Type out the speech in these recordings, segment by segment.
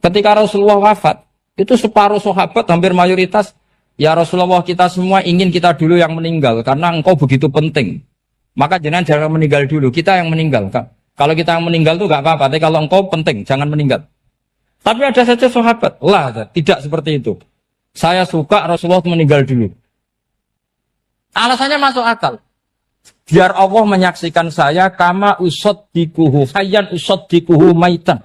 Ketika Rasulullah wafat, itu separuh sahabat hampir mayoritas, ya Rasulullah kita semua ingin kita dulu yang meninggal karena engkau begitu penting. Maka jangan meninggal dulu, kita yang meninggal. Kalau kita yang meninggal itu gak apa-apa, tapi kalau engkau penting, jangan meninggal. Tapi ada saja sahabat, tidak seperti itu. Saya suka Rasulullah meninggal dulu. Alasannya masuk akal. Biar Allah menyaksikan saya kama usaddikuhu hayyan usaddikuhu maitan.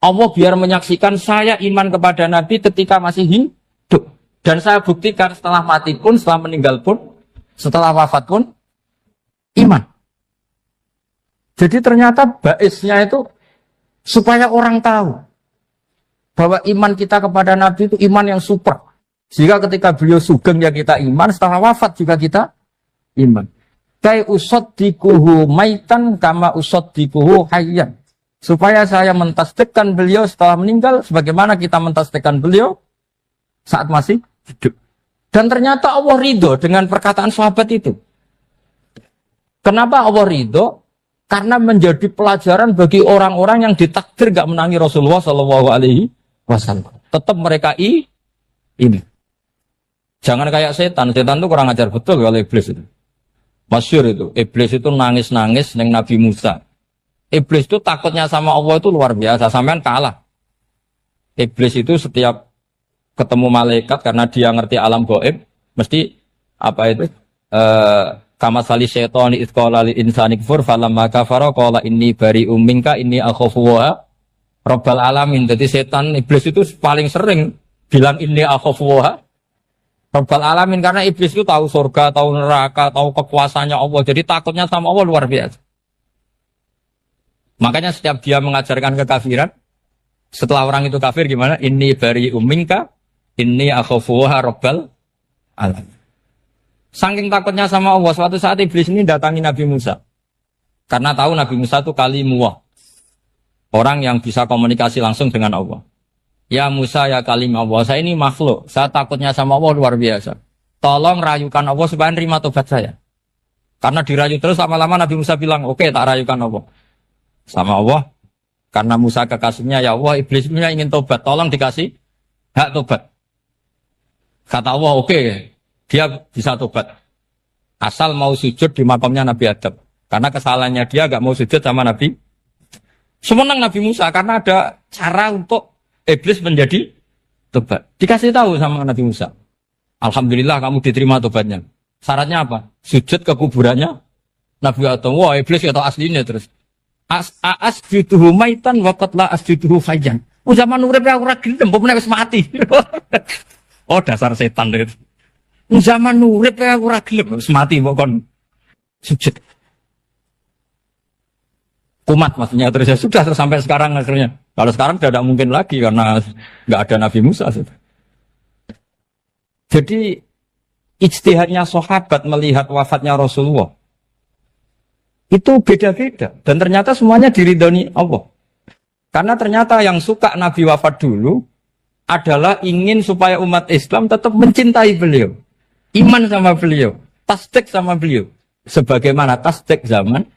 Allah biar menyaksikan saya iman kepada Nabi ketika masih hidup. Dan saya buktikan setelah mati pun, setelah meninggal pun, setelah wafat pun, iman. Jadi ternyata baisnya itu supaya orang tahu bahwa iman kita kepada Nabi itu iman yang super. Jika ketika beliau sugeng ya kita iman, setelah wafat juga kita iman. Kai usaddikuhu maitan kama usaddikuhu hayyan. Supaya saya mentasdikkan beliau setelah meninggal sebagaimana kita mentasdikkan beliau saat masih hidup. Dan ternyata Allah ridho dengan perkataan sahabat itu. Kenapa Allah ridho? Karena menjadi pelajaran bagi orang-orang yang ditakdir gak menangi Rasulullah SAW. Tetap mereka ini. Jangan kayak setan. Setan itu kurang ajar betul kalau iblis itu. Masyhur itu. Iblis itu nangis-nangis neng Nabi Musa. Iblis itu takutnya sama Allah itu luar biasa. Sampean kalah. Iblis itu setiap ketemu malaikat karena dia ngerti alam gaib, mesti apa itu? Kama sali syaitani idz qala lil insani kfur falamma kafara qala inni bari'um minka inni akhafu wa rabbal alamin. Jadi setan iblis itu paling sering bilang inni akhafu wa rabbal alamin karena iblis itu tahu surga, tahu neraka, tahu kekuasaannya Allah. Jadi takutnya sama Allah luar biasa. Makanya setiap dia mengajarkan kekafiran, setelah orang itu kafir gimana? Inni bari'um minka inni akhafu wa rabbal alamin. Saking takutnya sama Allah, suatu saat iblis ini datangi Nabi Musa. Karena tahu Nabi Musa itu kalimullah. Orang yang bisa komunikasi langsung dengan Allah. Ya Musa, ya kalim Allah, saya ini makhluk. Saya takutnya sama Allah luar biasa. Tolong rayukan Allah supaya nerima tobat saya. Karena dirayu terus lama-lama Nabi Musa bilang, oke, tak rayukan Allah. Sama Allah. Karena Musa kekasihnya, ya Allah, iblis punya ingin tobat. Tolong dikasih hak tobat. Kata Allah, oke. Dia bisa tobat. Asal mau sujud di makamnya Nabi Adam. Karena kesalahannya dia gak mau sujud sama Nabi. Semenang Nabi Musa karena ada cara untuk iblis menjadi tobat. Dikasih tahu sama Nabi Musa. Alhamdulillah kamu diterima tobatnya. Syaratnya apa? Sujud ke kuburannya Nabi Adam. Wah iblis ya tahu aslinya terus. Asjuduhu maitan wa qatla asjuduhu hayyan. Zaman urip ora gelem, mbok wis mati. Oh dasar setan itu. Zaman urip ora gelem wis mati mbok kon sujud. Kumat maksudnya terus ya sudah terus sampai sekarang akhirnya. Kalau sekarang tidak mungkin lagi karena nggak ada Nabi Musa. Jadi ijtihadnya sahabat melihat wafatnya Rasulullah itu beda-beda dan ternyata semuanya diridhoni Allah. Karena ternyata yang suka Nabi wafat dulu adalah ingin supaya umat Islam tetap mencintai beliau. Iman sama beliau, tasdik sama beliau. Sebagaimana tasdik zaman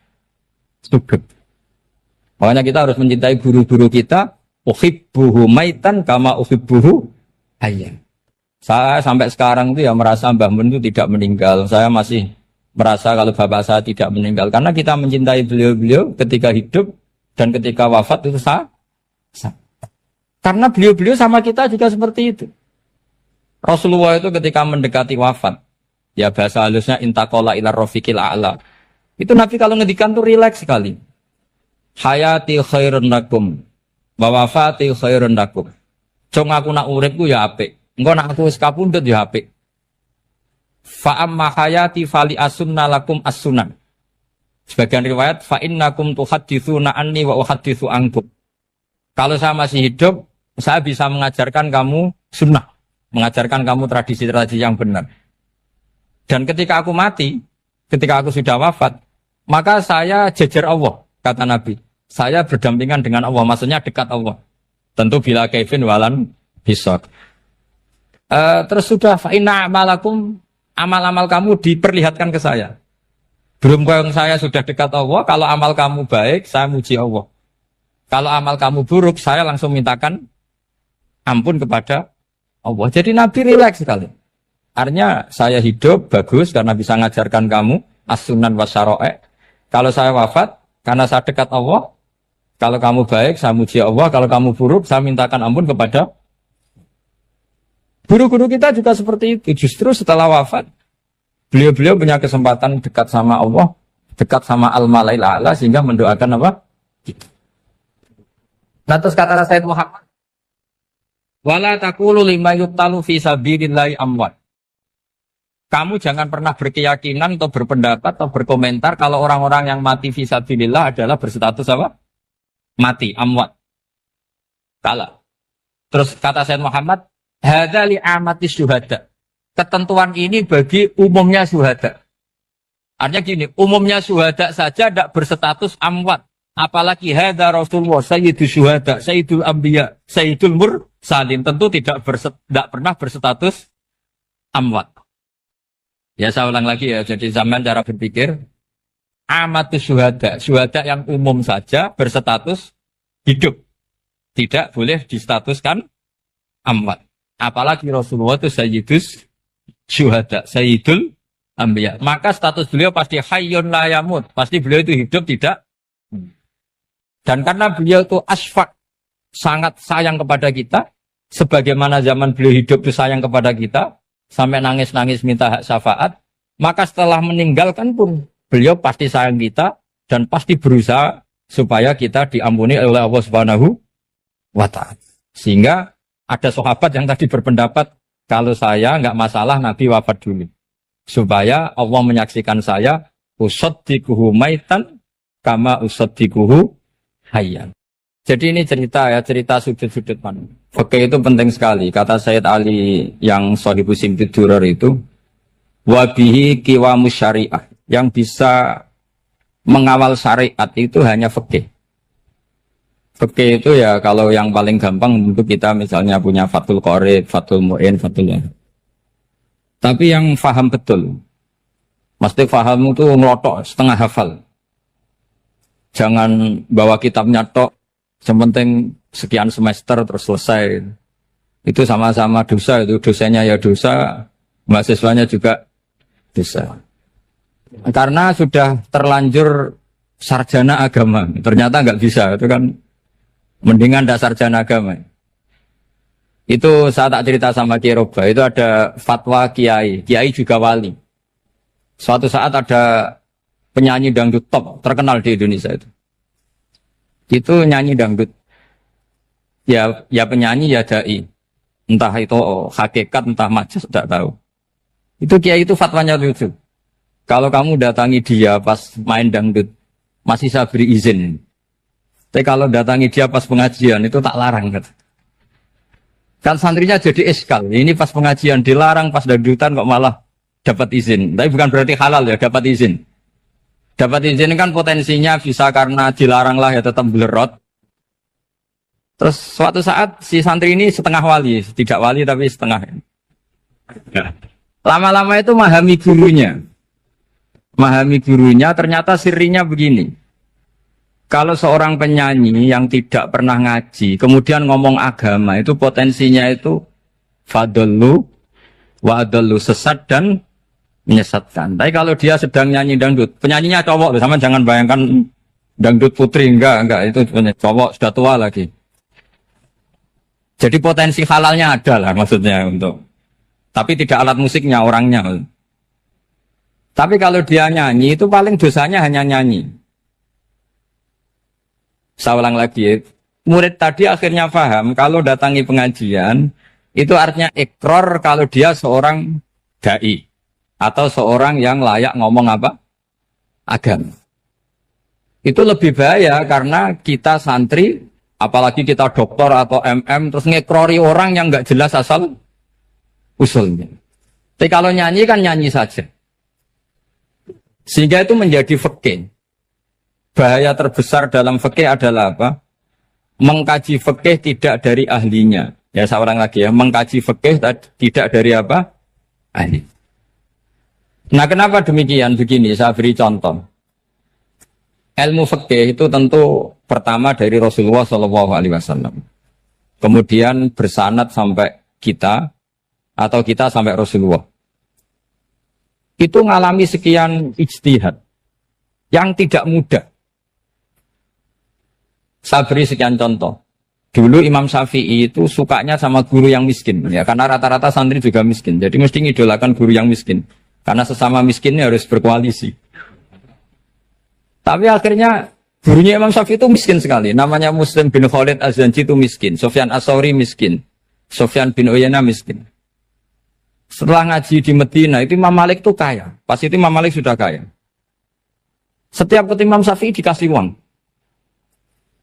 sugeng. Makanya kita harus mencintai guru-guru kita. Uhibbuhu maitan kama uhibbuhu hayyan. Saya sampai sekarang itu ya merasa Mbah Mun itu tidak meninggal. Saya masih merasa kalau bapak saya tidak meninggal. Karena kita mencintai beliau-beliau ketika hidup dan ketika wafat itu sah. Karena beliau-beliau sama kita juga seperti itu. Rasulullah itu ketika mendekati wafat, ya bahasa halusnya intaqala ila rafiqil a'la. Itu Nabi kalau ngedikan tuh rileks sekali. Hayati khairun lakum wa wafati khairun lakum. Jong aku nak uripku ya apik. Engko nak aku wis kapundhut ya apik. Fa amma hayati fali asunna lakum as-sunan. Sebagian riwayat fa innakum tuhadditsuna anni wa uhadditsu ankum. Kalau saya masih hidup, saya bisa mengajarkan kamu sunnah. Mengajarkan kamu tradisi-tradisi yang benar. Dan ketika aku mati, ketika aku sudah wafat, maka saya jejer Allah, kata Nabi. Saya berdampingan dengan Allah, maksudnya dekat Allah. Tentu bila kaifin walan bisor. Terus sudah, fa'inna amalakum, amal-amal kamu diperlihatkan ke saya. Belum yang saya sudah dekat Allah, kalau amal kamu baik, saya muji Allah. Kalau amal kamu buruk, saya langsung mintakan ampun kepada Allah. Jadi Nabi rileks sekali. Artinya saya hidup bagus karena bisa ngajarkan kamu as-sunan wa syara'i'. Kalau saya wafat karena saya dekat Allah. Kalau kamu baik, saya muji Allah. Kalau kamu buruk, saya mintakan ampun kepada. Guru-guru kita juga seperti itu. Justru setelah wafat, beliau-beliau punya kesempatan dekat sama Allah, dekat sama Al-Mala'il A'la, sehingga mendoakan apa? Nah, terus kata Sayyid Muhammad, wala taqulu lima yuqtalu fi sabilillahi amwat. Kamu jangan pernah berkeyakinan atau berpendapat atau berkomentar kalau orang-orang yang mati fi sabilillah adalah berstatus apa? Mati, amwat. Kalah. Terus kata Sayyid Muhammad, hadza li amati syuhada. Ketentuan ini bagi umumnya syuhada. Artinya gini, umumnya syuhada saja tidak berstatus amwat. Apalagi hadza Rasulullah, sayyidul syuhada, sayyidul anbiya, sayyidul mursalin. Tentu tidak pernah berstatus amwat. Ya saya ulang lagi ya, jadi zaman cara berpikir. Amatus syuhada, syuhada yang umum saja berstatus hidup. Tidak boleh distatuskan amwat. Apalagi Rasulullah itu sayyidus syuhada, sayyidul anbiya. Maka status beliau pasti hayyun la yamut. Pasti beliau itu hidup tidak. Dan karena beliau itu asfaq, sangat sayang kepada kita. Sebagaimana zaman beliau hidup itu sayang kepada kita. Sampai nangis-nangis minta hak syafaat. Maka setelah meninggalkan pun beliau pasti sayang kita dan pasti berusaha supaya kita diampuni oleh Allah Subhanahu wa ta'ala. Sehingga ada sahabat yang tadi berpendapat kalau saya nggak masalah Nabi wafat dulu. Supaya Allah menyaksikan saya usaddiquhu maitan kama usaddiquhu hayyan. Jadi ini cerita ya, cerita sudut-sudut mana. Fikih itu penting sekali. Kata Sayyid Ali yang Shahibus Simtid Durar itu, wabihi qiwamus syariah. Yang bisa mengawal syariat itu hanya fikih. Fikih itu ya kalau yang paling gampang untuk kita misalnya punya Fathul Qorib, Fathul Mu'in, Fathul ya. Tapi yang faham betul, mesti faham itu ngelotok setengah hafal. Jangan bawa kitabnya tok, sementing sekian semester terus selesai. Itu sama-sama dosa, itu dosanya ya dosa, mahasiswanya juga dosa. Karena sudah terlanjur sarjana agama, ternyata nggak bisa, itu kan mendingan dasar sarjana agama. Itu saya tak cerita sama Kiai Roba, itu ada fatwa Kiai juga wali. Suatu saat ada penyanyi dangdut top terkenal di Indonesia itu nyanyi dangdut. Ya penyanyi ya dai, entah itu hakikat entah majas tidak tahu. Itu Kiai itu fatwanya lucu. Kalau kamu datangi dia pas main dangdut, masih saya beri izin. Tapi kalau datangi dia pas pengajian, itu tak larang. Kan santrinya jadi eskal. Ini pas pengajian dilarang, pas dangdutan kok malah dapat izin. Tapi bukan berarti halal ya, dapat izin. Dapat izin kan potensinya bisa karena dilarang lah ya tetap belerot. Terus suatu saat si santri ini setengah wali, tidak wali tapi setengah. Lama-lama itu memahami gurunya. Memahami gurunya, ternyata sirinya begini. Kalau seorang penyanyi yang tidak pernah ngaji, kemudian ngomong agama, itu potensinya itu fadallu wa adallu, sesat dan menyesatkan. Tapi kalau dia sedang nyanyi dangdut, penyanyinya cowok, sama jangan bayangkan dangdut putri, enggak, itu cowok sudah tua lagi. Jadi potensi halalnya ada lah maksudnya untuk. Tapi tidak alat musiknya, orangnya. Tapi kalau dia nyanyi, itu paling dosanya hanya nyanyi. Saya ulang lagi, murid tadi akhirnya paham, kalau datangi pengajian, itu artinya ikrar kalau dia seorang da'i. Atau seorang yang layak ngomong apa? Agama. Itu lebih bahaya karena kita santri, apalagi kita doktor atau MM, terus ngekrori orang yang nggak jelas asal usulnya. Tapi kalau nyanyi kan nyanyi saja. Sehingga itu menjadi fikih. Bahaya terbesar dalam fikih adalah apa? Mengkaji fikih tidak dari ahlinya. Ya saya ulang lagi ya, mengkaji fikih tidak dari apa? Ahli. Nah kenapa demikian? Begini, saya beri contoh. Ilmu fikih itu tentu pertama dari Rasulullah Shallallahu Alaihi Wasallam, kemudian bersanad sampai kita atau kita sampai Rasulullah. Itu ngalami sekian ijtihad yang tidak mudah. Saya beri sekian contoh. Dulu Imam Syafi'i itu sukanya sama guru yang miskin, ya karena rata-rata santri juga miskin. Jadi mesti ngidolakan guru yang miskin, karena sesama miskinnya harus berkoalisi. Tapi akhirnya gurunya Imam Syafi'i itu miskin sekali. Namanya Muslim bin Khalid Az-Zanji itu miskin. Sufyan As-Tsauri miskin. Sufyan bin Uyainah miskin. Setelah ngaji di Medina itu Imam Malik itu kaya. Pas itu Imam Malik sudah kaya. Setiap ketemu Imam Syafi'i dikasih uang.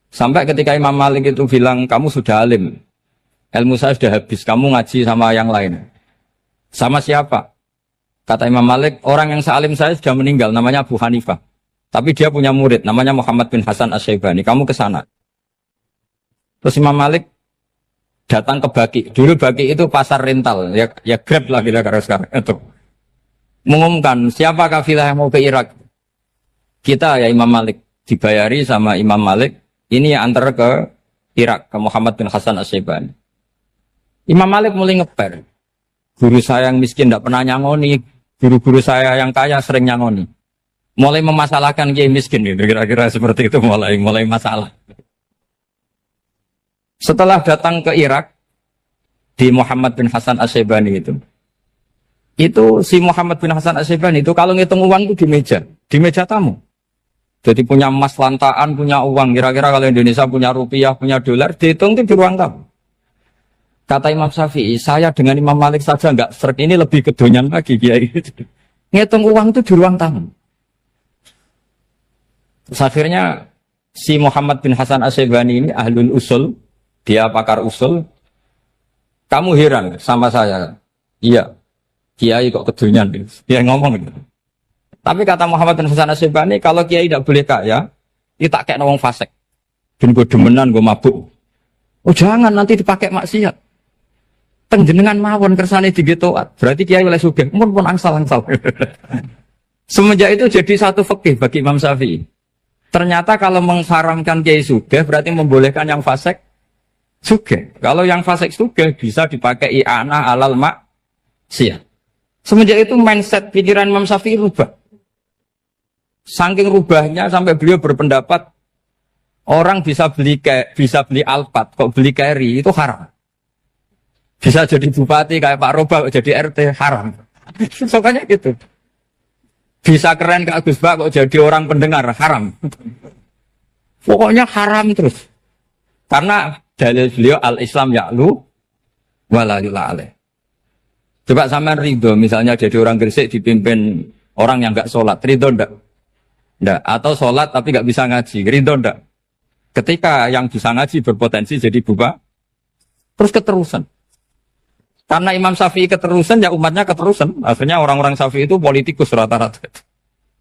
Sampai ketika Imam Malik itu bilang, kamu sudah alim. Ilmu saya sudah habis. Kamu ngaji sama yang lain. Sama siapa? Kata Imam Malik, orang yang sealim saya sudah meninggal. Namanya Abu Hanifah. Tapi dia punya murid, namanya Muhammad bin Hasan Asy-Syaibani. Kamu ke sana. Terus Imam Malik datang ke Baqi. Dulu Baqi itu pasar rental, ya Grab lah kira-kira sekarang. Itu mengumumkan siapa kafilah yang mau ke Irak. Kita ya Imam Malik dibayari sama Imam Malik. Ini yang antar ke Irak, ke Muhammad bin Hasan Asy-Syaibani. Imam Malik mulai ngeper. Guru saya yang miskin tidak pernah nyangoni, guru-guru saya yang kaya sering nyangoni. Mulai memasalahkan kiai miskin gitu, kira-kira seperti itu mulai masalah. Setelah datang ke Irak di Muhammad bin Hasan Asy-Syaibani itu si Muhammad bin Hasan Asy-Syaibani itu kalau ngitung uang itu di meja tamu. Jadi punya emas lantaan, punya uang. Kira-kira kalau Indonesia punya rupiah, punya dolar, dihitung itu di ruang tamu. Kata Imam Syafi'i, saya dengan Imam Malik saja enggak seret, ini lebih kedonyan lagi kiai. Ngitung uang itu di ruang tamu. Terus akhirnya si Muhammad bin Hasan Asy-Syaibani ini ahlul usul, dia pakar usul. Kamu heran sama saya? Iya, kiai kok kedunyan. Dia ngomong gitu. Tapi kata Muhammad bin Hasan Asy-Syaibani, kalau kiai tidak boleh kaya, dia tak kayak wong fasik. Ben gue demenan, gue mabuk. Oh jangan, nanti dipakai maksiat. Tenjenengan mawon kersane digetoat. Berarti kiai oleh sugih. Pun angsal-angsal. Semenjak itu jadi satu fikih bagi Imam Syafi'i. Ternyata kalau mengharamkan kiai sugih berarti membolehkan yang fasik sugih. Kalau yang fasik sugih bisa dipakai i'anah alal maksiyah. Semenjak itu mindset pikiran Imam Syafi'i rubah. Saking rubahnya sampai beliau berpendapat orang bisa beli Alphard, kok beli carry itu haram. Bisa jadi bupati kayak Pak Roba, jadi RT haram. Sokanya gitu. Bisa keren Kak Gus Bak kok jadi orang pendengar, haram. Pokoknya haram terus. Karena dalil beliau al-Islam ya'lu wala yula alaih. Coba sampean ridho misalnya jadi orang Gresik dipimpin orang yang enggak sholat, ridho ndak? Ndak. Atau sholat tapi enggak bisa ngaji, ridho ndak? Ketika yang bisa ngaji berpotensi jadi buba, terus keterusan. Karena Imam Syafi'i keterusan, ya umatnya keterusan. Akhirnya orang-orang Syafi'i itu politikus rata-rata.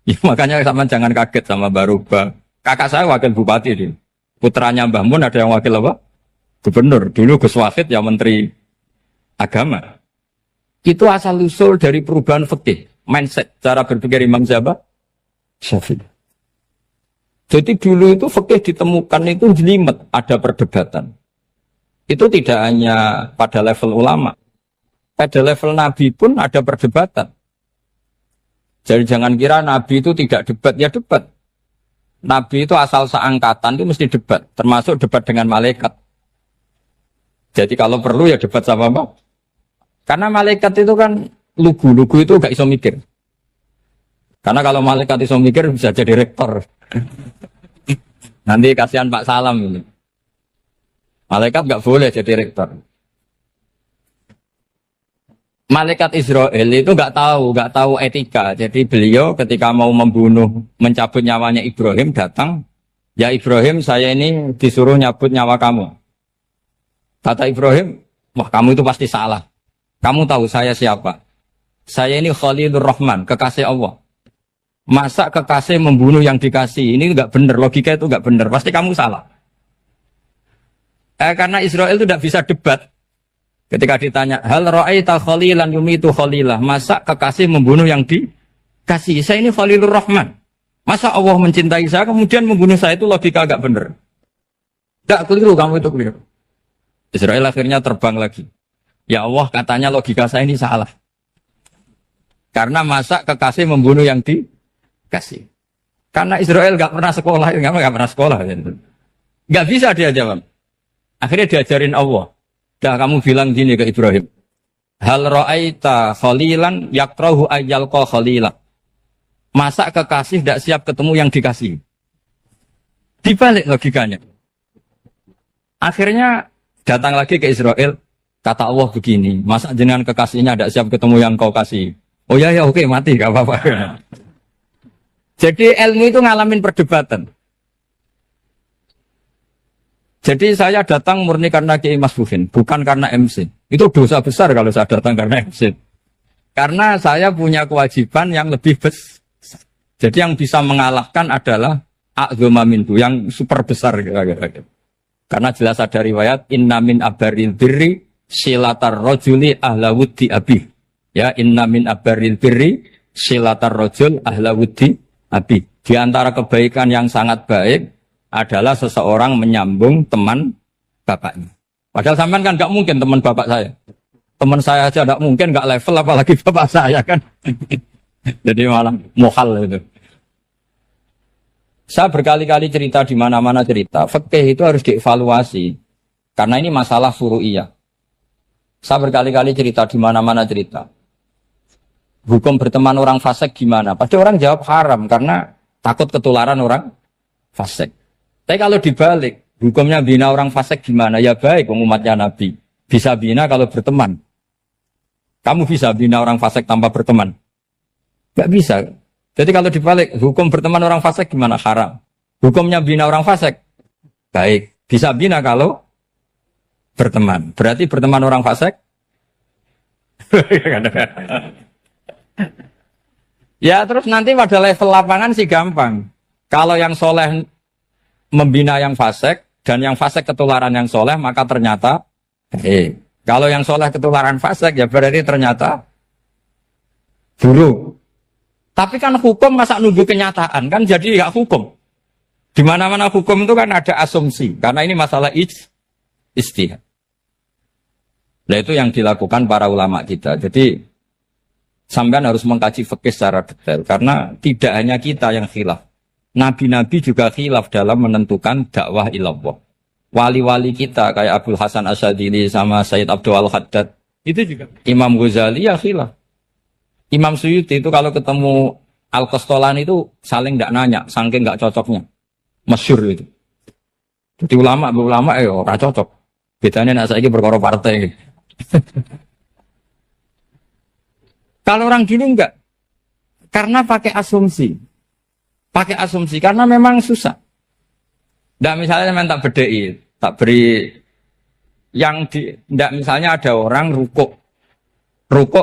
Ya, makanya sama jangan kaget sama Baruba. Kakak saya wakil bupati dia. Putranya Mbah Mun ada yang wakil apa? Gubernur. Dulu Gus Wahid ya menteri agama. Itu asal usul dari perubahan fikih, mindset, cara berpikir Imam Syafi'i. Jadi dulu itu fikih ditemukan itu jelimet, ada perdebatan. Itu tidak hanya pada level ulama. Pada level Nabi pun ada perdebatan. Jadi jangan kira Nabi itu tidak debat, ya debat. Nabi itu asal seangkatan itu mesti debat, termasuk debat dengan malaikat. Jadi kalau perlu ya debat sama apa? Karena malaikat itu kan lugu itu gak iso mikir. Karena kalau malaikat iso mikir bisa jadi rektor. Nanti kasihan Pak Salam ini. Malaikat gak boleh jadi rektor. Malaikat Israel itu nggak tahu etika. Jadi beliau ketika mau membunuh, mencabut nyawanya Ibrahim datang, ya Ibrahim saya ini disuruh nyabut nyawa kamu. Kata Ibrahim, wah kamu itu pasti salah. Kamu tahu saya siapa? Saya ini Khalilur Rahman, kekasih Allah. Masa kekasih membunuh yang dikasih? Ini nggak benar, logika itu nggak benar. Pasti kamu salah. Karena Israel itu tidak bisa debat. Ketika ditanya, hal ra'aita khalilan yumitu khalilah, masa kekasih membunuh yang dikasih? Saya ini Khalilur Rahman. Masa Allah mencintai saya kemudian membunuh saya, itu logika agak bener. Tidak keliru, kamu itu keliru. Israel akhirnya terbang lagi. Ya Allah, katanya logika saya ini salah. Karena masa kekasih membunuh yang dikasih. Karena Israel nggak pernah sekolah, nggak pernah sekolah. Nggak bisa dia jawab. Akhirnya diajarin Allah. Dah kamu bilang gini ke Ibrahim. Hal ra'aita khalilan yakrahu ayyalqa khalilah. Masa kekasih tidak siap ketemu yang dikasih. Dibalik logikanya. Akhirnya datang lagi ke Israel. Kata Allah begini. Masa jenengan kekasihnya tidak siap ketemu yang kau kasih. Oh ya oke mati gak apa-apa. Jadi ilmu itu ngalamin perdebatan. Jadi saya datang murni karena Kiai Mas Buhin, bukan karena MC. Itu dosa besar kalau saya datang karena MC. Karena saya punya kewajiban yang lebih besar. Jadi yang bisa mengalahkan adalah a'dzama minhu, yang super besar kira-kira. Karena jelas ada riwayat inna min abaril birri silatar rajuli ahla wuddi abi. Ya, inna min abaril birri silatar rajul ahla wuddi abi. Di antara kebaikan yang sangat baik adalah seseorang menyambung teman bapaknya. Padahal sampean kan nggak mungkin teman bapak saya. Teman saya aja nggak mungkin, nggak level apalagi bapak saya kan. Jadi malah mohal itu. Saya berkali-kali cerita di mana-mana cerita. Fikih itu harus dievaluasi. Karena ini masalah furu'iyah. Saya berkali-kali cerita di mana-mana cerita. Hukum berteman orang fasik gimana? Pasti orang jawab haram karena takut ketularan orang fasik. Tapi kalau dibalik, hukumnya bina orang fasik gimana? Ya baik, umatnya Nabi. Bisa bina kalau berteman. Kamu bisa bina orang fasik tanpa berteman? Gak bisa. Jadi kalau dibalik, hukum berteman orang fasik gimana? Haram. Hukumnya bina orang fasik? Baik. Bisa bina kalau berteman. Berarti berteman orang fasik? Ya terus nanti pada level lapangan sih gampang. Kalau yang soleh membina yang fasik, dan yang fasik ketularan yang soleh, maka ternyata kalau yang soleh ketularan fasik, ya berarti ternyata buruk. Tapi kan hukum masa nunggu kenyataan, kan jadi nggak hukum. Di mana-mana hukum itu kan ada asumsi, karena ini masalah ijtihad. Nah itu yang dilakukan para ulama kita. Jadi sampean harus mengkaji fikih secara detail, karena tidak hanya kita yang khilaf. Nabi-nabi juga khilaf dalam menentukan dakwah ilallah. Wali-wali kita kayak Abdul Hasan Asyadili sama Sayyid Abdul Al-Haddad itu juga. Imam Ghazali ya khilaf. Imam Suyuti itu kalau ketemu Al-Qastolani itu saling tidak nanya, saking nggak cocoknya. Masyhur itu. Jadi ulama ora cocok. Bedanya nak saiki perkara partai. Kalau orang gini enggak. Karena pakai asumsi. Pakai asumsi karena memang susah. Ndak misalnya memang tak bedai, tak beri yang di ndak misalnya ada orang rukuk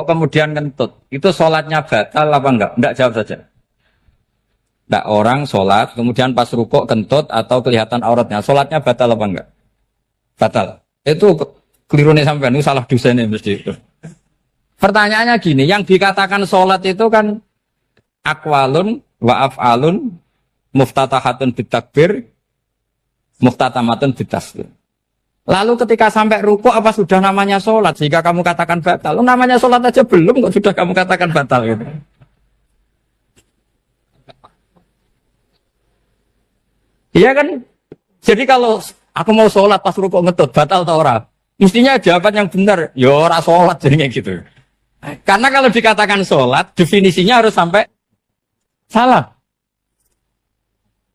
kemudian kentut. Itu sholatnya batal apa enggak? Enggak, jawab saja. Enggak, orang sholat kemudian pas rukuk kentut atau kelihatan auratnya, sholatnya batal apa enggak? Batal. Itu keliru nih sampean, itu salah dosennya mesti itu. Pertanyaannya gini, yang dikatakan sholat itu kan aqwalun wa af'alun muftatahatun bitakbir muftatamatun bitasbih. Lalu ketika sampai rukuk apa sudah namanya sholat sehingga kamu katakan batal? Namanya sholat aja belum kok sudah kamu katakan batal gitu. Iya kan? Jadi kalau aku mau sholat pas rukuk ngetut batal atau ora? Mestinya jawaban yang benar, ya ora sholat jadinya gitu. Karena kalau dikatakan sholat definisinya harus sampai salah.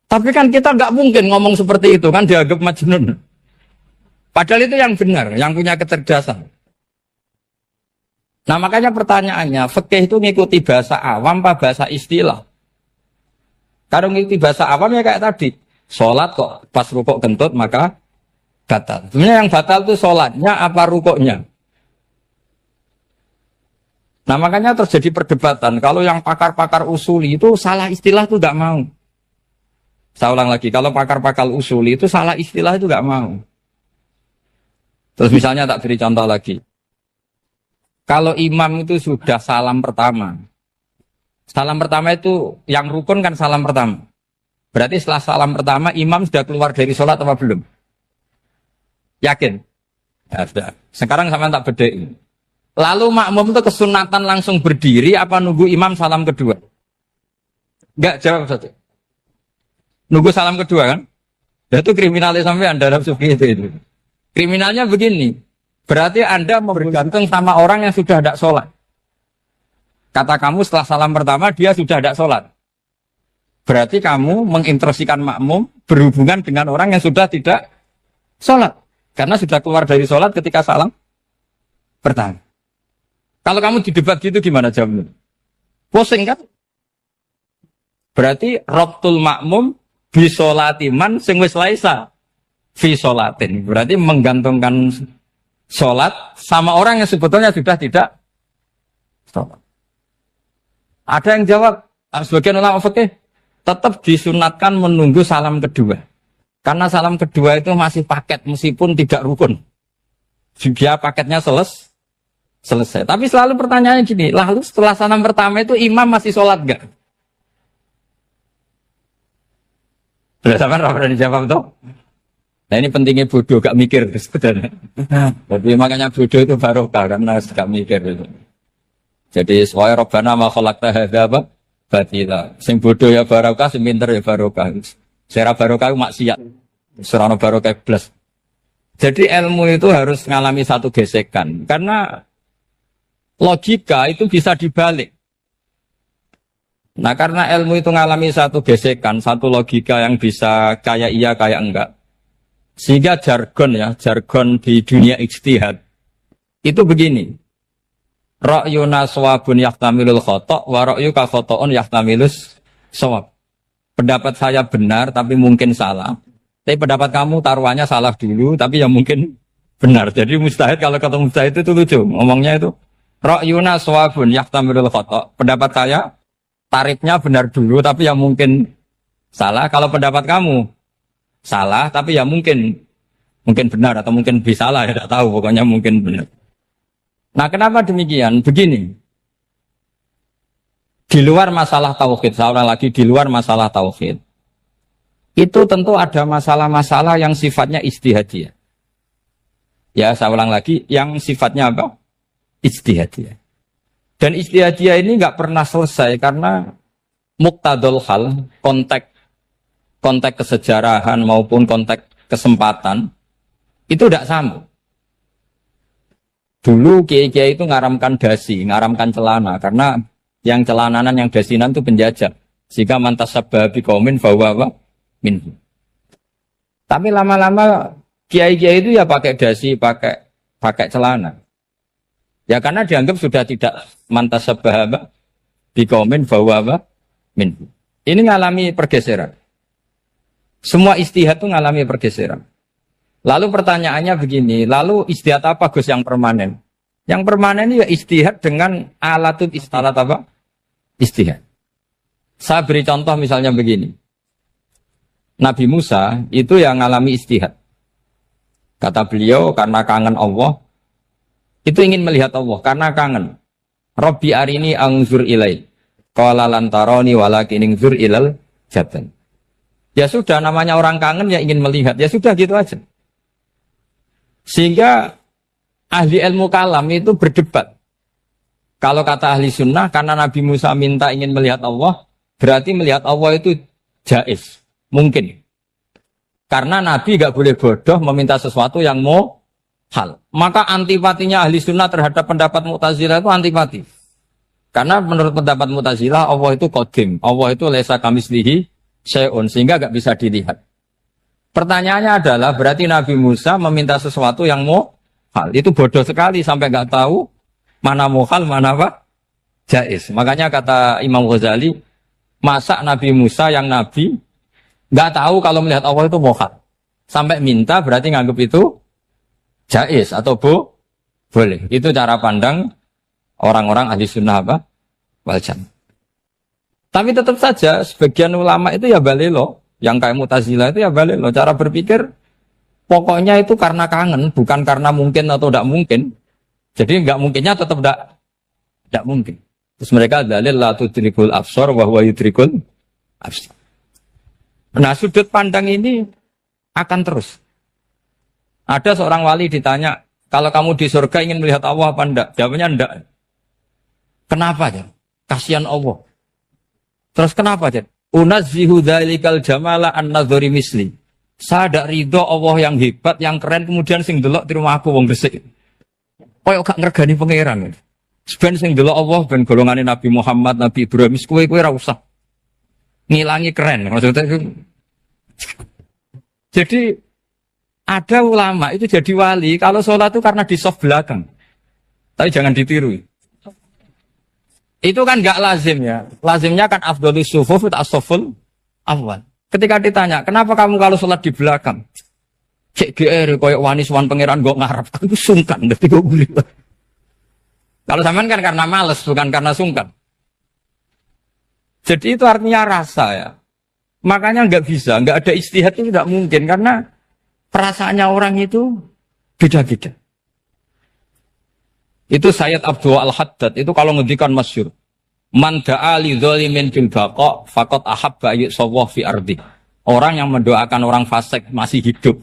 Tapi kan kita nggak mungkin ngomong seperti itu kan dianggap majnun. Padahal itu yang benar, yang punya kecerdasan. Nah makanya pertanyaannya, fikih itu ngikuti bahasa awam apa bahasa istilah? Kalau ngikuti bahasa awam ya kayak tadi, sholat kok pas rukuk kentut maka batal. Sebenarnya yang batal itu sholatnya apa rukuknya? Nah makanya terjadi perdebatan. Kalau yang pakar-pakar usuli itu salah istilah itu nggak mau. Saya ulang lagi, kalau pakar-pakar usuli itu salah istilah itu nggak mau. Terus misalnya tak beri contoh lagi. Kalau imam itu sudah salam pertama, Salam pertama itu yang rukun kan salam pertama. Berarti setelah salam pertama imam sudah keluar dari sholat apa belum? Yakin? Ya, sudah. Sekarang sama tak bedain. Lalu makmum itu kesunatan langsung berdiri apa nunggu imam salam kedua? Enggak, jawab satu. Nunggu salam kedua kan? Itu kriminalnya sampai Anda nafsu itu. Kriminalnya begini. Berarti Anda bergantung sama orang yang sudah tidak sholat. Kata kamu setelah salam pertama dia sudah tidak sholat. Berarti kamu menginstruksikan makmum berhubungan dengan orang yang sudah tidak sholat. Karena sudah keluar dari sholat ketika salam pertama. Kalau kamu di debat gitu gimana jawabnya? Pusing kan? Berarti robtul makmum bisolatiman sing wis laisa fi sholatin. Berarti menggantungkan sholat sama orang yang sebetulnya sudah tidak sholat. Ada yang jawab, sebagian ulama fikih tetap disunatkan menunggu salam kedua. Karena salam kedua itu masih paket meskipun tidak rukun. Dia paketnya selesai. Tapi selalu pertanyaannya gini, lalu setelah salam pertama itu imam masih sholat enggak? Sudah sampai apa dijawab tuh? Nah ini pentingnya bodoh, gak mikir sebenarnya. Jadi makanya bodoh itu barokah karena gak mikir itu. Jadi soalnya Rabbana ma khalaqta hadza apa? Batila. Sing bodoh ya barokah, sing pinter ya barokah. Sira barokah itu maksiat. Serana barokah plus. Jadi ilmu itu harus mengalami satu gesekan karena logika itu bisa dibalik. Nah karena ilmu itu mengalami satu gesekan, satu logika yang bisa kayak iya kayak enggak. Sehingga jargon di dunia ijtihad itu begini. Ra'yuna shawabun yahtamilul khata' wa ra'yuka khata'un yahtamilus shawab. Pendapat saya benar tapi mungkin salah. Tapi pendapat kamu taruhannya salah dulu tapi ya mungkin benar. Jadi mustahid kalau kata mustahid itu lucu. Ngomongnya itu ra'yuna shawabun yahtamilul khata'. Pendapat saya tarifnya benar dulu tapi ya mungkin salah. Kalau pendapat kamu salah tapi ya mungkin benar atau mungkin bisa salah ya tidak tahu pokoknya mungkin benar. Nah kenapa demikian? Begini, di luar masalah tauhid, saya ulang lagi di luar masalah tauhid, itu tentu ada masalah-masalah yang sifatnya ijtihadiyah. Ya saya ulang lagi, yang sifatnya apa? Ijtihadiyah. Dan ijtihadiyah ini nggak pernah selesai karena muqtadul hal, konteks kesejarahan maupun konteks kesempatan itu tidak sama. Dulu kiai-kiai itu ngaramkan dasi, ngaramkan celana karena yang celananan yang dasinan itu penjajah. Sehingga mantas sababi kaumin bahwa minhu. Tapi lama-lama kiai-kiai itu ya pakai dasi, pakai celana. Ya karena dianggap sudah tidak mantas sababi kaumin bahwa minhu. Ini ngalami pergeseran. Semua istihad itu ngalami pergeseran. Lalu pertanyaannya begini, lalu istihad apa Gus yang permanen? Yang permanen ya istihad dengan alatut istilah apa? Istihad. Saya beri contoh misalnya begini. Nabi Musa itu yang ngalami istihad. Kata beliau karena kangen Allah, itu ingin melihat Allah karena kangen. Rabbi arini anzur ilai. Qala lan tarani walakin anzur ilal jabal. Ya sudah namanya orang kangen ya ingin melihat. Ya sudah gitu aja. Sehingga ahli ilmu kalam itu berdebat. Kalau kata ahli sunnah, karena Nabi Musa minta ingin melihat Allah, berarti melihat Allah itu jaiz, mungkin. Karena Nabi gak boleh bodoh meminta sesuatu yang mau hal. Maka antipatinya ahli sunnah terhadap pendapat Mu'tazilah itu antipati. Karena menurut pendapat Mu'tazilah, Allah itu qadim, Allah itu laisa kamislihi syai'un, sehingga gak bisa dilihat. Pertanyaannya adalah berarti Nabi Musa meminta sesuatu yang mau hal. Itu bodoh sekali sampai nggak tahu mana mau hal, mana apa? Jaiz. Makanya kata Imam Ghazali, masa Nabi Musa yang Nabi nggak tahu kalau melihat Allah itu mau hal. Sampai minta berarti nganggap itu jaiz atau boleh. Itu cara pandang orang-orang ahli sunnah apa? Wal jamaah. Tapi tetap saja sebagian ulama itu ya balelo. Yang kayak Mu'tazilah itu ya balik loh. Cara berpikir pokoknya itu karena kangen, bukan karena mungkin atau tidak mungkin. Jadi nggak mungkinnya tetap tidak mungkin. Terus mereka dalil la tudrikul absar wa huwa yudrikul absar. Nah, sudut pandang ini akan terus. Ada seorang wali ditanya, kalau kamu di surga ingin melihat Allah apa enggak? Jawabnya enggak. Kenapa ya? Kasihan Allah. Terus kenapa ya? Unazzihu dzalikal jamala an-nadhari misli. Saya tidak ridho Allah yang hebat, yang keren, kemudian sing delok di rumah aku wong resik. Koyo gak ngergani pangeran. Sebenarnya sing delok Allah ben golongane Nabi Muhammad, Nabi Ibrahim, kowe ora usah ngilangi keren. Maksudnya itu. Jadi ada ulama itu jadi wali kalau sholat itu karena di soft belakang. Tapi jangan ditiru. Itu kan nggak lazim ya. Lazimnya kan afdhalus sufuf as-saful awal. Ketika ditanya, kenapa kamu kalau sholat di belakang? Cek GR koyok wani suwan pangeran gak ngarep. Itu sungkan berarti gue boleh. Kalau zaman kan karena males bukan karena sungkan. Jadi itu artinya rasa ya. Makanya nggak bisa, nggak ada ijtihad itu tidak mungkin karena perasaannya orang itu beda-beda. Itu Sayyid Abdul Al-Haddad itu kalau ngendikan masyhur. Man da'a li dzalimin fil baqa faqad ahabba yusawwah fi ardi. Orang yang mendoakan orang fasik masih hidup,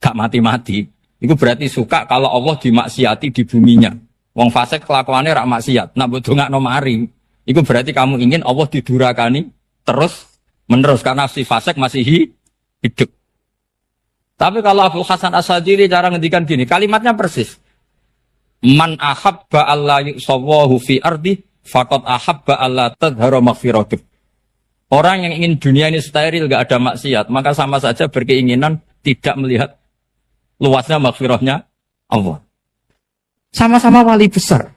gak mati-mati, itu berarti suka kalau Allah dimaksiati di buminya. Wong fasik kelakuannya rak maksiat, nak mbok dongakno mari. Itu berarti kamu ingin Allah didurakani terus menerus karena si fasik masih hidup. Tapi kalau Abdul Hasan As-Sadili cara ngendikan gini, kalimatnya persis. Man ahabba alla yusawwahu fi ardi faqad ahabba alla tadhara maghfiratuh. Orang yang ingin dunia ini steril, gak ada maksiat, maka sama saja berkeinginan tidak melihat luasnya maghfirahnya Allah. Sama-sama wali besar.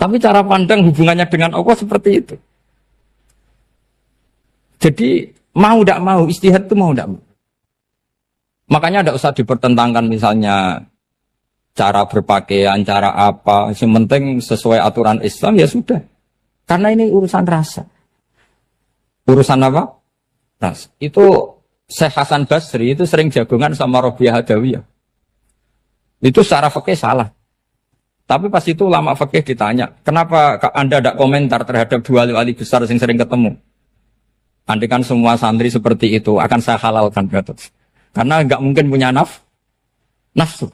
Tapi cara pandang hubungannya dengan Allah seperti itu. Jadi mau tidak mau, ijtihad itu mau tidak mau. Makanya tidak usah dipertentangkan misalnya cara berpakaian, cara apa. Yang penting sesuai aturan Islam ya sudah. Karena ini urusan rasa. Urusan apa? Rasa. Itu Syekh Hasan Basri itu sering jagongan sama Robiah Hadawiyah. Itu secara fikih salah. Tapi pas itu ulama fikih ditanya, kenapa Anda tidak komentar terhadap dua wali besar yang sering ketemu? Andai kan semua santri seperti itu, akan saya halalkan. Karena nggak mungkin punya nafsu.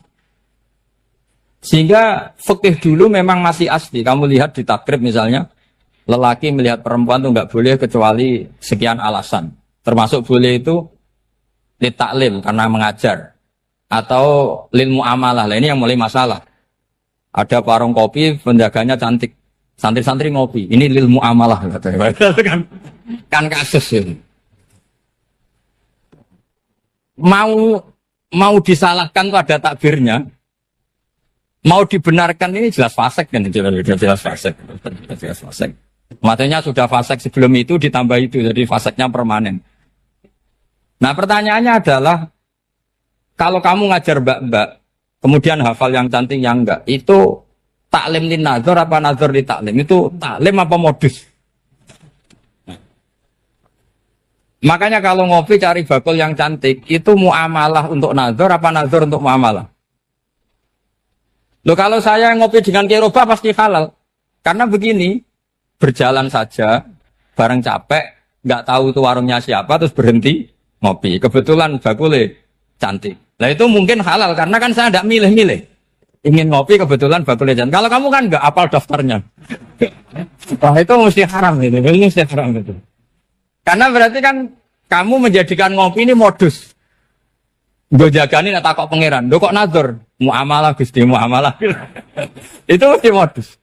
Sehingga fikih dulu memang masih asli. Kamu lihat di takrib misalnya, lelaki melihat perempuan itu nggak boleh kecuali sekian alasan. Termasuk boleh itu litaklim karena mengajar. Atau lil muamalah. Ini yang mulai masalah. Ada warung kopi, penjaganya cantik. Santri-santri ngopi. Ini lil muamalah. Kan kasus ini. Mau disalahkan tuh ada takbirnya. Mau dibenarkan ini jelas fasik kan? Jelas fasik. Jelas fasik. Matanya sudah fasik sebelum itu ditambah itu. Jadi fasiknya permanen. Nah pertanyaannya adalah, kalau kamu ngajar mbak-mbak, kemudian hafal yang cantik yang enggak, itu taklim lin nazar apa nazar li taklim? Itu taklim apa modus? Makanya kalau ngopi cari bakul yang cantik, itu muamalah untuk nazar apa nazar untuk muamalah? Loh kalau saya ngopi dengan kiroba pasti halal. Karena begini, berjalan saja, bareng capek, nggak tahu itu warungnya siapa, terus berhenti ngopi. Kebetulan bakulnya cantik. Nah itu mungkin halal, karena kan saya tidak milih-milih. Ingin ngopi kebetulan bakulnya cantik. Kalau kamu kan nggak apal daftarnya. Wah itu mesti haram itu, mesti haram itu. Karena berarti kan kamu menjadikan ngopi ini modus. Gue jaganin atau kok pangeran, do kok nazar, muamalah gusti muamalah. Itu mesti modus.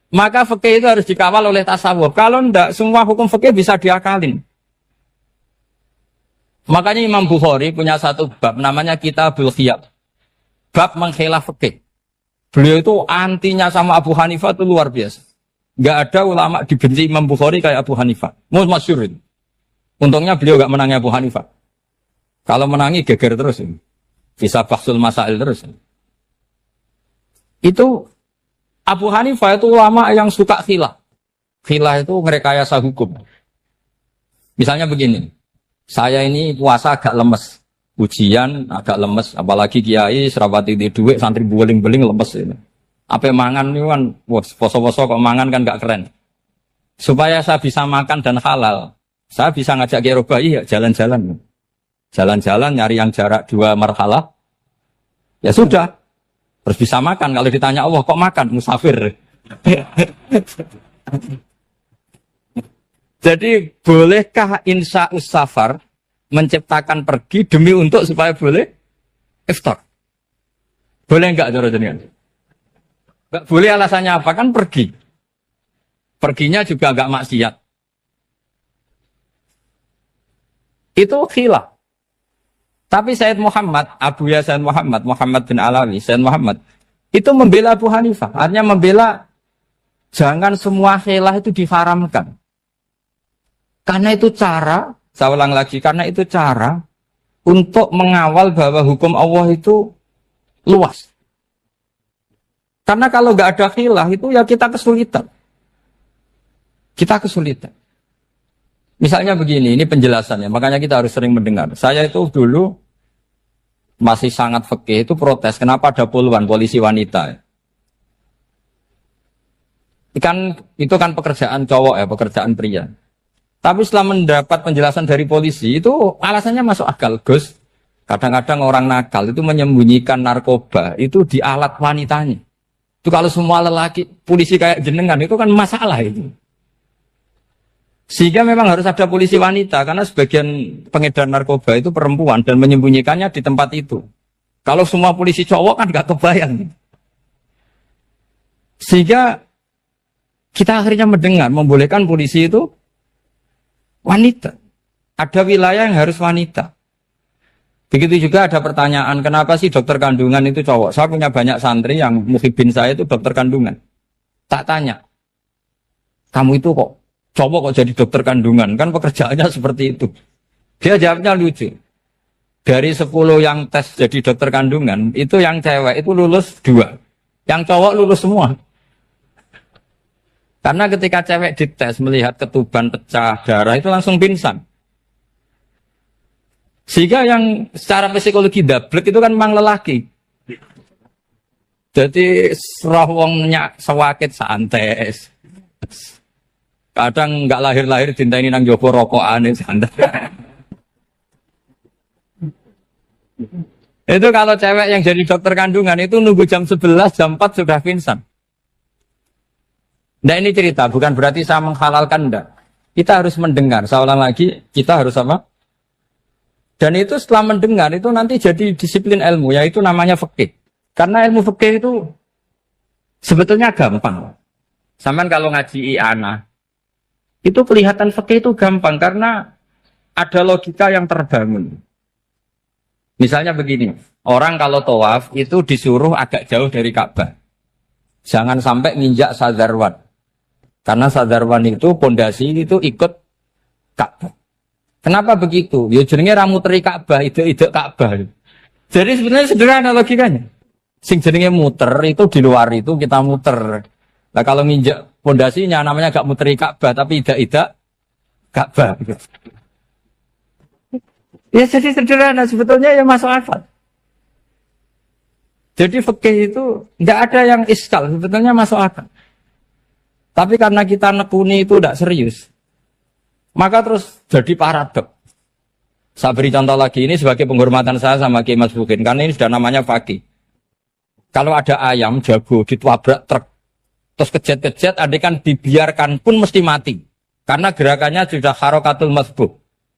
Maka fikih itu harus dikawal oleh tasawuf. Kalau ndak, semua hukum fikih bisa diakalin. Makanya Imam Bukhari punya satu bab namanya Kitabul Khiyab. Bab mengkhilaf fikih. Beliau itu antinya sama Abu Hanifah itu luar biasa. Gak ada ulama dibenci Imam Bukhari kayak Abu Hanifah. Masyhur itu. Untungnya beliau gak menangi Abu Hanifah. Kalau menangi geger terus. Bisa bahsul masail terus. Itu Abu Hanifah itu ulama yang suka khilah. Khilah itu ngerekayasa hukum. Misalnya begini. Saya ini puasa agak lemes. Ujian agak lemes. Apalagi kiai, serapati di duit, santri beling-beling lemes ini. Apa mangan ini kan, poso-poso kok mangan kan gak keren. Supaya saya bisa makan dan halal, saya bisa ngajak Kiai Robai ya jalan-jalan. Jalan-jalan nyari yang jarak 2 marhalah. Ya sudah. Terus bisa makan. Kalau ditanya Allah kok makan? Musafir. Jadi bolehkah insa'us safar menciptakan pergi demi untuk supaya boleh iftar? Boleh enggak cara jenengan? Enggak boleh, alasannya apa? Kan pergi. Perginya juga enggak maksiat. Itu khilaf. Tapi Sayyid Muhammad, Abu Ya Sayyid Muhammad, Muhammad bin Alawi, Sayyid Muhammad, itu membela Abu Hanifah. Artinya membela jangan semua khilaf itu diharamkan. Karena itu cara, saya ulang lagi, karena itu cara untuk mengawal bahwa hukum Allah itu luas. Karena kalau nggak ada khilaf itu ya kita kesulitan. Kita kesulitan. Misalnya begini, ini penjelasannya, makanya kita harus sering mendengar. Saya itu dulu masih sangat fikih itu protes, kenapa ada puluhan polisi wanita? Itu kan pekerjaan cowok ya, pekerjaan pria. Tapi setelah mendapat penjelasan dari polisi, itu alasannya masuk akal, Gus. Kadang-kadang orang nakal itu menyembunyikan narkoba, itu di alat wanitanya. Itu kalau semua lelaki, polisi kayak jenengan, itu kan masalah itu. Sehingga memang harus ada polisi wanita, karena sebagian pengedar narkoba itu perempuan dan menyembunyikannya di tempat itu. Kalau semua polisi cowok kan gak kebayang. Sehingga kita akhirnya mendengar, membolehkan polisi itu wanita. Ada wilayah yang harus wanita. Begitu juga ada pertanyaan, kenapa sih dokter kandungan itu cowok? Saya punya banyak santri yang muhibin saya itu dokter kandungan. Tak tanya, kamu itu kok cowok kok jadi dokter kandungan? Kan pekerjaannya seperti itu. Dia jawabnya lucu. Dari 10 yang tes jadi dokter kandungan, itu yang cewek itu lulus 2. Yang cowok lulus semua. Karena ketika cewek dites melihat ketuban pecah darah itu langsung pingsan. Sehingga yang secara psikologi dablek itu kan memang lelaki. Jadi serawongnya sewakit santes. Kadang nggak lahir-lahir dinteni nang jopo rokokane santai. Itu kalau cewek yang jadi dokter kandungan itu nunggu jam 11, jam 4 sudah pingsan. Nah ini cerita, bukan berarti saya menghalalkan, enggak. Kita harus mendengar, saya ulang lagi, kita harus apa? Dan itu setelah mendengar, itu nanti jadi disiplin ilmu, yaitu namanya fikih. Karena ilmu fikih itu sebetulnya gampang. Sampai kalau ngaji i'anah, itu kelihatan fikih itu gampang, karena ada logika yang terbangun. Misalnya begini, orang kalau tawaf itu disuruh agak jauh dari Ka'bah. Jangan sampai nginjak sadarwan. Karena sadarwan itu pondasi itu ikut Ka'bah. Kenapa begitu? Ya jenenge ra muteri Ka'bah, ide-ide Ka'bah. Jadi sebenarnya sederhana logikanya. Sing jenenge muter itu di luar itu kita muter. Nah kalau nginjak pondasinya namanya gak muteri Ka'bah tapi ide-ide Ka'bah. Ya jadi sederhana sebetulnya ya masuk akal. Jadi fikih itu tidak ada yang iskal, sebetulnya masuk akal. Tapi karena kita nekuni itu tidak serius, maka terus jadi paradok. Saya beri contoh lagi, ini sebagai penghormatan saya sama Kiai Mas Bukin, karena ini sudah namanya fakih. Kalau ada ayam jago ditabrak truk, terus kejet-kejet, adekan dibiarkan pun mesti mati. Karena gerakannya sudah harokatul masbuh.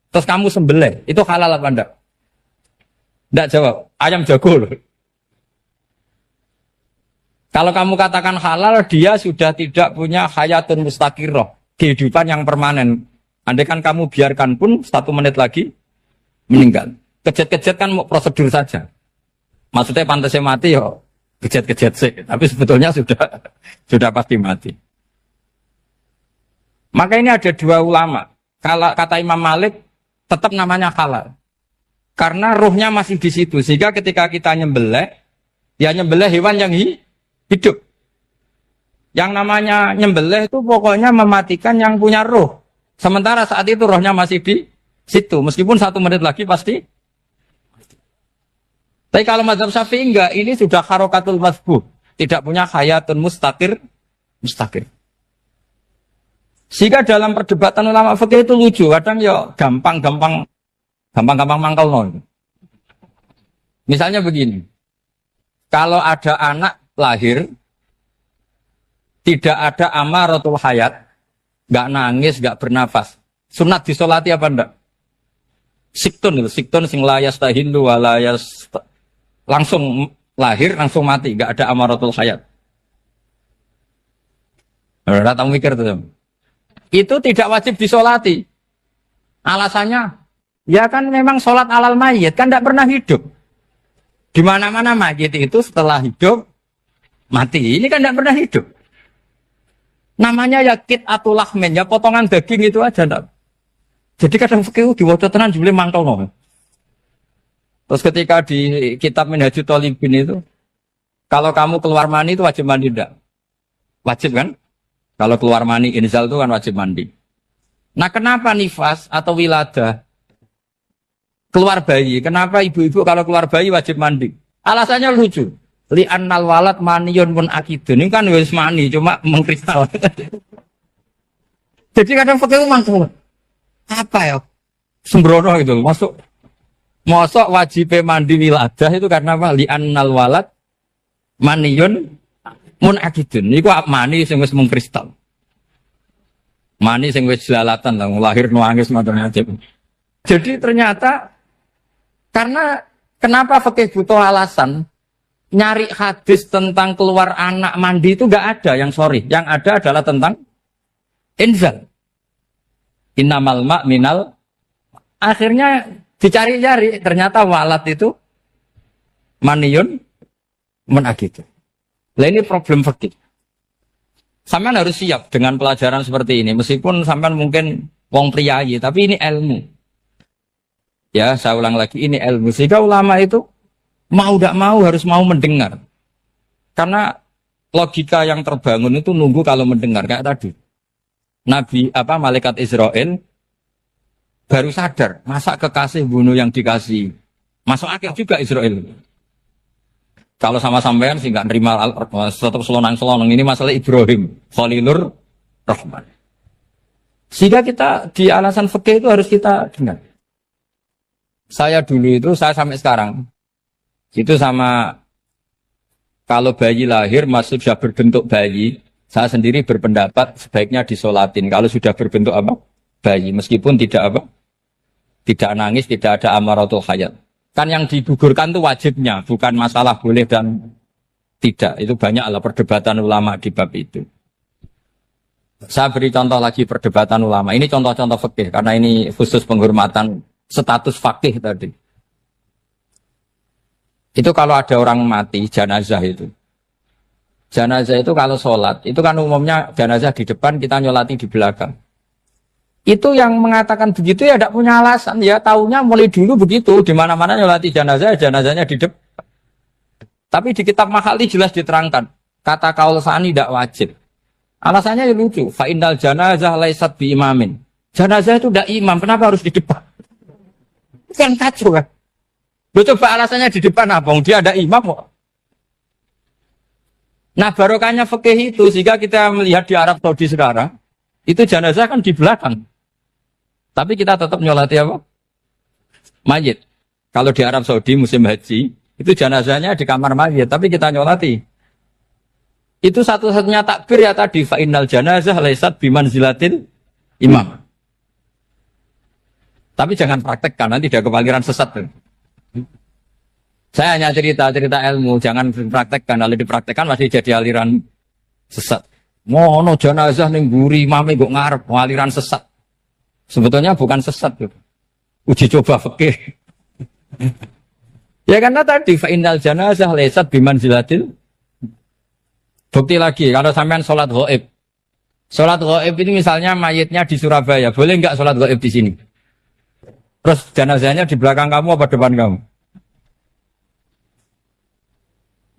Terus kamu sembelih, itu halal apa enggak? Enggak jawab, ayam jago loh. Kalau kamu katakan halal, dia sudah tidak punya hayatun mustaqirroh, kehidupan yang permanen. Andai kan kamu biarkan pun 1 menit lagi meninggal. Kejet-kejet kan mau prosedur saja. Maksudnya pantasnya mati ya kejet-kejet sih, tapi sebetulnya sudah pasti mati. Maka ini ada 2 ulama. Kalau kata Imam Malik tetap namanya halal. Karena ruhnya masih di situ, sehingga ketika kita nyembelih, ya nyembelih hewan yang hidup. Yang namanya nyembelih itu pokoknya mematikan yang punya roh. Sementara saat itu rohnya masih di situ. Meskipun 1 menit lagi pasti. Tapi kalau mazhab Syafi'i enggak, ini sudah harokatul masbuh. tidak punya hayatun mustaqir. Sehingga dalam perdebatan ulama fikih itu lucu, kadang ya gampang mangkal nol. Misalnya begini, kalau ada anak lahir, tidak ada amaratul hayat, nggak nangis, nggak bernafas, sunat disolati apa enggak? Siktun sing layas tahindu walayas, langsung lahir, langsung mati, nggak ada amaratul hayat. Udah tahu mikir tuh. Itu tidak wajib disolati. Alasannya, ya kan memang sholat alal mayit, kan tidak pernah hidup. Di mana-mana mayit itu setelah hidup, mati. Ini kan tidak pernah hidup. Namanya ya kit atau lahmin, ya potongan daging itu aja. Enggak. Jadi kadang fikih diwaca tenan jebule mangkel no. Terus ketika di kitab Minhajul Thalibin itu, kalau kamu keluar mani itu wajib mandi enggak? Wajib kan? Kalau keluar mani inzal itu kan wajib mandi. Nah kenapa nifas atau wiladah keluar bayi? Kenapa ibu-ibu kalau keluar bayi wajib mandi? Alasannya lucu. Li'annal walad maniyun pun akidun. Ini kan wis mani cuma mengkristal. Jadi kadang pakai mangkel. Apa ya? Sembrono gitu. Masuk wajib mandi wiladah itu karena apa? Li'annal walad maniyun mun akidun. Niku mani sing wis mengkristal. Mani sing wis jelalatan lah lahir nuangis macam-macam. Jadi ternyata karena kenapa fikih butuh alasan nyari hadis tentang keluar anak mandi itu enggak ada yang sorry. Yang ada adalah tentang inzal. Innamal ma' minal. Akhirnya dicari-cari ternyata walad itu maniyun mun akidun. Lah ini problem fikih. Sampean harus siap dengan pelajaran seperti ini. Meskipun sampean mungkin wong priayi, tapi ini ilmu. Ya, saya ulang lagi, ini ilmu. Sehingga ulama itu mau tidak mau harus mau mendengar. Karena logika yang terbangun itu nunggu kalau mendengar kayak tadi. Malaikat Israel baru sadar, masa kekasih bunuh yang dikasih. Masuk akal juga Israel. Kalau sama sampean sih nggak nerima tetap selonang-selonang. Ini masalah Ibrahim, Khalilur Rahman. Sehingga kita di alasan fikih itu harus kita dengar. Saya dulu itu, saya sampai sekarang itu sama kalau bayi lahir masih sudah berbentuk bayi, saya sendiri berpendapat sebaiknya disolatin. Kalau sudah berbentuk apa? Bayi, meskipun tidak nangis, tidak ada amaratul hayat. Kan yang digugurkan itu wajibnya, bukan masalah boleh dan tidak. Itu banyaklah perdebatan ulama di bab itu. Saya beri contoh lagi perdebatan ulama. Ini contoh-contoh fikih, karena ini khusus penghormatan status fakih tadi. Itu kalau ada orang mati, jenazah itu. Jenazah itu kalau sholat, itu kan umumnya jenazah di depan, kita nyolati di belakang. Itu yang mengatakan begitu ya tidak punya alasan, ya taunya mulai dulu begitu, di mana-mana nyolati jenazah, jenazahnya di depan. Tapi di kitab Makhali jelas diterangkan, kata kaul sani tidak wajib. Alasannya lucu, fa innal janazah laisat bi imamin. Jenazah itu tidak imam, kenapa harus di depan? Kan kacau kan? Lu coba alasannya di depan apa? Dia ada imam kok. Nah barokahnya fikih itu, sehingga kita melihat di Arab Saudi sekarang, itu jenazah kan di belakang. Tapi kita tetap nyolati apa? Mayit. Kalau di Arab Saudi musim haji, itu jenazahnya di kamar mayit, tapi kita nyolati. Itu satu-satunya takbir ya tadi, fa innal janazah laisat bimanzilatil imam. Tapi jangan praktekkan, nanti dia kepaliran sesat. Saya hanya cerita-cerita ilmu, jangan praktekkan. Kalau dipraktekkan masih jadi aliran sesat. Mono jenazah ning mburi imame kok ngarep aliran sesat. Sebetulnya bukan sesat tuh. Uji coba fikih. Ya karena tadi fa innal janazah laisat bimanzilatil. Bukti lagi kalau sampean salat ghaib. Salat ghaib ini misalnya mayitnya di Surabaya, boleh enggak salat ghaib di sini? Terus jenazahnya di belakang kamu apa depan kamu?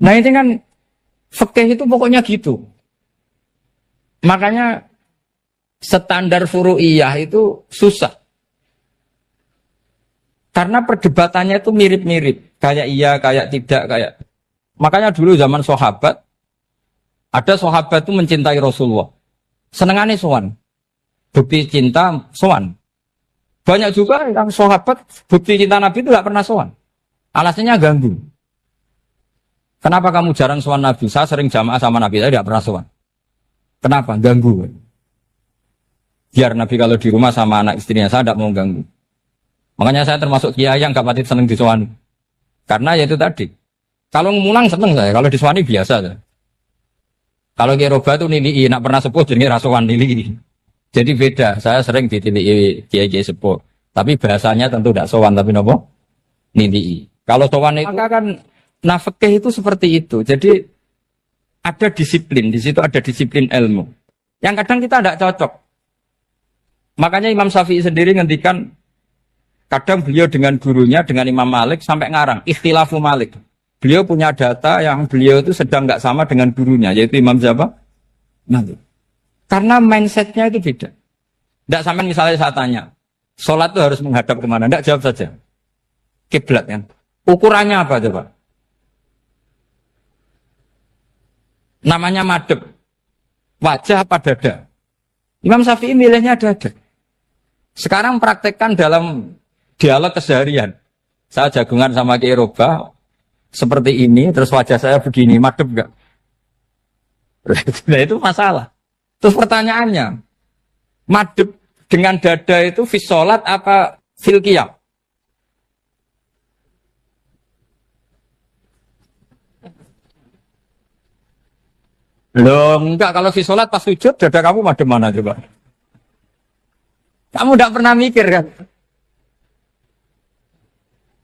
Nah ini kan fikih itu pokoknya gitu. Makanya standar furu'iyah itu susah. Karena perdebatannya itu mirip-mirip. Kayak iya, kayak tidak, kayak. Makanya dulu zaman sahabat, Ada sahabat itu mencintai Rasulullah. Senengannya sowan. Bukti cinta sowan. Banyak juga yang sahabat bukti cinta Nabi itu tidak pernah sowan. Alasannya ganggu. Kenapa kamu jarang sowan Nabi? Saya sering jamaah sama Nabi, saya tidak pernah sowan. Kenapa? Ganggu. Biar Nabi kalau di rumah sama anak istrinya, saya tidak mau ganggu. Makanya saya termasuk kiai yang gak pati seneng disowani. Karena ya itu tadi. Kalau ngulang seneng saya, kalau disowani biasa saya. Kalau Kiai Roba itu nilai, nak pernah sepuh jadi rasuan nilai. Jadi beda, saya sering ditilai Kiai sepuh. Tapi bahasanya tentu tidak sowan, tapi nopo nilai. Kalau sowan itu maka kan nafkah itu seperti itu. Jadi ada disiplin, di situ ada disiplin ilmu. Yang kadang kita tidak cocok. Makanya Imam Syafi'i sendiri ngendikan, kadang beliau dengan gurunya, dengan Imam Malik sampai ngarang ikhtilafu Malik. Beliau punya data yang beliau itu sedang nggak sama dengan gurunya, yaitu Imam siapa? Malik. Karena mindsetnya itu beda. Tidak sama misalnya saya tanya, sholat itu harus menghadap kemana? Tidak, jawab saja. Kiblat kan. Ukurannya apa coba? Namanya madhep. Wajah apa dada? Imam Syafi'i milihnya dada. Sekarang praktekkan dalam dialog keseharian. Saya jagungan sama Kiai Roba seperti ini, terus wajah saya begini, madhep enggak? Nah itu masalah. Terus pertanyaannya, madhep dengan dada itu fis sholat apa fil qiyam? Loh enggak, kalau fis sholat pas sujud dada kamu madhep mana coba? Kamu enggak pernah mikir kan?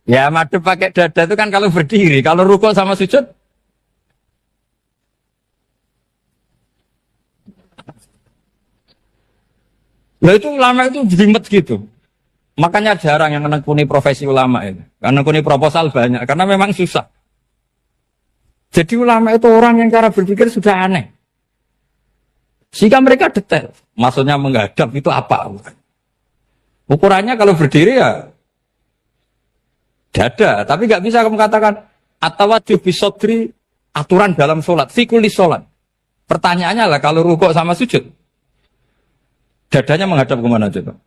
Ya madhep pakai dada itu kan kalau berdiri, kalau rukuk sama sujud. Nah itu ulama itu jelimet gitu. Makanya jarang yang menekuni profesi ulama itu. Karena menekuni proposal banyak, karena memang susah. Jadi ulama itu orang yang cara berpikir sudah aneh. Sehingga mereka detail. Maksudnya menghadap itu apa? Ukurannya kalau berdiri ya dada, tapi nggak bisa kamu katakan atawajjuh bisodri aturan dalam sholat, fikuli sholat. Pertanyaannya lah kalau rukuk sama sujud, dadanya menghadap kemana coba?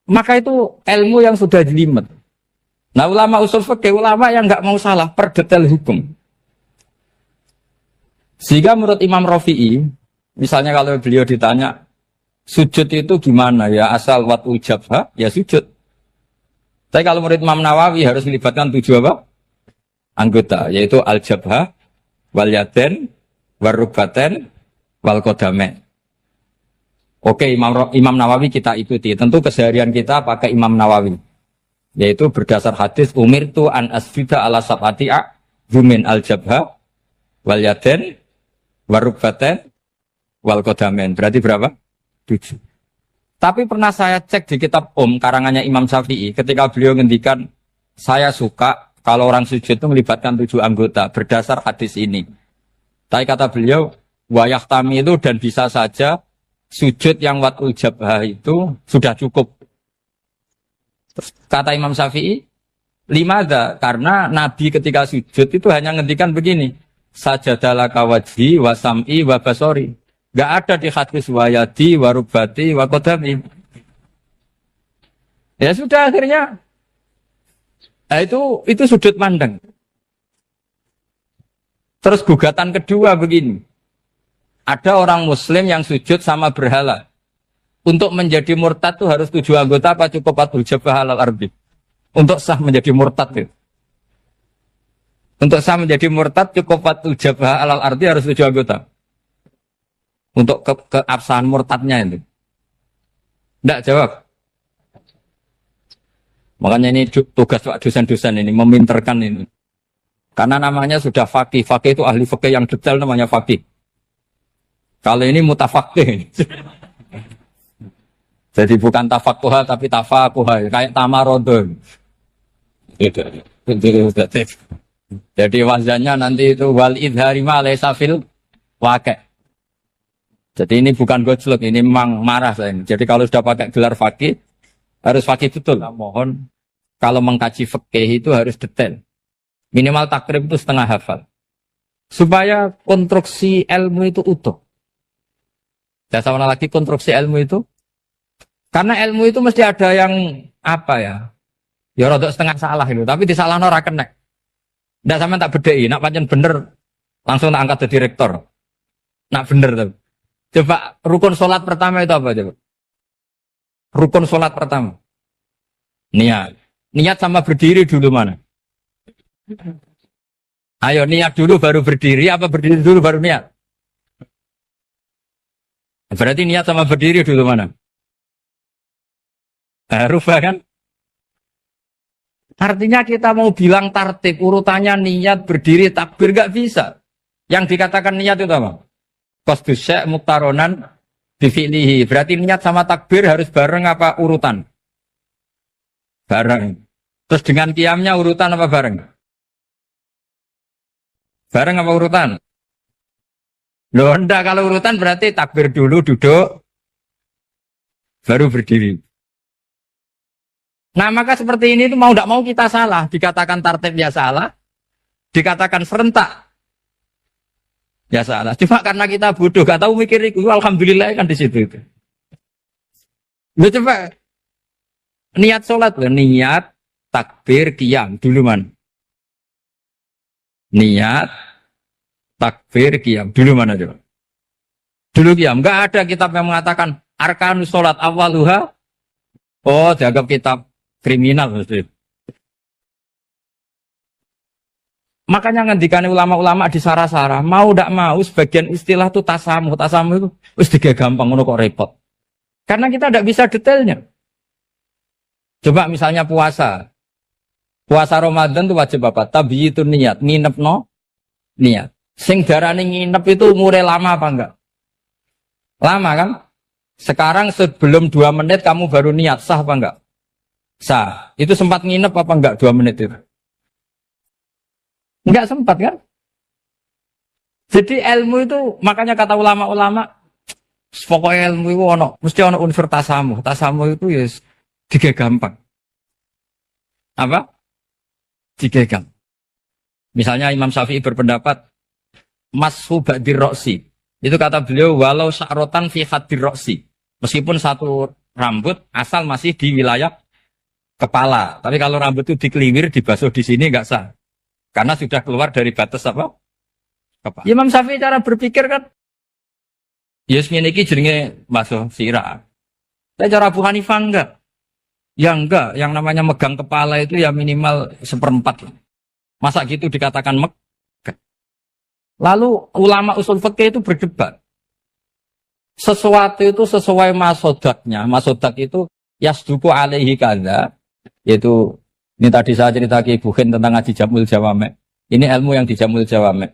Maka itu ilmu yang sudah jelimet. Nah ulama usul fikih, ulama yang nggak mau salah per detail hukum. Sehingga menurut Imam Rafi'i, misalnya kalau beliau ditanya sujud itu gimana ya, asal watul jabha ya sujud. Tapi kalau menurut Imam Nawawi harus melibatkan 7 apa? Anggota, yaitu al-jabha, wal yaden, warrubaten, wal qadamen. Oke, Imam Nawawi kita ikuti. Tentu keseharian kita pakai Imam Nawawi. Yaitu berdasar hadis umirtu an asjuda ala sab'ati'a yumin al-jabha, wal yaden, warrubaten, wal qadamen. Berarti berapa? 7. Tapi pernah saya cek di kitab karangannya Imam Syafi'i, ketika beliau ngendikan, saya suka kalau orang sujud itu melibatkan 7 anggota, berdasar hadis ini. Tapi kata beliau, wayahtami itu dan bisa saja sujud yang watul jabhah itu sudah cukup. Terus kata Imam Syafi'i, limada, karena Nabi ketika sujud itu hanya ngendikan begini, sajadalaka wajhi wa sam'i wa basori. Gak ada di hadis wayadi, warubati, wakodami. Ya sudah akhirnya. Nah, itu sudut pandang. Terus gugatan kedua begini. Ada orang muslim yang sujud sama berhala. Untuk menjadi murtad itu harus 7 anggota apa cukup 4 jabah halal arbi. Untuk sah menjadi murtad itu. Untuk sah menjadi murtad cukup 4 jabah halal arbi harus 7 anggota. Untuk keabsahan murtadnya itu. Tidak jawab. Makanya ini tugas Pak dosen-dosen ini, meminterkan ini. Karena namanya sudah faqih. Faqih itu ahli faqih yang detail namanya faqih. Kalau ini mutafaqih. Jadi bukan tafakuha tapi tafakuha. Kayak tamarodon. Jadi wazannya nanti itu wal idhari ma laysa fil waqi'. Jadi ini bukan gojlok, ini memang marah saya. Jadi kalau sudah pakai gelar fakih, harus fakih betul. Nah, mohon, kalau mengkaji fakih itu harus detail. Minimal takrib itu setengah hafal. Supaya konstruksi ilmu itu utuh. Dan sama lagi konstruksi ilmu itu. Karena ilmu itu mesti ada yang apa ya? Ya rodok setengah salah itu, tapi disalahno ora kena. Ndak sampean tak bedheki, nak pancen bener langsung tak angkat jadi direktur. Nak bener tuh. Coba rukun sholat pertama itu apa coba? Rukun sholat pertama. Niat. Niat sama berdiri dulu mana? Ayo niat dulu baru berdiri, apa berdiri dulu baru niat? Berarti niat sama berdiri dulu mana? Rubah kan? Artinya kita mau bilang tartib, urutannya niat, berdiri, takbir, gak bisa. Yang dikatakan niat itu apa? Qasdus syai' muktaronan bifi'lihi. Berarti niat sama takbir harus bareng apa urutan? Bareng. Terus dengan qiyamnya urutan apa bareng? Bareng apa urutan? Loh enggak, kalau urutan berarti takbir dulu, duduk, baru berdiri. Nah maka seperti ini itu mau tidak mau kita salah. Dikatakan tartib ya salah. Dikatakan serentak ya salah. Cuma karena kita bodoh, gak tahu mikir itu. Alhamdulillah kan di situ itu. Lu coba niat sholat loh. Niat, takbir, qiyam. Dulu man. Niat, takbir, qiyam. Dulu mana coba? Dulu qiyam. Gak ada kitab yang mengatakan arkanus sholat awaluha. Oh dianggap kitab kriminal maksudnya. Makanya ngendikane ulama-ulama di sarah-sarah, mau ndak mau sebagian istilah itu tasamuh itu wis digawe gampang ngono kok repot. Karena kita ndak bisa detailnya. Coba misalnya puasa. Puasa Ramadan itu wajib apa? Tabyitun niat, nginepno niat. Sing darane nginep itu umure lama apa enggak? Lama kan? Sekarang sebelum 2 menit kamu baru niat, sah apa enggak? Sah. Itu sempat nginep apa enggak 2 menit itu? Enggak sempat kan? Jadi ilmu itu, makanya kata ulama-ulama, pokoknya ilmu itu mesti ono unsur tasamuh. Tasamuh itu ya tiga gampang. Apa? Tiga gampang. Misalnya Imam Syafi'i berpendapat, mashu ba'dir roksi. Itu kata beliau, walau sya'rotan fi hadir roksi. Meskipun satu rambut asal masih di wilayah kepala. Tapi kalau rambut itu dikeliwir, dibasuh di sini nggak sah. Karena sudah keluar dari batas apa? Kepala. Imam Syafi'i cara berpikir kan, yes ini jenenge basuh sirah. Tapi cara Abu Hanifah enggak. Ya enggak, yang namanya megang kepala itu ya minimal 1/4. Masa gitu dikatakan megah? Lalu ulama usul fikih itu berdebat. Sesuatu itu sesuai masodaknya. Masodak itu yasduku alaihi kadza. Yaitu, ini tadi saya cerita ke Ibu Khin tentang ngaji Jamul Jawame. Ini ilmu yang di Jamul Jawame.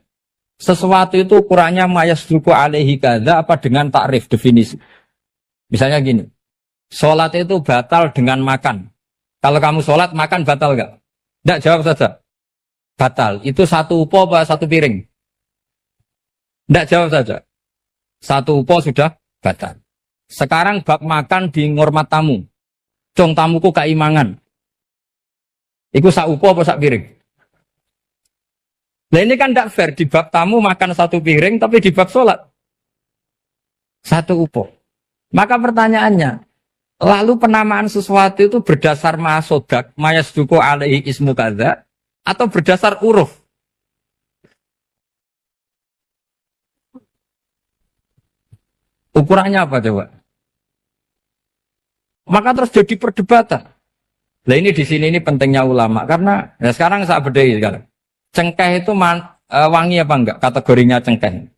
Sesuatu itu ukurannya mayasduku alaihi kadza apa dengan takrif, definisi. Misalnya gini, sholat itu batal dengan makan. Kalau kamu sholat, makan batal gak? Tidak, jawab saja. Batal. Itu satu upo apa satu piring? Tidak, jawab saja. Satu upo sudah batal. Sekarang bab makan di ngormat tamu. Cong tamuku keimangan. Iku sak upo apa sak piring? Nah ini kan tidak fair. Di bab tamu makan satu piring, tapi di bab sholat satu upo. Maka pertanyaannya, lalu penamaan sesuatu itu berdasar masodak, mayasduku alaihi ismu kadza, atau berdasar uruf? Ukurannya apa coba? Maka terus jadi perdebatan. Nah ini di sini ini pentingnya ulama karena ya sekarang saya bedai sekarang. Cengkeh itu wangi apa enggak? Kategorinya cengkeh.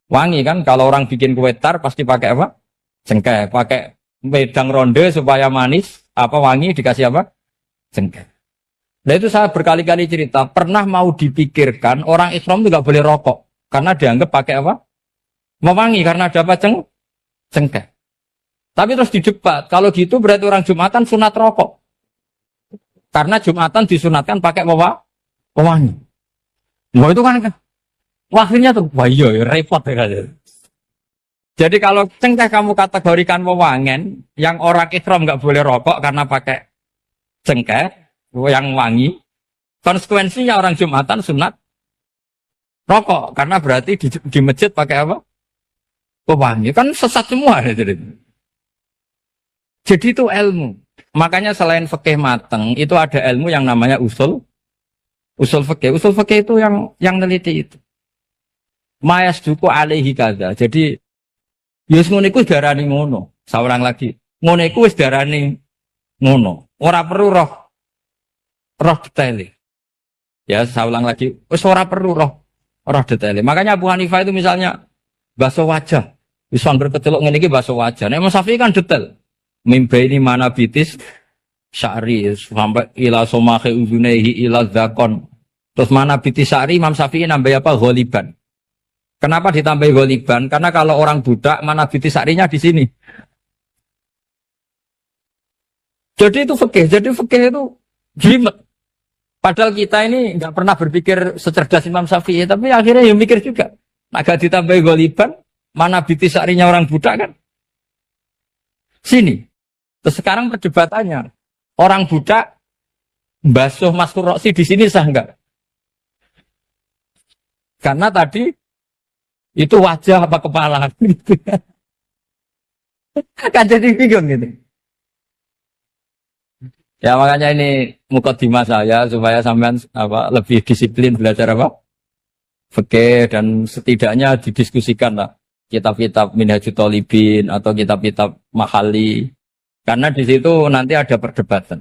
Wangi kan? Kalau orang bikin kue tar pasti pakai apa? Cengkeh. Pakai wedang ronde supaya manis. Apa wangi dikasih apa? Cengkeh. Nah itu saya berkali-kali cerita. Pernah mau dipikirkan orang Islam itu nggak boleh rokok karena dianggap pakai apa? Mewangi karena ada apa? Cengkeh. Tapi terus didebat, kalau gitu berarti orang Jumatan sunat rokok. Karena Jumatan disunatkan pakai pewangi. Wah itu kan, akhirnya tuh, wah iya repot ya. Jadi kalau cengkeh kamu kategorikan pewangen, yang orang Islam nggak boleh rokok karena pakai cengkeh, yang wangi, konsekuensinya orang Jumatan sunat rokok karena berarti di masjid pakai apa? Pewangi kan sesat semua ya, jadi itu ilmu. Makanya selain fikih mateng itu ada ilmu yang namanya usul fikih. Usul fikih itu yang neliti itu. Mayas duku alaihi kada. Jadi yus ngono iku darani ngono. Saurang lagi. Ngono iku wis darani ngono. Ora perlu roh detail. Ya, saya ulang lagi. Wis ora perlu roh detail. Makanya Abu Hanifah itu misalnya basuh wajah. Bisa berkecelok ngene iki basuh wajah. Nek Imam Syafi'i kan detail. Mimba ini mana bitis syari sampai ila somahe uzunehi ila zakon. Terus mana bitis syari Imam Syafi'i nambah apa? Ghaliban. Kenapa ditambah ghaliban? Karena kalau orang budak mana bitis syarinya di sini. Jadi itu fikih. Jadi fikih itu jelimet. Padahal kita ini nggak pernah berpikir secerdas Imam Syafi'i, tapi akhirnya ya mikir juga. Agak ditambah ghaliban, mana bitis syarinya orang budak kan? Sini. Terus sekarang perdebatannya, orang budak basuh Mastur Roksi di sini sah enggak? Karena tadi itu wajah apa kepala gitu. Kan jadi bingung gitu. Ya makanya ini mukadimah saya supaya sampean lebih disiplin belajar fikih dan setidaknya didiskusikan lah kitab-kitab Minhajul Thalibin atau kitab-kitab Mahali. Karena di situ nanti ada perdebatan.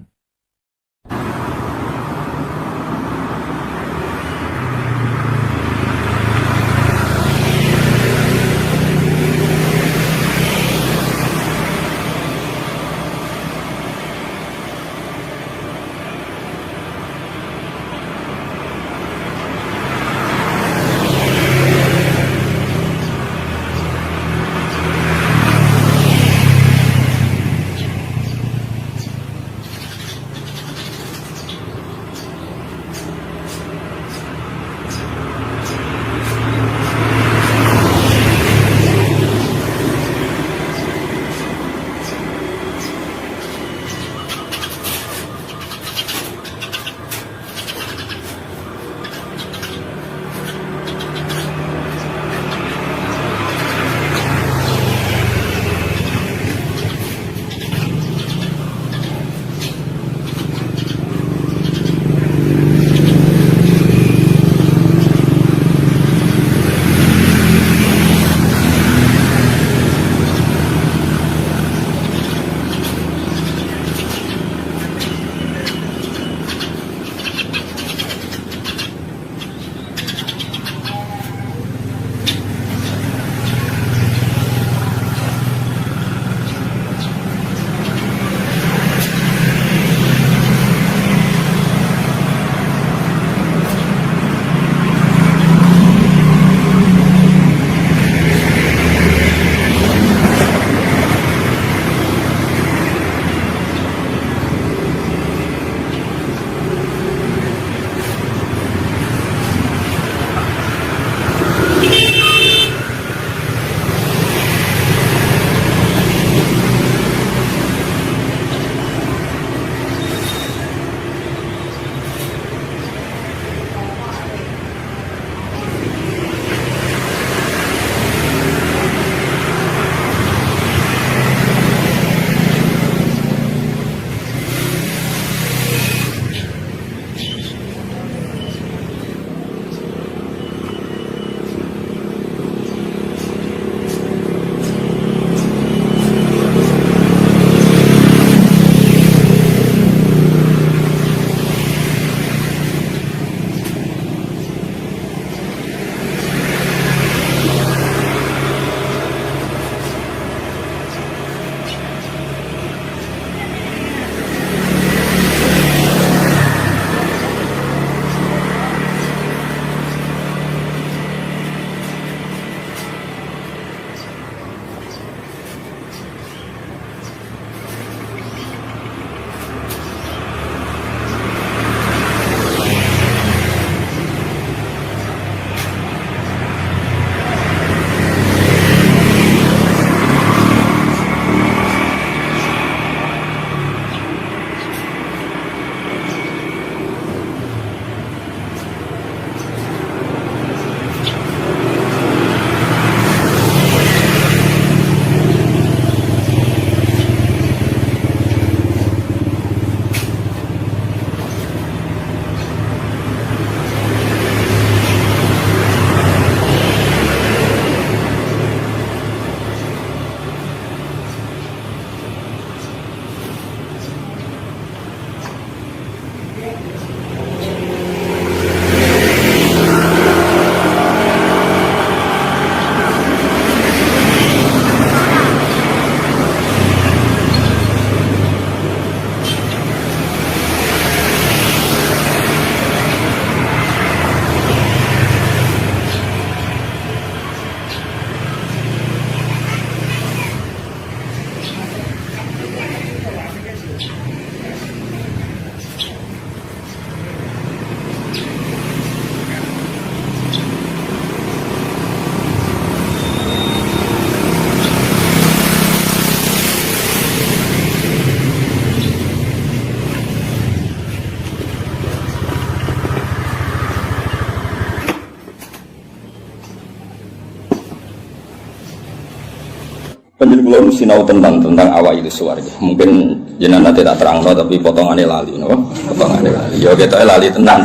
Penjelasan kula sinau tentang awal itu suwarga. Mungkin jenengan nanti tak terangno tapi potongannya lali, no? Potongannya lali. Ya kita lali tenan.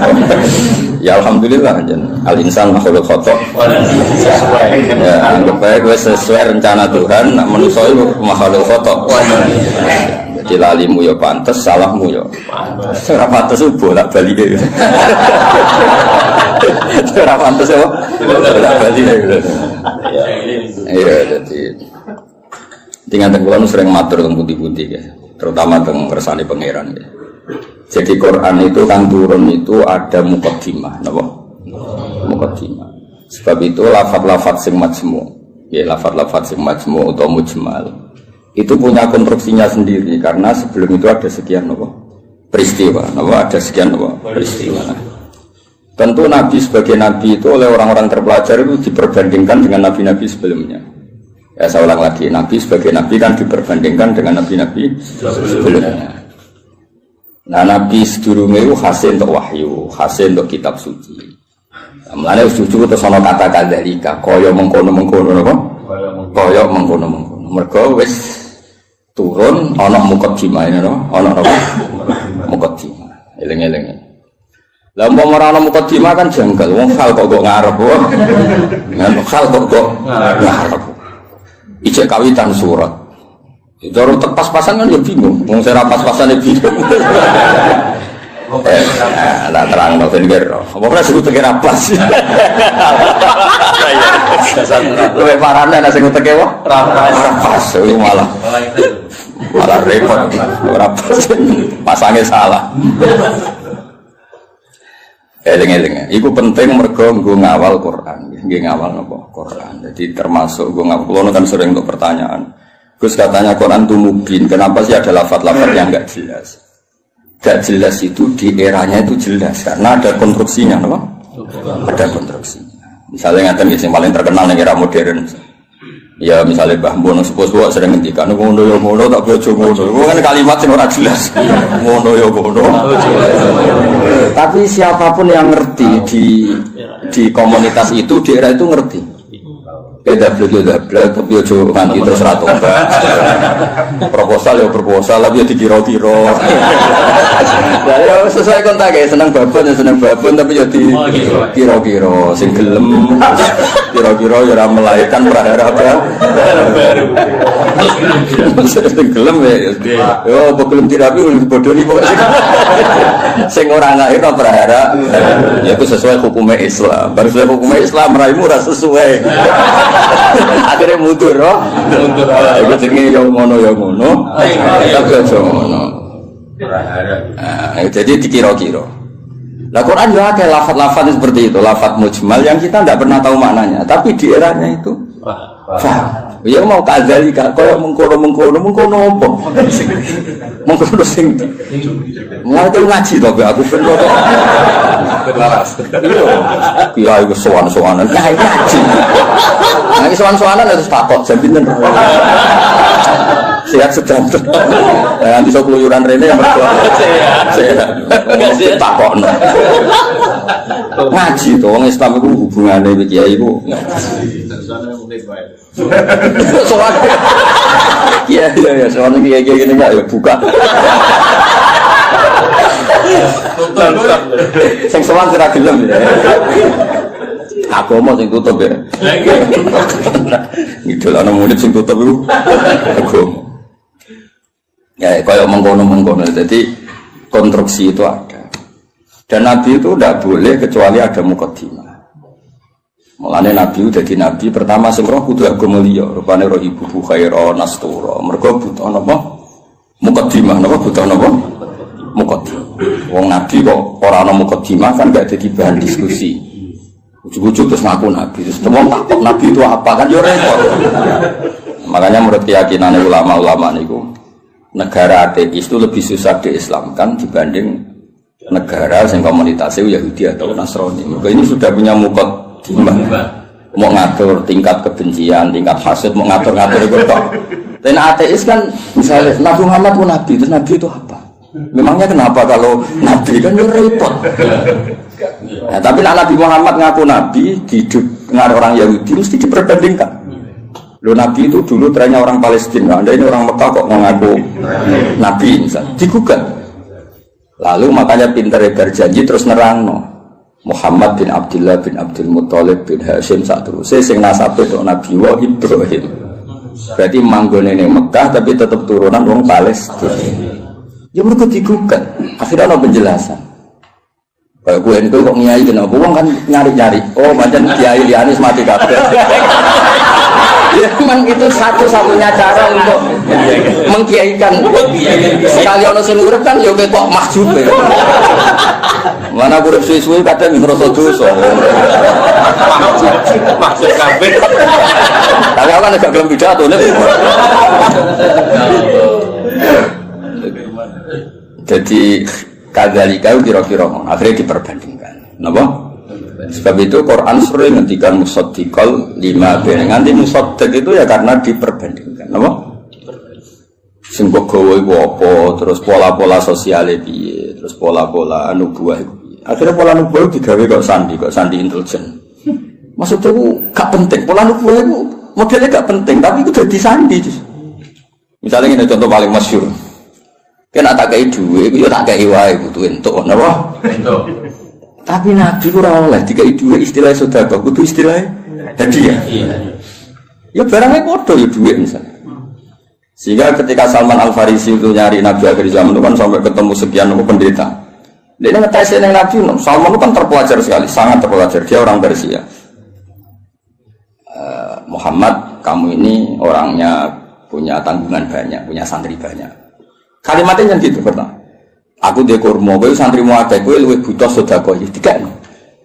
Ya alhamdulillah jen. Al insan makhluk khata. Ya, anggap baik sesuai rencana Tuhan, nak manusia itu makhluk khata. Jadi lalimu ya pantes, salahmu ya pantes. Ora pantes bolak-balik. Ora pantes ya. Bolak-balik. Iya, jadi tinggal tenggelam sering matur tentang putih-putih ya, terutama tentang kersane pangeran ya. Jadi Quran itu kan turun itu ada muqaddimah, napa? Muqaddimah. Sebab itu lafaz-lafaz sing majmu, ya lafaz-lafaz sing majmu atau mujmal itu punya konstruksinya sendiri karena sebelum itu ada sekian napa? Peristiwa, napa? Ada sekian napa? Peristiwa. Tentu Nabi sebagai Nabi itu oleh orang-orang terpelajar itu diperbandingkan dengan Nabi-Nabi sebelumnya. Ya saya ulang lagi, Nabi sebagai Nabi kan diperbandingkan dengan Nabi-Nabi sebelumnya. Nah Nabi sedurunge itu hasil untuk wahyu, hasil untuk kitab suci. Mulane suci terus ana kata kadzalika, kaya mengkono-mengkono apa? Kaya mengkono-mengkono. Mergo wis turun ana muqaddimah no, ana apa? Muqaddimah. Eling-eling. Lah umpama ana muqaddimah kan janggal, wong hal kok ngarep wae. Ngan hal kok ngarep. Ijek kawitan surat. Jaro pas-pasan kan ya bingung. Wong sing ra pas-pasan ya bingung. Lah terang no ben kira. Apa ora sebut kira pas. Luwe parane nek sing teke wae ora pas malah repot ora pas. Pasange salah. Eling-eling, itu penting mergo nggo ngawal Quran, nggih ngawal napa Quran. Jadi termasuk nggo ngawal. Kulo kan sering untuk pertanyaan. Gus katanya Quran itu mubin, kenapa sih ada lafaz-lafaz yang enggak jelas? Enggak jelas itu di eranya itu jelas karena ada konstruksinya, napa? Ada konstruksinya. Misalnya ngaten yang paling terkenal ning era modern. Ya misalnya Mbah Mun sepuh-sepuh sering ngendikan ngono ya ngono tak bojo ngono. Itu kan kalimat sing ora jelas. Ngono ya ngono. Tapi siapapun yang ngerti di komunitas itu di era itu ngerti. Beda tapi ojo nganti terus ra tobat. Proposal ya proposal, tapi ya dikira-kira. Lah ya sesuai kontak ya seneng babon tapi ya dikira-kira sing gelem kira-kira ya ora melahirkan prahara baru. Sing gelem ya yo gelem dirapi bodoni pokoke sing ora lahir prahara ya itu sesuai hukum Islam. Baru sesuai hukum Islam raimu ora sesuai. Akhirnya mundur, mundur. Itu jenenge yang ngono, tapi aja ngono. Jadi dikira-kira. Lah Quran juga ada lafaz-lafaz seperti itu, lafaz mujmal yang kita tidak pernah tahu maknanya, tapi di eranya itu paham. Ya mau kadzalika, kaya mengkono apa? Mengkono sing. Ngerti ngaji to aku ben kok. Laras. Iya, iku sowan-sowanan. Nah, ngaji. Nah, sowan-sowanan harus takok jam pinten. Sehat sedang. Nanti sok keluyuran rene yang berdua. Sehat. Takokno. Ngaji to wong Islam iku hubungane iki kiai iku. Soal iya soal kayak gini nggak ya buka sing soal kira gelem ya aku mau sing tutup ya ngidol ana murid sing tutup itu aku ya kayak mengkono jadi konstruksi itu ada dan Nabi itu tidak boleh kecuali ada muqaddimah. Mulane Nabi udah di Nabi pertama sing roh kudu agama liya, rupane roh ibu khaira nastura. Mergo butuh napa? Muqaddimah napa butuh napa? Muqaddimah. Wong Nabi kok ora ana muqaddimah kan gak dadi bahan diskusi. Ujug-ujug terus ngaku Nabi. Terus wong takok Nabi itu apa kan yo repot. Makanya menurut keyakinan ulama-ulama niku negara ateis itu lebih susah diislamkan dibanding negara yang komunitasnya Yahudi atau Nasrani. Maka ini sudah punya mau ngatur tingkat kebencian, tingkat hasad, mau ngatur-ngatur itu kok. Dan ateis kan misalnya Nabi Muhammad pun Nabi, terus Nabi itu apa? Memangnya kenapa kalau Nabi kan repot? Nah, tapi Nabi Muhammad ngaku Nabi di dengan orang Yahudi mesti diperbandingkan. Lo Nabi itu dulu trennya orang Palestina, Anda ini orang Mekah kok mengaku Nabi misalnya, digugat. Lalu makanya pintar berjanji terus nerangno. Muhammad bin Abdullah bin Abdul Muthalib bin Hashim satu. Saya sing nasabe itu Nabi wa Ibrahim. Berarti manggone ning Mekah tapi tetap turunan wong Palestina. Ya mereka digugat. Akhirnya ada penjelasan. Kayak gue itu kok nyai kenapa? Wong kan nyari-nyari. Oh, macam kiai lianis mati kabeh. Ya memang itu satu-satunya cara untuk mengkiaikan. Sekali ono sing urip kan yo ketok mahjub. Mana urip suwi-suwi kadang ngrasa dosa. Maksud kabeh. Tapi aku kan agak gelem pidato nek. Jadi kadzalika kira-kira akhirnya diperbandingkan. Napa? Sebab itu Quran sering ngendikan musaddiqal lima ben. Nganti musaddiq itu ya karena diperbandingkan. Napa? Sing kok gawe iku apa, terus pola-pola sosiale piye, terus pola-pola nubuwah iku piye. Akhirnya pola nubuwah digawe kok sandi intelijen. Maksudnya itu gak penting. Pola nubuwah itu modelnya gak penting, tapi itu jadi sandi. Misalnya ini contoh paling masyhur. Kan tak kei duwe, iku yo tak kei wae kudu entuk, napa? Entuk. Tapi Nabi ora oleh dikai duwe istilah sedekah, kudu istilah hadiah. Iya. Ya barangnya padha ya duwe misalnya. Sehingga ketika Salman Al-Farisi itu nyari Nabi akhir zaman itu kan sampai ketemu sekian pendeta. Dia ngetes dengan Nabi, Salman itu kan terpelajar sekali, sangat terpelajar. Dia orang Persia. Muhammad, kamu ini orangnya punya tanggungan banyak, punya santri banyak. Kalimatnya yang gitu pertama. Aku dia kurma, gue santri mau ada, gue lebih butuh sedekah ya tiga.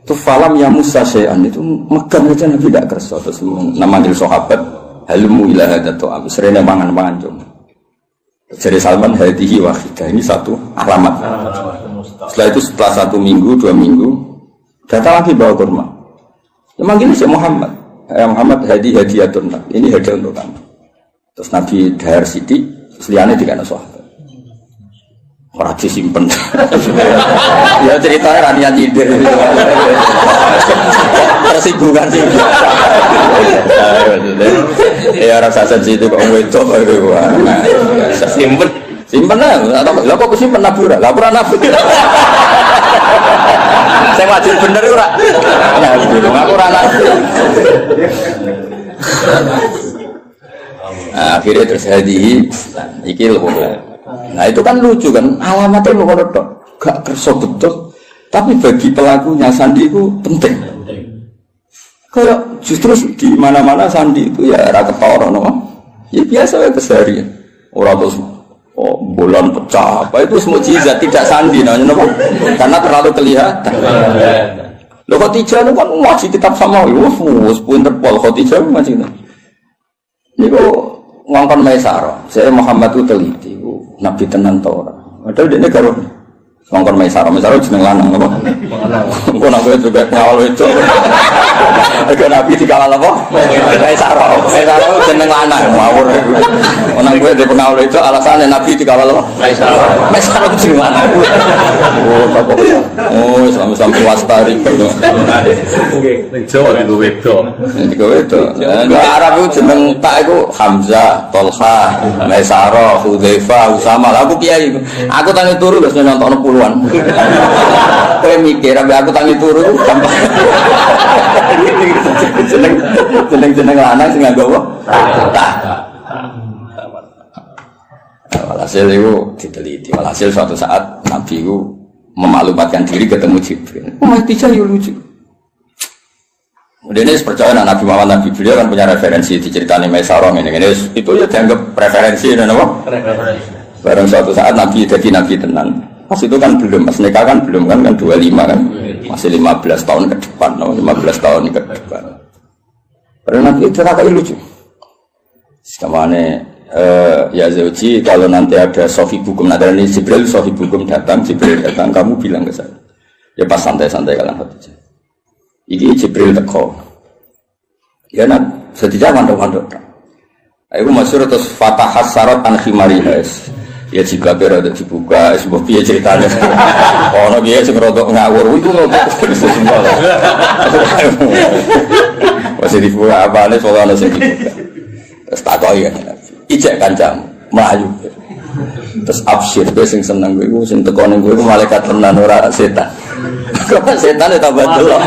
Itu falam ya Musa syai'an itu megang aja Nabi tidak kerso. Terus namanggil sahabat halmu ila hadatu am serene mangan-mangan cuma. Jadi Salman hadihi wahidah ini satu alamat. Setelah itu setelah 1 minggu 2 minggu datang lagi bawa kurma. Ya manggil si Muhammad. Muhammad hadiyatun. Ini hadiah untuk kamu. Terus Nabi dahar sidik, seliane dikana sahabat. Orang disimpen. Ya ceritanya rania nyindir. Tersinggungan sih. Ya rasa sensitif kok wedok itu. Simpen. Simpen lah. Lah kok simpen nabura? Laporan nabi. Saya wajib bener ora. Nah, aku ora nabi. Akhirnya terus hadihi iki lho. Nah itu kan lucu kan, alamatnya ngono tok, gak kerso betul, tapi bagi pelakunya sandi itu penting. Kalau justru di mana-mana sandi itu ya rata ketara, no? Ya biasa ya keseharian. Orang terus bulan pecah, apa itu semua mukjizat tidak sandi, namanya no? Karena terlalu kelihatan. Lo Khadijah itu kan masih kitab sama, wus pinter pol Khadijah masih. Ini kok ngongkon Maisarah, saya Muhammad itu teliti. Nabi tenan ta ora. Padahal dene karo ngongkon Maisarah jeneng lanang apa? Engko nak juga ngawal wedok. Aga Nabi dikawal apa? Maisarah jeneng lanang ngawur. Ono kowe dhe pengawal wedok alasane Nabi dikawal apa? Maisarah jeneng lanang. Oh, apa? Oh, sampe wastari. Nggih, ning Jawa niku wedok. Niku wedok. Arab itu jeneng tak iku Hamzah, Tolha, Maisarah, Hudzaifah, Usama. Aku kiai. Aku tangi turu wis nyontokno puluhan. Kowe mikir aku tangi turu gampang. Jeneng lanang sing nganggo apa? Walhasil itu diteliti. Walhasil suatu saat Nabi itu memaklumatkan diri ketemu Jibril. Khadijah ya lucu. Kemudian ini percaya Nabi Muhammad Nabi beliau kan punya referensi diceritani Maisarah ini itu ya dianggap referensi dan apa? Barang suatu saat Nabi jadi Nabi tenan. Pas itu kan belum, pas nikah kan belum kan 25 kan. Masih 15 tahun ke depan, 15 tahun ke depan. Padahal Nabi itu rakyat lucu. Sekamane ya Zauji kalau nanti ada sofi bukum nadani Jibril sofi bukum datang kamu bilang ke saya. Ya pas santai-santai kalian Khadijah. Iki Jibril teko. Ya nak sedijak mandok-mandok. Aku masyhur terus fatahas sarat an khimariha. Ya jika berada dibuka, sebuah piye ceritanya. Ono piye sing rodok ngawur iku rodok semua. Masih dibuka apa nih soalnya sing dibuka. Terus takoki kan Nabi. Ijek kancamu melayu. Terus absyir kowe sing seneng kowe sing teko ning kowe malaikat tenan ora setan. Kok setan ya tambah delok.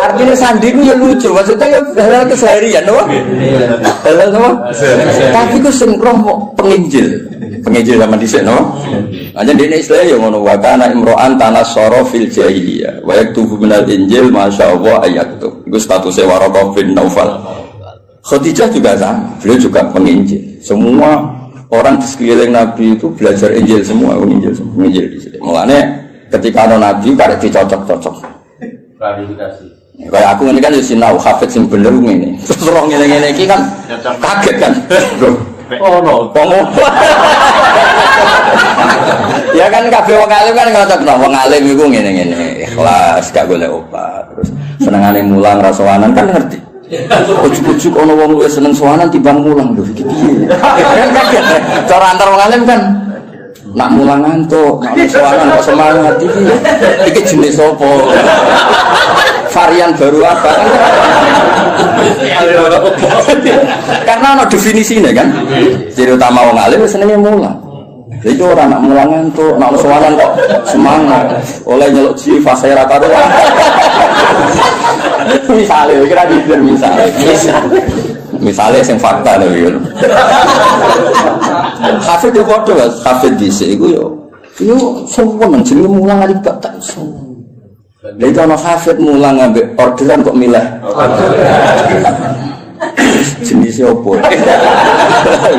Artinya sandi ku ya lucu, maksudnya ya hal keseharian, apa? Hal apa? Tapi ku sing roh penginjil zaman dhisik, no? Aja dene istilah ya ngono wa kana imro'an tanassara fil jahiliyah wa yaktubu minal injil masyaallah ayaktub. Iku statusnya Waraqah bin Naufal. Khadijah juga sama, beliau juga penginjil. Semua orang di sekeliling Nabi itu belajar Injil semua, penginjil di sini. Mulane ketika ada Nabi karek dicocok-cocok. Klarifikasi. Kayak aku ini kan sinau hafid sing bener ngene. Terus ora ngene-ngene iki kan kaget kan. Oh no. Ya kan kabeh wong alim kan ngocok wong alim iku ngene-ngene, ikhlas gak golek obat. Terus senengane mulang ra sowanan kan ngerti. Ujuk-ujuk ana wong luwih seneng sowanan timbang mulang lho iki piye. Kan kaget. Cara antar wong alim kan nak mulang ngantuk, nak sowanan kok semangat iki jenis apa? Varian baru apa kan? Karena ada definisinya kan. Ciri utama wong alim senenge mulang. Jadi orang nak mulang ngantuk, nak sowanan kok semangat. Oleh nyeluk ji fase ra karo. Misale kira gitu misalnya sing fakta lho ya. Hafid yo padha Mas, hafid dhisik iku yo sowan jenenge mulang ali gak tak iso. Lha itu ana hafid mulang ambek orderan kok milah. Jenis opo?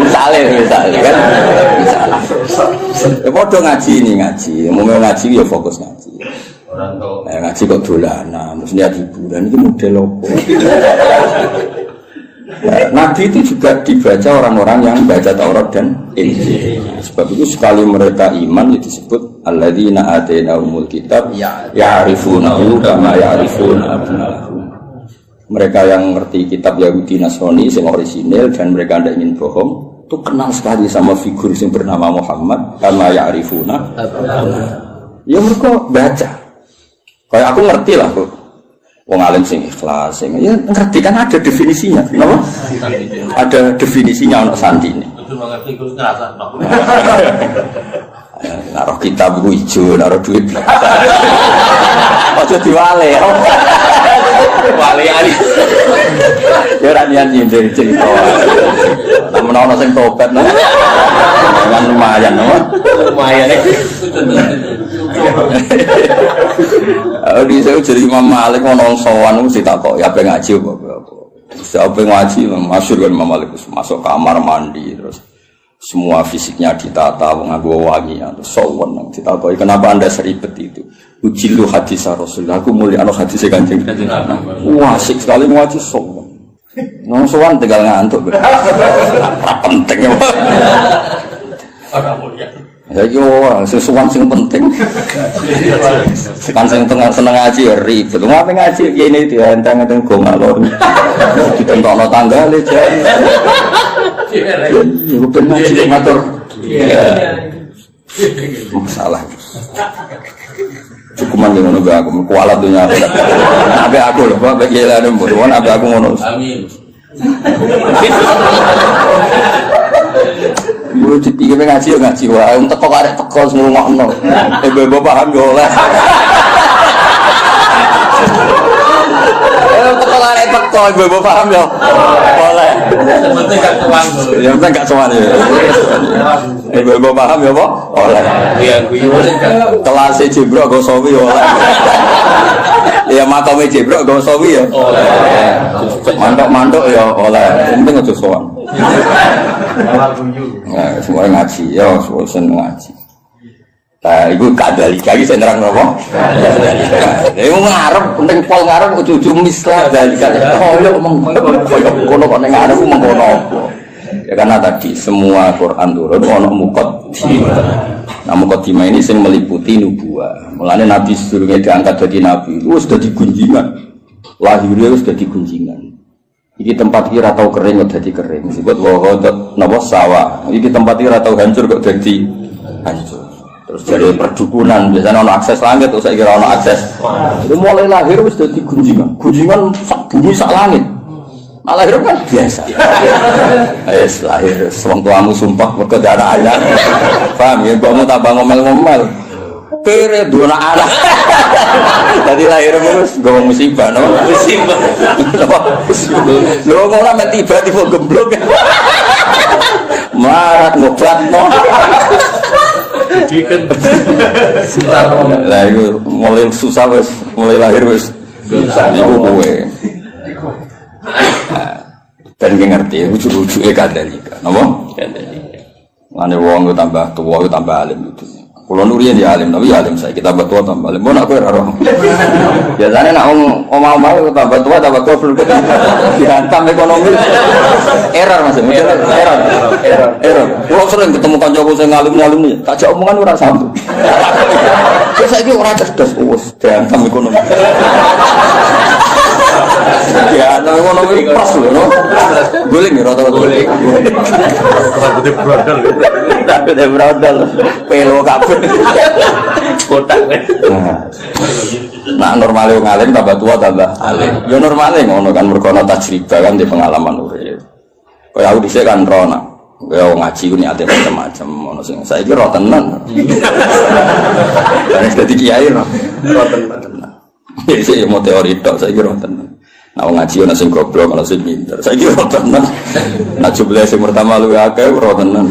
Misale kan. Ya padha ngaji ini ngaji. Mau ngaji ya fokus ngaji. Orang tuh Ngaji kok dolanan, mestinya hiburan ini model opo. Nabi itu juga dibaca orang-orang yang baca Taurat dan Injil. Sebab itu sekali mereka iman itu disebut alladzina atainahumul kitab ya'rifunahu kama ya'rifuna abna'ahum. Mereka yang ngerti kitab Yahudi Nasrani yang orisinil dan mereka tidak ingin bohong, itu kenal sekali sama figur yang bernama Muhammad kama ya'rifuna abna'ahum. Ya mereka baca. Kayak aku ngerti lah kok. Wong alim sing ikhlas, sing ya ngerti kan ada definisinya, kenapa? Ada definisinya untuk santine. itu mengerti terus ngerasa no. Naruh kitab buku hijau, naruh duit. Ojo diwale. Wali ali. Ya ora nian nyindir cerita. Namun ana sing tobat nah. Kan lumayan, no? Lumayan. Di saya jadi Imam Malik ono sowan mesti takok ya ape ngaji apa. Siapa ngaji masyhur kan Imam Malik masuk kamar mandi terus semua fisiknya ditata nganggo wangi terus sowan nang ditakoki kenapa Anda seribet itu. Ujilu hadis Rasulullah aku mulia ana hadis Kanjeng Nabi. Wah asik sekali ngaji sowan. Nang sowan tinggal ngantuk. Ora penting. Ora mulia. Ya yo sesuatu sing penting. Kan sing tengah seneng ngaji ya ribet. Ngapain ngaji kene dienteng-enteng go ngalor. Ditentokno tanggale jan. Yo ben ngaji matur. Masalah. Cukuman ngono gak aku kualat dunya. Abe aku lho, Pak iki lha mbok abe aku ngono. Amin. Yo dipikir ngaji yo ngaji wae teko karek teko ngrungokno. Ibu paham yo oleh. Teko karek teko ibu paham yo oleh. Penting gak tuang dulu. Ya penting gak sowan ya. Ibu paham yo apa? Oleh. Iya guyon kan. Kelas Jibril go sawi yo oleh. Ya makame Jibril go sawi yo. Oleh. Mantuk-mantuk yo oleh. Penting aja sowan. Nah, semua ngaji, ya, semua seneng ngaji. Nah, itu kadalik lagi saya nerang apa? Itu ngarep, penting pol ngarep, ujung-ujung mislah dari kata. Oh, ya, kono kok ngarep, mengkono apa? Ya karena tadi semua Quran turun, ono muqaddimah. Nah, muqaddimah ini yang meliputi nubuah. Mulanya Nabi sebelumnya diangkat jadi Nabi, itu sudah digunjingan. Lahirnya sudah digunjingan. Iki tempat kira tahu kering kok jadi kering. Disebut wahodot napa sawah. Iki tempat kira tahu hancur kok jadi hancur. Terus dari perdukunan biasanya ono akses langit, terus saya kira ono akses. Itu mulai lahir wis dadi gunjingan. Gunjingan sak bumi sak langit. Nah, lahir kan biasa. Wis lahir wong tuamu sumpah mergo darah ayah. Paham ya, kamu tambah ngomel-ngomel. Kere dua anak. Tadi lahir terus gue musibah, no? Musibah. Lo orang men tiba-tiba gemblok. Marat ngobat, no? Diken. Lah itu mulai susah wes, mulai lahir wes. Iku kowe. Dan ki ngerti ujug-ujuge kadalika, napa? Mane wong yo tambah tuwa yo tambah alim itu. Kulo nurian ya alim, tapi alim saya kita tua tambah alim. Mau nak kowe ora roh. Biasane nak omah-omah tambah tua berikut dihantam ekonomi. Error Mas, error. Kulo sering ketemu kancaku sing alim-alim nih, tak jak omongan ora sambung. Terus saiki ora cerdas wis dihantam ekonomi. Ya, nah ekonomi pas lho, no. Guling ya rata-rata guling. Rambutnya brodol. Rambutnya brodol. Pelo kabeh. Kotak. Nah, normalnya ngalim tambah tua tambah alim. Ya normalnya ngono kan mergo ana tajribah kan di pengalaman urip. Kaya aku dhisik kan rono. Kaya ngaji ku niate macam-macam ono sing saiki ro tenan. Kan dadi kiai ro tenan. Iki mau teori tok saiki ro tenan. Nah ngaji ana sing goblok ana sing pinter. Saiki ro tenan. Nah jumlah sing pertama luwih akeh ro tenan.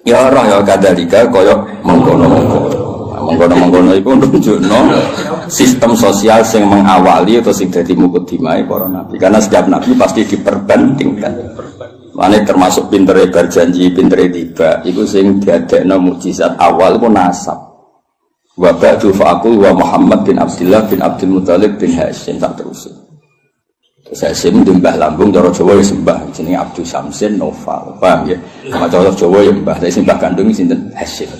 Ya ora ya kadalika kaya mengkono-mengkono iku nunjukno sistem sosial sing mengawali atau sing dadi mukadimah para nabi. Karena setiap nabi pasti diperbandingkan. Mane termasuk pintere berjanji, pintere tiba, iku sing diadekno mukjizat awal pun nasab. Wa ba'du fa'aqul wa Muhammad bin Abdullah bin Abdul Muthalib bin Hashim tak terus. Terus Hashim mbah lambung cara Jawa ya sembah jenenge Abdul Syamsin Noval. Paham ya? Sama cara Jawa ya mbah, tapi sembah kandung sinten Hashim.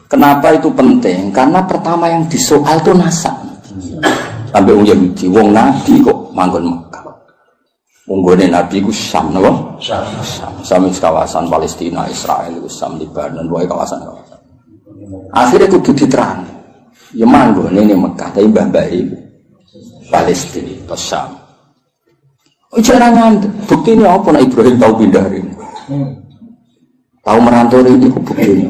Kenapa itu penting? Karena pertama yang disoal itu nasab. Sampai wong Yahudi, wong Nabi kok manggon Mekah. Wong gone Nabi ku Syam napa? Syam kawasan Palestina, Israel, Syam, Lebanon, wae kawasan-kawasan. Akhirnya kudu diterang. Ya manggon ini Mekah, tapi mbah-mbah itu Palestina, atau Syam. Jangan bukti ini apa? Nah Ibrahim tahu pindah ini, tahu merantau ini, bukti.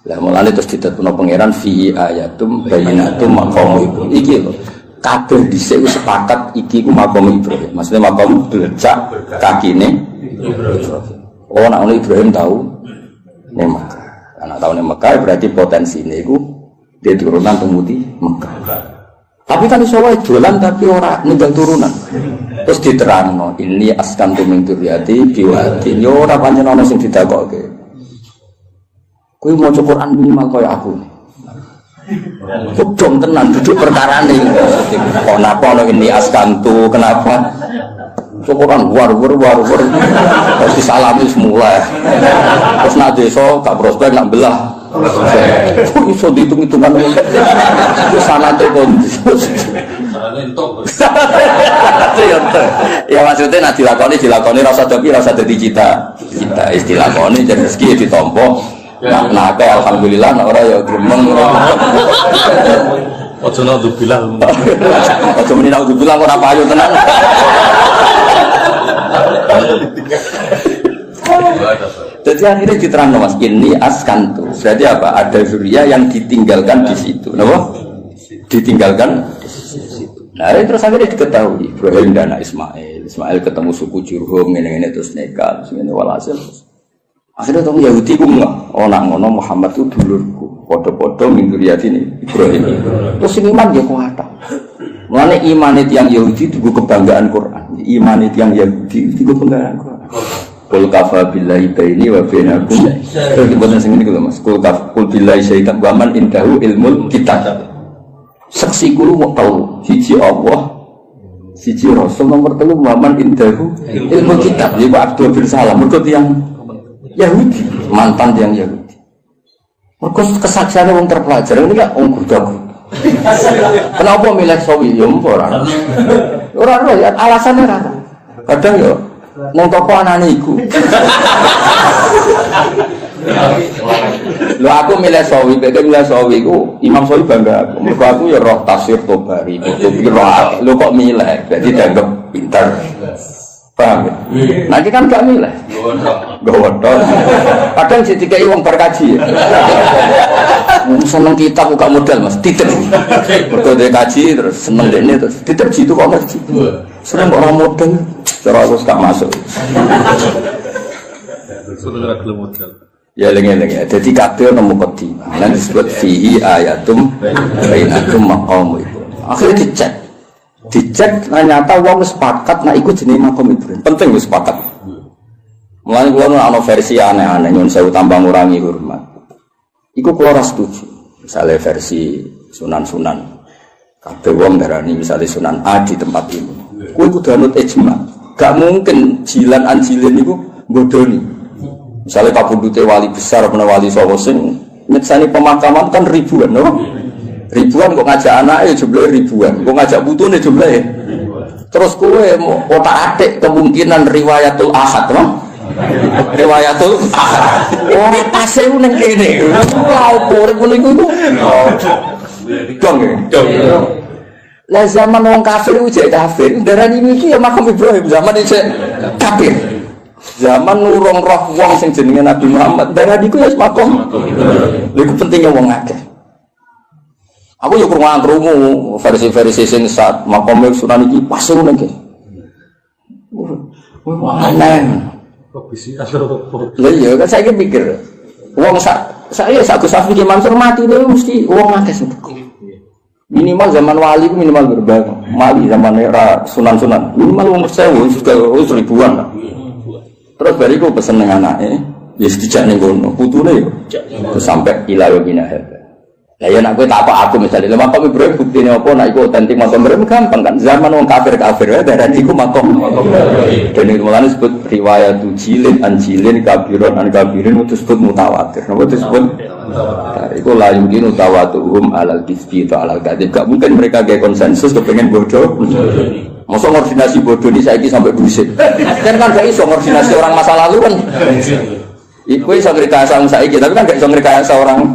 Lah mulane terus ditetuno pangeran fi ayatum bayyinatum maqam Ibrahim. Iki lho. Kabeh dhisik wis sepakat iki ku maqam Ibrahim. Maksudnya maqam belecak kakine Ibrahim. Oh nek Ibrahim tahu ning Mekah. Karena tahu ning Mekah berarti potensine iku dia turunan pemutih Mekah. Tapi kan iso wae dolan tapi ora ninggal turunan. Terus diterangno ini askantu min dzurriyyati biwadi. Yo ora pancen ana sing didakoke. Kowe maca Quran minimal kaya aku. Kudung tenan duduk perkarane. Kenapa ini askantu kenapa? Quran war. Terus disalami semula. Terus nak desa gak prospek nak belah. Iso dihitung-hitungan. Wis sanate kon. Ya maksudnya nak dilakoni rasa tapi rasa dadi cita. Kita istilakoni jan rezeki ditampa. Nah, alhamdulillah ora ya gremeng. Ojo naudzubillah. Ojo muni naudzubillah ora payu tenan. Jadi akhirnya diterangkan Mas, ini askantu. Berarti apa? Ada zuriya yang ditinggalkan di situ. Kenapa? Ditinggalkan di situ. Nah, terus akhirnya diketahui Ibrahim dan Ismail. Ismail ketemu suku Jurhum, ini terus nikah, ini walhasil. Akhirnya orang Yahudi ku nggak, nak ngono Muhammad itu dulurku, podo-podo min dzurriyyati Ibrahim. Terus iman dia kuat. Mulane iman yang Yahudi itu kebanggaan Quran. Iman yang Yahudi itu kebanggaan Quran. Qul kafa billahi baini wa bainakum. Terus dibuatnya sing ngene lho Mas. Qul billahi syaitan wa man indahu ilmul kitab. Saksi kulo mau tahu siji Allah, siji Rasul, nomor 3 man indahu ilmul kitab. Iku Abdul bin Salam mergo tiyang Yahudi, mantan yang Yahudi. Mereka kesaksiannya orang terpelajar, ini kan orang gudak. Kenapa milih sawi? Ya orang. Orang ya alasannya rata. Kadang ya, nong toko anak iku. Lho aku milih Sawi, beda milih Sawi ku Imam Sawi bangga aku. Mergo aku ya roh tafsir Tobari, kutubi roh. Lho kok milih? Berarti dianggap pintar. Paham ya? Nanti kan gak milih. Gawodok. Kadang sih dikai wong berkaji. Seneng kitab buka modal Mas, titip. Mergo dia kaji terus seneng dene terus titip jitu kok ngerti. Seneng orang modal, cara aku gak masuk. Sudah gelem modal. Ya lengi-lengi. Jadi kabeh nemu kodi. Lan disebut fihi ayatum bainatum maqam itu. Akhirnya dicek ternyata wong sepakat nek iku jenenge makom Ibrahim. Penting wis sepakat. Mulane kula ana versi aneh-aneh nyun sewu tambah ngurangi hormat. Iku kula ora setuju. Misale versi sunan-sunan. Kabeh wong darani misale sunan A di tempat ini. Kuwi kudu anut ijma. Gak mungkin jilan anjilin niku bodoni. Misale kapundhute wali besar apa wali sapa sing nyeksani pemakaman kan ribuan, no? Ribuan kok ngajak anaknya jumlahnya ribuan, kok ngajak putune jumlahnya. Terus kowe mau otak-atik kemungkinan riwayatul ahad, no? Riwayatul ahad. Ora pase ning kene. Ora opo ngono iku. Dong. Lah zaman wong kafir ku jek kafir, darani iki ya makam Ibrahim zaman iki kafir. Zaman nurung roh wong sing jenenge Nabi Muhammad, darani ku ya makam. Lha iku pentingnya wong akeh. Aku yo krungu versi-versi sing saat makome Sunan iki pas ngono iki. Wah, aneh. Kok bisa atau Lha iya kan saya mikir. Wong saya Gus Safi ki Mansur mati lho mesti wong akeh sing. Minimal zaman wali ku minimal berbang. Mali zaman era sunan-sunan. Minimal wong 1000 wis ribuan lah. Terus bariku pesen nang anake, ya dijak ning kono. Putune yo terus sampai ila yomina hada. Lah ya nek kowe tak apa aku misale lha makam Ibrahim buktine apa nek iku otentik makam Ibrahim gampang kan. Zaman wong kafir-kafir wae darah iku makam. Dene mulane disebut riwayat jilin anjilin kabiron an kabirin itu disebut mutawatir. Napa disebut mutawatir? Iku la yumkin tawatuhum alal kisbi ta alal kadhib. Gak mungkin mereka gawe konsensus kepengin bodoh. Masa koordinasi bodoh ini saiki sampai buset. Kan gak iso koordinasi orang masa lalu kan. Iku iso ngrekayasa saiki tapi kan gak iso ngrekayasa orang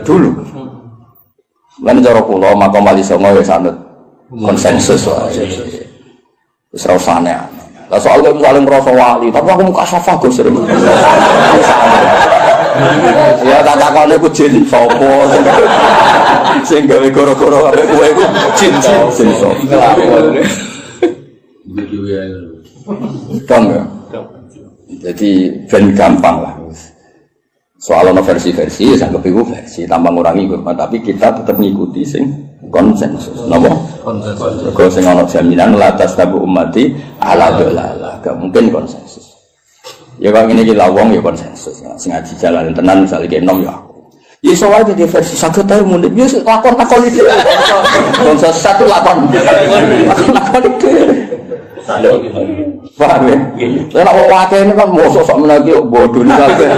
dulu. Lan cara kula makam wali songo ya sanut konsensus wae. Wis ora usane. Lah soal kowe paling ngrasa wali, tapi aku muka safah Gus sering. Ya tak takone ku jin sapa. Sing gawe goro-goro arek kowe iku jin sapa. Tong ya. Jadi ben gampang lah. Soal ono versi-versi, ya sanggep iku versi tambah ngurangi hormat, tapi kita tetap ngikuti sing konsensus. Napa? Konsensus. Kok sing ono jaminan la tastabu ummati ala dolala, gak mungkin konsensus. Ya kok ngene iki lawong ya konsensus. Sing ngaji jalan tenan misale ki enom ya aku. Ya iso wae di versi saged ae mundhut. Ya lakon iki. Konsensus satu lakon. Lakon iki. Paham ya? Lah nek wae ini kan mosok sok menaki bodoh kabeh.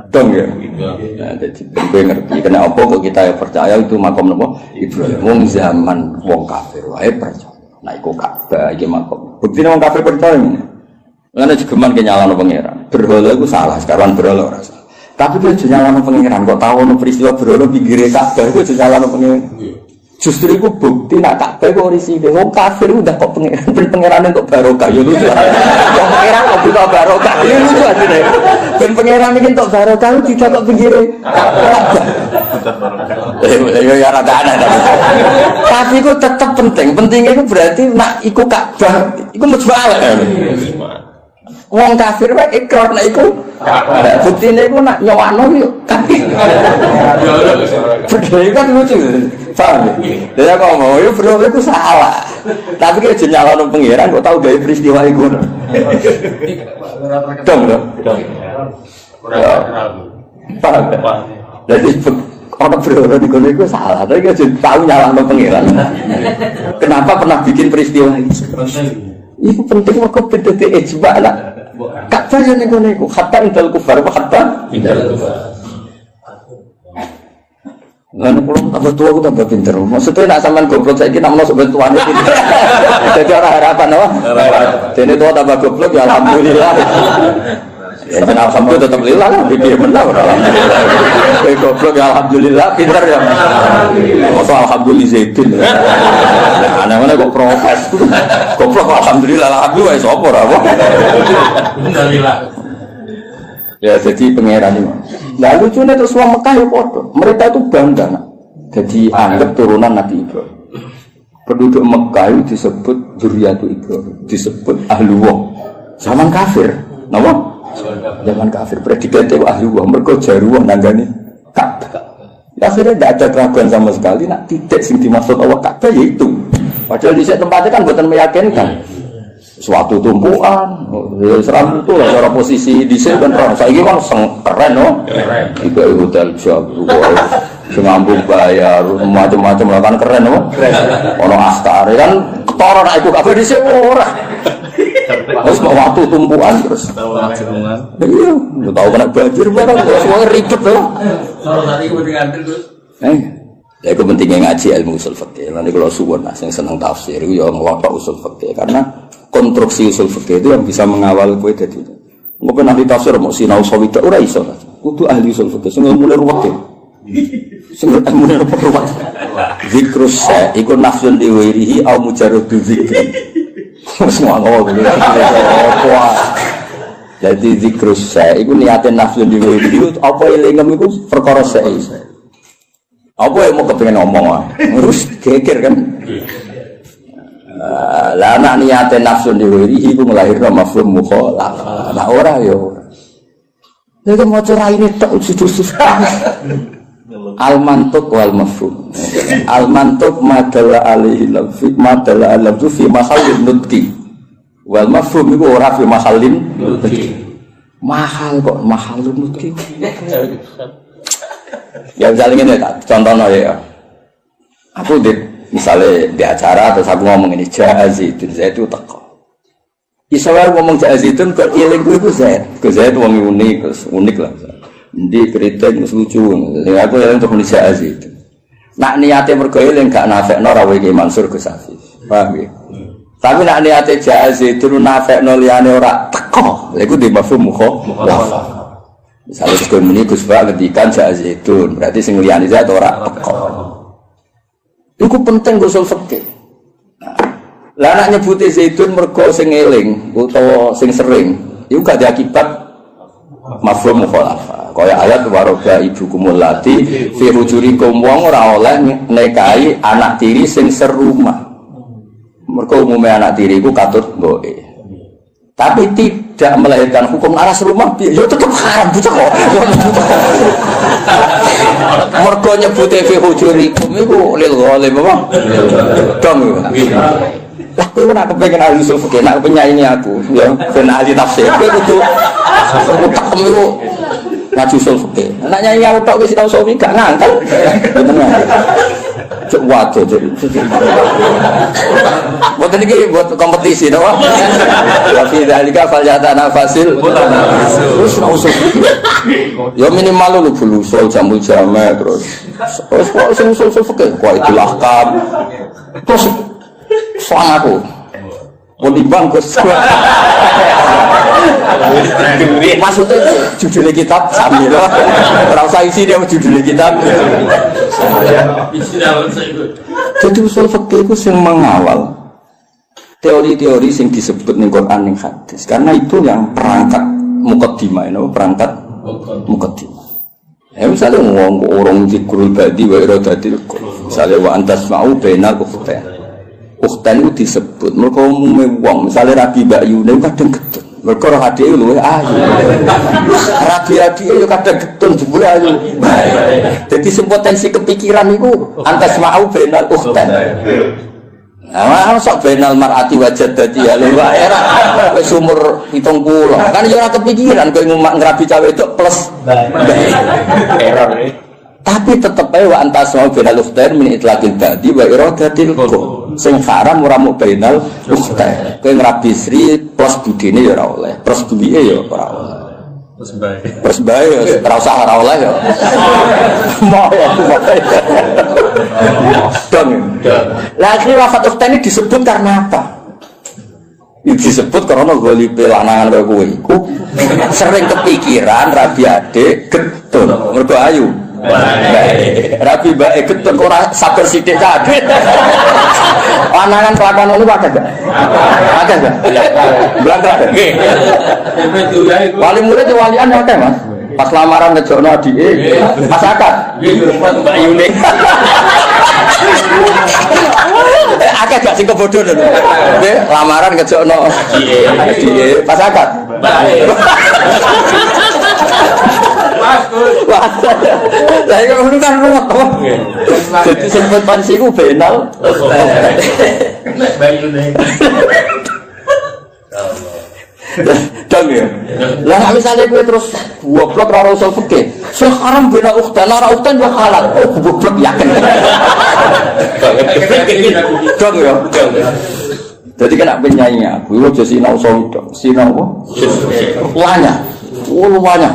Dong ya. Nah, jadi gue ngerti kena apa kok kita percaya itu makam napa Ibrahim. Wong zaman wong kafir wae percaya. Nah iku Ka'bah iki makam. Buktine wong kafir percaya ngene. Lan jegeman ke nyalano pangeran. Berhala iku salah, sekarang berhala ora salah. Tapi dia nyalano pangeran kok tahu ono peristiwa berhala pinggire Ka'bah iku nyalano pangeran. Justru itu bukti nak Ka'bah kok risih deh. Wong kafir udah kok pangeran untuk barokah. Ya lucu. Wong pangeran kok buta barokah. Ya lucu aja deh. Ben pangeran iki untuk barokah tidak kok pinggire. Ya rada aneh. Tapi itu tetap penting. Pentingnya itu berarti nak iku Ka'bah, iku mujmalah. Wong kafir wae ikrar nek iku. Buktine iku nak nyowakno yo kafir. Bedhe kan lucu. Paham ya? Kok mau yo bro iku salah. Tapi ki jeneng nyalano pangeran kok tau gawe peristiwa iku. Dong. Paham. Jadi orang bro di kono iku salah. Tapi ki tau nyalano pangeran. Kenapa pernah bikin peristiwa ini? Itu penting kok beda ijma lah. Ka'bah yang niku hatta indal kufar apa hatta indal kufar. Lalu kalau tambah tua aku tambah pinter. Maksudnya nak sampean goblok saiki nak masuk bantuan iki. Jadi ora harapan apa? Dene tua tambah goblok ya alhamdulillah. Ya jeneng alhamdulillah tetep lillah lah piye menang alhamdulillah. Kowe goblok ya alhamdulillah pinter ya. Masa alhamdulillah Zaidin. Nah, ana-ana kok protes. Goblok alhamdulillah sapa ora apa. Alhamdulillah. Ya jadi pangeran ini. Nah lucunya terus wong Mekah ya padha. Mereka itu bangga nak. Jadi anggap turunan Nabi Ibrahim. Penduduk Mekah itu disebut dzurriyyatu Ibrahim, disebut ahlullah. Zaman kafir, napa? Zaman kafir predikate ahlullah, mergo jaruah nanggane Ka'bah. Akhirnya tidak ada keraguan sama sekali, nak titik sing dimaksud Allah Ka'bah yaitu. Padahal di tempatnya kan bukan meyakinkan. Suatu tumpuan, seram itu lah cara posisi di sini kan orang. Saya kan keren, no? Tiga hotel Jawa, sengambung bayar, macam-macam lah kan keren, no? Orang Astari kan ketoran aku kafe di sini orang. Terus mau waktu tumpuan terus. Iya, tahu kena banjir barang, semuanya ribet loh. Kalau tadi kepentingan terus. Ya kepentingan ngaji ilmu usul fikih. Nanti kalau suwon yang senang tafsir, itu yang ngelotok usul fikih karena konstruksi usul fikih itu yang bisa mengawal kue jadi. Mungkin nanti tafsir mau sinau sawidak ora iso. Kudu ahli usul fikih sing mulai ruwet. Sing mulai ruwet. Zikrus sa iku nafsun diwirihi au mujarradu zikri. Semua ngomong dulu. Jadi zikrus sa iku niate nafsun diwirihi apa elingem iku perkara sa. Apa yang mau kepengen ngomong terus geger kan. Lah anak niate nafsu diwiri iku nglahirno mafhum mukhalafah. Nah ora ya ora. Nek maca raine tok susah. Al-mantuq wal mafhum. Al-mantuq madalla alaihi lafzi madalla al-lafzu fi mahallin nutqi. Wal mafhum iku ora fi mahallin nutqi. Mahal kok mahallun nutqi. Ya misalnya ini contohnya ya. Aku misalnya di acara terus aku ngomong ini Zaidun, Zaid itu teko. Isawar ngomong Zaidun kok iling itu Zaid. Ke Zaid wong unik lah. Ndi kritik lucu. Aku yang untuk menulis Zaidun. Nak niate mergo eling gak nafekno ra wae Mansur Gus Hafiz. Paham ya? Tapi nak niate Zaidun nafekno liyane ora teko. Lha iku di mafhum mukhalafah. Misalnya Gus Muni Gus Bak ngendikan Zaidun, berarti sing liyane Zaid ora teko. Iku penting usul fikih. Lah nek nyebuti Zaidun mergo sing eling utawa sing sering, iku gak diakibat mafhum mukhalafah. Kaya ayat waroga ibukumul lati fi hujurikum wong ora oleh nikahi anak tiri sing serumah. Mergo umume anak tiri iku katut mboke. Tapi tidak melahirkan hukum aras rumah, ya tetap haram bocah kok. Mergo nyebut fi hujurikum iku lil ghalim apa? Dong. Lah kowe ora kepengin ahli usul fikih, nek penyanyi aku, ya ben ahli tafsir. Kowe kudu utek iku ngaji usul fikih. Nek nyanyi aku tok wis tau sowi gak ngangkel. Bener. Cuk waduh cuk. Boten iki buat kompetisi to. Tapi dalika falyatana fasil. Terus usul. Ya minimal lu bulu usul jamul jame terus. Terus kok sing usul fikih kok itulah kam. Terus soal aku. Ponimbang Gus. Maksudnya judulnya kitab sambil ora usah isi dia judulnya kitab. Jadi usul fikih itu sing mengawal teori-teori sing disebut ning Quran ning hadis. Karena itu yang perangkat muqaddimah, perangkat muqaddimah. Ya misalnya ngomong orang zikrul badi wa iradatil misalnya wa antasma'u bainal ukhtain. Ukhtain itu disebut mereka umumnya wong misalnya Rabi Mbak Yune kadang getun mereka roh hadiah itu ayu Rabi itu kadang getun jebule ayu jadi potensi kepikiran itu antasma'u bainal ukhtain. Nah, sok benal mar'ati wajad dadi ya lho era wis umur 70. Kan yo ora kepikiran kowe ngrabi cawe itu plus error. Tapi tetep ae wa antas mau benal ukhtair min itlaqil dadi wa iradatil qul. Sing haram ora mung benal ukhtair. Kowe ngrabi sri plus budine ya ora oleh, plus duwike ya ora oleh. Terus bae ora usah ora oleh ya. Mau ya. Dong. Lah akhirnya wafat ukhtain ini disebut karena apa? disebut karena golipe lanangan kaya kowe iku sering kepikiran rabi adik getun mergo ayu. Rabi bae getun ora sabar sithik kabeh. Lanangan kelakuan ngono wae gak? Ada gak? Belakang. Nggih. Wali murid walian akeh, Mas. Pas lamaran ngejokno adike, pas akad. Mbak Yune. Akeh gak sing kebodoh lho. Nggih, lamaran ngejokno adike, pas akad. Wah, lah iki ngono kan ruwet to. Dadi sempet pansiku benal. Nek Bayune. Dong ya. Lah misalnya gue terus goblok ora usul fikih. Sekarang bina ukhtan ora ukhtan yo halal. Goblok yakin. Dong ya. Jadi kena penyanyi aku yo sinau usul tok. Sinau apa? Lanya. Lumayan.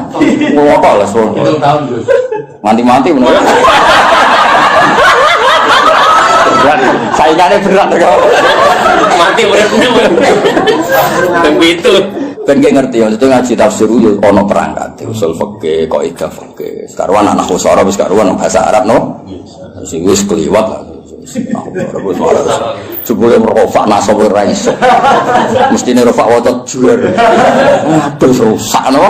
Apa lah soal. Itu tahun Gus. Mati-mati menurut. Saingannya berat kok. Mati beratnya. Begitu. Ben gak ngerti maksudnya ngaji tafsir yo ono perangkat usul fikih, kaidah fikih. Sekarang anak khusara wis karuan bahasa Arab no. Sing wis kliwat lah. Jebule merofak nasab ora iso. Mestine rofak waca juar. Aduh rusak no.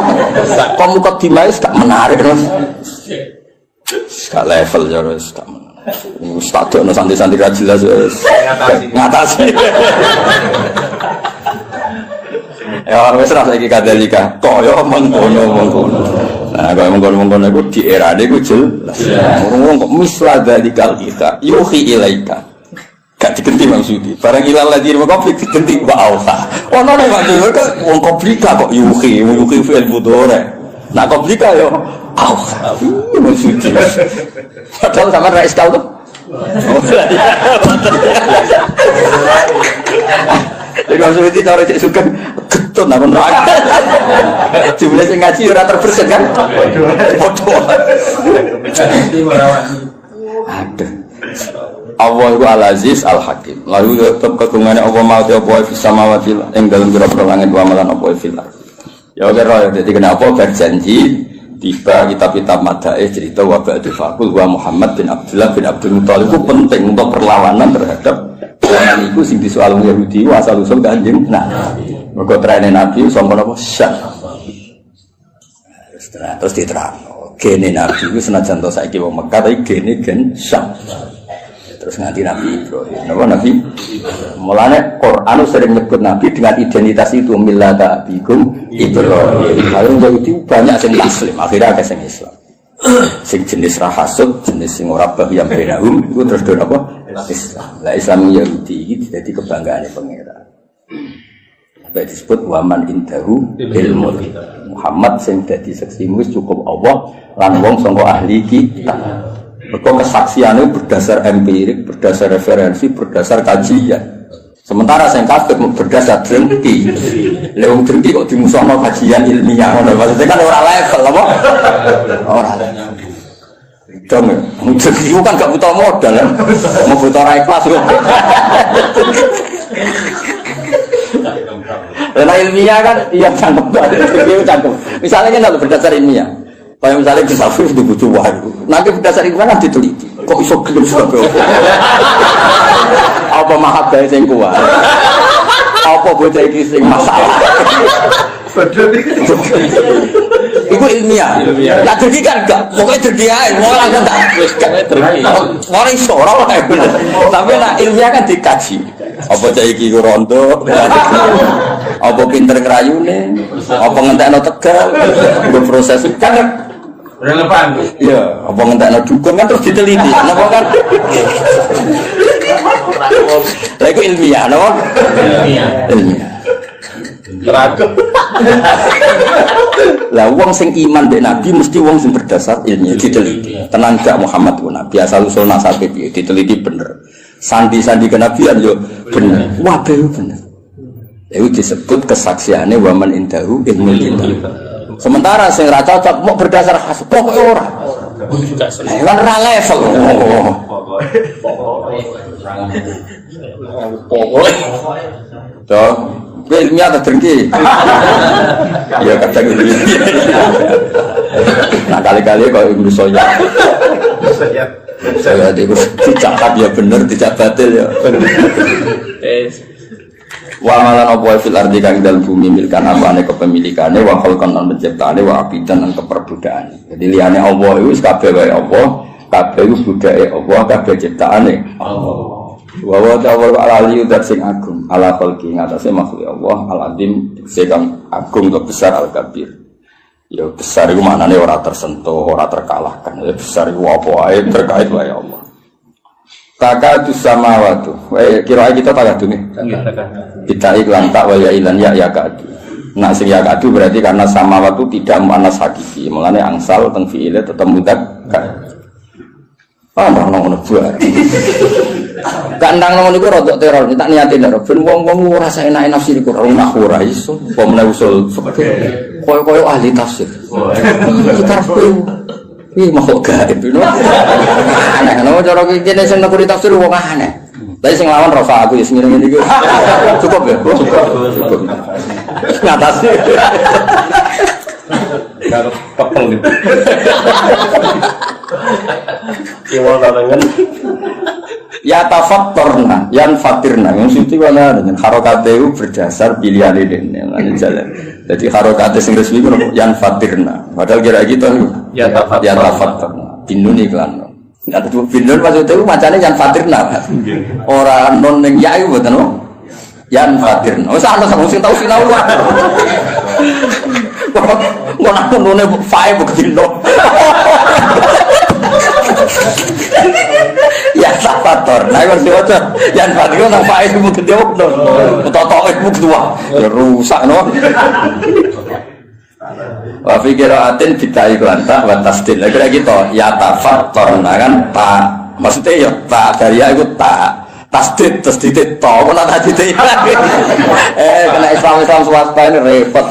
Kok muka dimais gak menarik no. Gak level ya wis gak menarik. Wis tak dono santai-santai ra jelas wis. Ngatasi. Ya wis ra saiki kadalika. Kaya mengkono-mengkono. Nah, kaya mengkono-mengkono iku di era iku jelas. Wong kok misla dalikal kita yuhi ilaika. Gak digenti maksudnya. Barang ilal ladzi konflik digenti wa auha. Ono nek maksud wong komplika kok yuhi fi'il mudhari. Nah, komplika yo auha. Maksudnya. Padahal sama ra iskal tuh. Jadi maksudnya itu cara cek suka getun apa neraka. Jumlah sing ngaji ora terbersit kan? Bodoh. Aduh. Allah itu Al-Aziz Al-Hakim. Lalu tetap kegungannya Allah mau apa fi samawati ing dalem pira-pira langit wa malan apa fil. Ya kira jadi kenapa berjanji tiba kitab-kitab madaih cerita wa ba'du faqul wa Muhammad bin Abdullah bin Abdul Muthalib itu penting untuk perlawanan terhadap orang itu sing disoal Yahudi asal usul Kanjeng Nabi. Mergo trene Nabi sangka napa syah. Terus diterangno gene Nabi itu senajan to saiki wong Mekah tapi gene gen syah. Terus nganti Nabi Ibrahim. Napa Nabi? Mulane Quran sering nyebut Nabi dengan identitas itu millata abikum Ibrahim. Lalu Yahudi banyak sing muslim, akhirnya ada sing Islam. Sing jenis rahasud, jenis sing ora bahiyam benahum iku terus do napa? Islam. Lah Islam Yahudi iki dadi kebanggaane pangeran. Sampai disebut waman indahu ilmu. Muhammad sing dadi saksi wis cukup Allah lan wong sangka ahli kitab. Mereka kesaksiannya berdasar empirik, berdasar referensi, berdasar kajian. Sementara saya kafir berdasar drengki. Leung drengki kok dimusuhkan kajian ilmiah. Maksudnya kan orang level, apa? Orang level. Dong, drengki itu kan gak butuh modal, ya? Mau butuh raih kelas. Karena ilmiah kan, iya cangkem. Misalnya kan berdasar ilmiah. Kayak misalnya di Safir di butuh wahyu, nanti berdasar itu kan diteliti. Kok iso gelem sebab apa mahabbah sing kuat? Apa bocah iki sing masalah? Iku ilmiah. Lah dadi kan enggak, pokoke dadi ae, ora enggak. Wis gak dadi. Ora iso ora wae. Tapi nek ilmiah kan dikaji. Apa cah iki ku rondo? Apa pinter ngrayune? Apa ngentekno tegal? Proses kan Relevan. iya, apa ngentekno dukun kan terus diteliti. Napa kan? Lah iku ilmiah, napa? Ilmiah. Teragam. Lah wong sing iman mbek Nabi mesti wong sing berdasar ilmiah diteliti. Tenan gak Muhammad ku Nabi asal usul nasabe piye diteliti bener. Sandi-sandi kenabian yo bener. Wae bener. Itu disebut kesaksiannya waman indahu ilmu kitab. Sementara sing ra cocok mau berdasar khas pokoke ora. Kan ora level. Pokoke. Toh, Kowe ilmiah ta drengki. Ya kadang gitu. Nah kali-kali kok Ibnu Soya. Saya itu dicatat ya bener, tidak batil ya. Wa malan apa fil ardi kang dalem bumi milkan apane kepemilikane wa khalqan lan penciptaane wa abidan lan keperbudaane. Jadi liyane Allah iku wis kabeh wae Allah, kabeh iku budake Allah, kabeh ciptaane Allah. Wa wa ta'ala al-ali dat sing agung, ala khalqi ngatasé makhluk Allah, al-azim sing agung atau besar al-kabir. Ya besar iku maknane ora tersentuh, ora terkalahkan. Ya besar iku apa wae terkait wae Allah. Takadu samawatu. Kira kita takadu nih. Kita iklan tak wa ya ilan ya kadu. Nah sing ya kadu berarti karena samawatu tidak muannas hakiki. Mulane angsal teng fiile tetep mudzakkar. Ndang ngono buat. Kandang ngono iku rodok teror, tak niatin lho. Ben wong-wong ora enak nafsi iku ora iso. Apa meneh usul koyo ahli tafsir. Kita ini makhluk gaib itu aneh, nama cara kini yang nak tafsir wong aneh tapi yang lawan Rafa aku ya sengirang ini cukup ya? Cukup ngatasi Gak kepel gitu Iwal larangan ya tafaktorna, yan fatirna yang suci mana dengan harokat itu berdasar pilihan ini jalan jadi harokat yang resmi itu yan fatirna padahal kira gitu ya tafaktorna binun iklan ada tuh binun maksudnya itu macamnya yan fatirna orang non yang ya itu betul yan fatirna oh sana sama sih tahu sinau lah kok nak nonnya fae begitu ya sapator, nah kalau diwaca, yang paling orang faid itu gede waktu, atau itu dua, rusak no. Wafi kiraatin kita iklan tak batasdil, kira gitu, ya tafator, nah kan tak, maksudnya ya tak dari aku tak, tasdid to, mana tadi itu? Kena Islam swasta ini repot.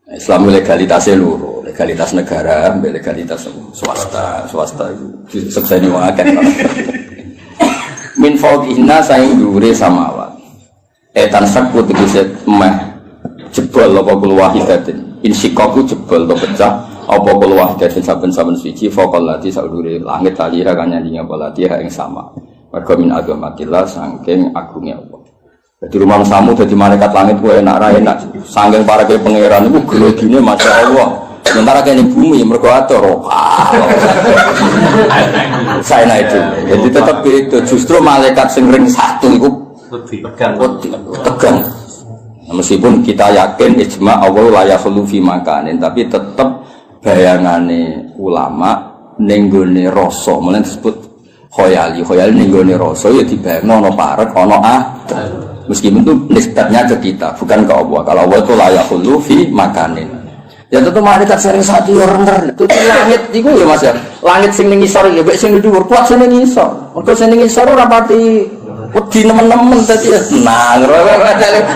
Islam legalitasnya luruh, legalitas negara, legalitas swasta itu sekseni wong akeh. Min fawqihna saing dhuwure samawat. Etan sekut tegese meh jebol apa kul wahidatin. Insikaku jebol to pecah apa kul wahidatin saben-saben suci faqal lati sak dhuwure langit talira kan nyandingi apa lati ing sama. Mergo min agamatillah saking agungnya Allah. Jadi rumah samu jadi malaikat langit gue enak sanggeng para ke pangeran itu gelogine masya Allah sementara kayak di bumi mereka atur saya naik itu jadi tetap itu justru malaikat sing ring satu itu tegang meskipun kita yakin ijma Allah la yakhlu fi makanin tapi tetap bayangane ulama nenggone rasa mulane disebut khoyali nenggone rasa ya dibayangno ana parek ana meskipun itu nisbatnya ke kita, bukan ke Allah. Kalau Allah itu layak hulu fi makanin. Ya tentu malaikat sering satu orang itu langit itu ya mas ya. Langit sing ngisor ya, baik sing dhuwur kuat sing ngisor. Mergo sing ngisor ora pati wedi nemen-nemen dadi nah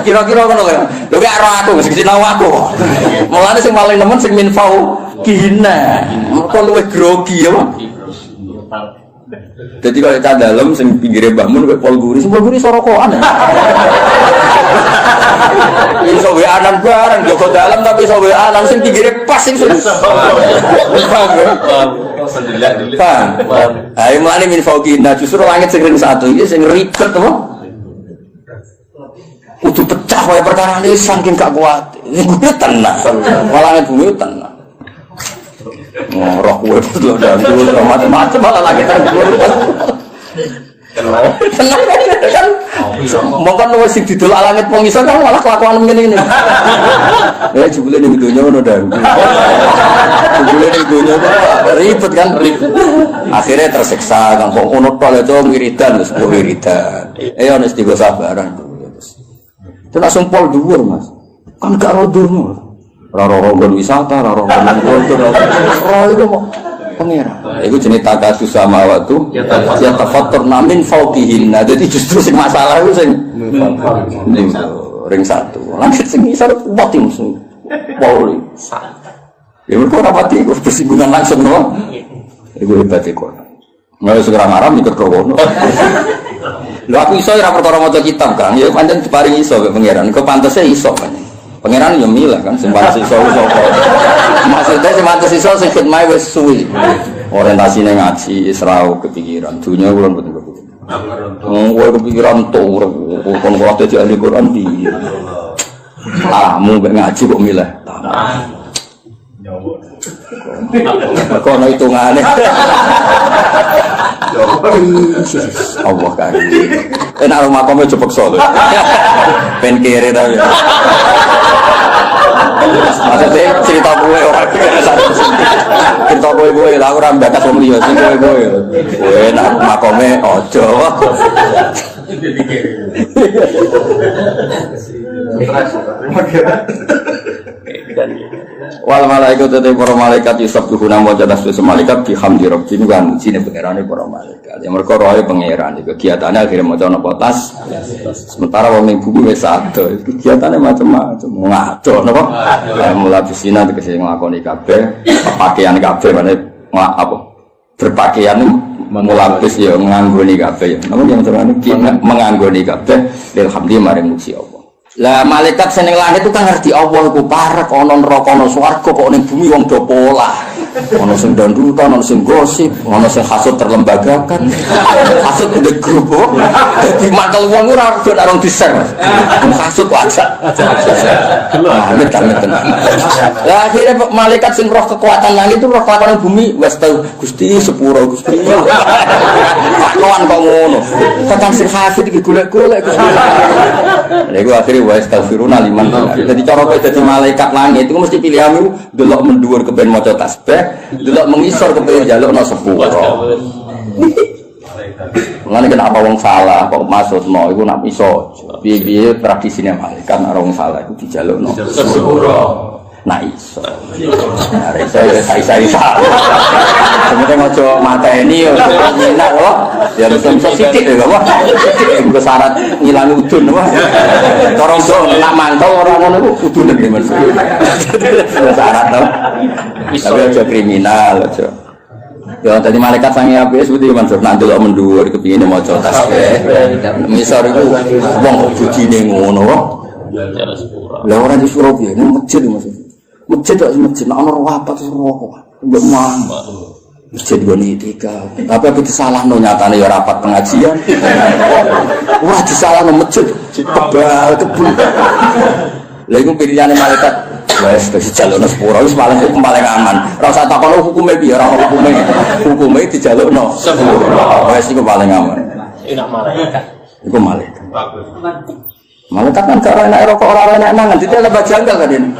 kira-kira ngono kan. Lho gak ora aku sing sinau aku. Mulane sing paling nemen sing minfau kina. Mergo luwih grogi ya. Jadi kalau kita dalam sing pinggirnya bangun kayak Pol Guri sorokoan ya. Iso anan bareng Joko dalam tapi iso anan sing pinggirnya pas sing sudah. Paham. Ayo mulane min fauqina justru langit sing ring satu iki sing ribet apa? Kudu pecah wae perkara ini saking gak kuat. Kudu tenang. Malah bumi tenang. Roh gue betul dan macam-macam malah lagi tenang kan mungkin lu sing didol langit pengisor kan malah kelakuan begini ya jebule ning donya ngono dan jebule ning donya ribet kan akhirnya tersiksa kan kok ngono tok itu wiridan wis wiridan ana istighfar sabaran itu langsung pol dhuwur mas kan gak rodurno raro-raro wisata, raro-raro kultur, raro itu mau pengira. Itu jenis takasus sama waktu. Ya tafatur namin fauqihin. Nah, jadi justru sing masalah itu sing ring satu. Langit sing isar boting sing poli. Ya mereka rapati itu bersinggungan langsung no. Itu hebat Quran. Nggak segera marah mikir krono. Lho aku iso ora perkara maca kitab Kang, ya pancen diparingi iso kok pangeran. Kok pantese iso kan. Pangeran yo milah kan sing pantes iso sapa. Maksudnya sing pantes iso sing khidmah wis suwi. Orientasine ngaji Isra kepikiran, dunya kula mboten kepikiran. Kowe kepikiran to kon kok dadi ahli Quran di. Mu ngaji kok milah. Kok ono hitungane. Allah kan. Enak rumah kamu cepet solo. Pen kere tapi. Maksudnya cerita gue orang cerita gue lah orang bakas wong liya sing gue. Enak rumah kamu ojo. Wal malaikat te para malaikat yusabbihuna wa tasbihu malaikat bihamdi rabbihim kan sine pangerane para malaikat. Ya mergo roe pangeran iki kegiatane akhire maca napa tas. Sementara wong ning bumi wis ado, kegiatane macam-macam. Ngado napa? Mulai bisina tegese nglakoni kabeh, pakaian kabeh mane apa? Berpakaian mulapis ya nganggoni kabeh ya. Napa yang terane menganggoni kabeh alhamdulillah maring muji Allah. Lah malaikat seneng langit itu kan ngerti Allah iku parek ana neraka ana swarga kok ning bumi wong do pola. Ana sing dandutan, ana sing gosip, ana sing hasud terlembagakan. Hasud gede grup. Dadi mantel wong ora do arung di-share. Hasud wajar. Amit tenan. Lah akhire malaikat sing roh kekuatan langit itu roh kekuatan bumi wis tau Gusti sepuro Gusti. Kawan kok ngono. Tekan sing hafid iki golek-golek Gusti. Lha iku akhire wa astaghfiruna liman. Jadi cara kowe dadi malaikat langit itu mesti pilihanmu delok menduwur kepen maca tasbih, delok mengisor kepen njalukna sepuro. Mulane kenapa wong salah kok maksudno iku nak iso. Piye-piye tradisine malaikat nek wong salah iku dijalukno sepuro. Nah iso. Arek saya sebenarnya ngojo mateni yo enak kok. Ya mesti sithik lho kok. Sithik kok syarat ngilangi udun apa. Cara ndok nak mantau ora ngono iku udune Mas. Syarat to. Tapi aja kriminal aja. Ya tadi malaikat sange apik seperti Mansur nak delok mendur kepingine maca tasbih. Misor iku wong kok bujine ngono kok. Lah ora di Surabaya ini masjid maksudnya. Masjid tak masjid, nak orang apa terus rokok, enggak mau. Masjid gue nih tiga, tapi aku disalah no nyatanya ya rapat pengajian. Wah disalah no masjid, kebal kebun. Lalu pilihannya malaikat, wes kasih jalur no sepuro, wes paling aman. Rasa takon hukumnya biar orang hukumnya di jalur no sepuro, wes itu paling aman. Enak malaikat. Itu malaikat. Malaikat kan gak enak rokok orang enak mangan, jadi ada janggal kan ini.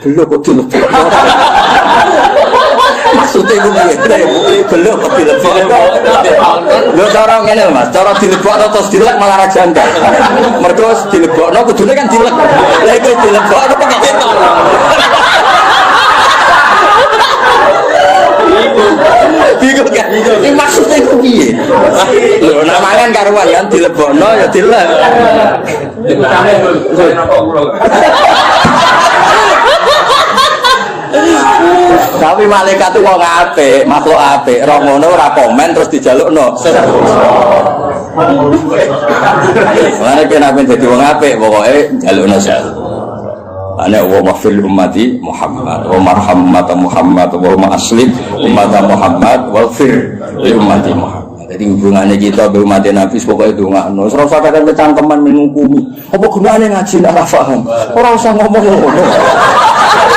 Belum kok dilebok. Maksudnya itu belum kok dilebok. Lo cara ngene Mas, cara dilebok atau dilek malah janggal. Mergo dilebokno kudune kan dilek. Lah iku dilebok apa pakai beton. Bingung kan? Ini maksudnya itu piye? Lho nek mangan karuan kan dilebokno ya dilek. Tapi malaikat itu wong apik, makhluk apik, ora ngono ora komen terus dijalukno. Mulane kena ben dadi wong apik pokoke jalukno sak. Ana wa mafil ummati Muhammad wa marham ummata Muhammad wa aslim ummata Muhammad wa fir ummati Muhammad. Jadi hubungannya kita be umat Nabi pokoknya ndongakno. Ora usah kadang kecangkeman menghukumi. Apa gunane ngaji nek ora paham? Ora usah ngomong ngono.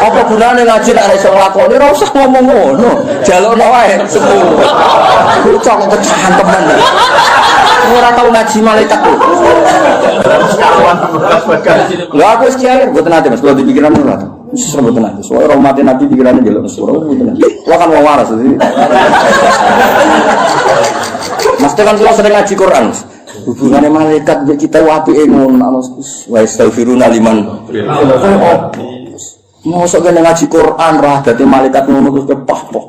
Apa gunane ngaji nek ora iso nglakoni? Ora usah ngomong ngono. Jalukno wae sepuro. Kucok kecangkeman. Ora tau ngaji malaikat. Lah aku sekian mboten ate Mas, kalau dipikiran ora. Wis mboten ate. Soale umat Nabi pikirannya njaluk sepuro mboten. Lah kan wong waras iki. Mas kan kalau sering ngaji Quran, hubungannya malaikat kita apike ngono, wa astaghfiruna liman. Mosok kene ngaji Quran ra dadi malaikat ngono terus kepah-pah.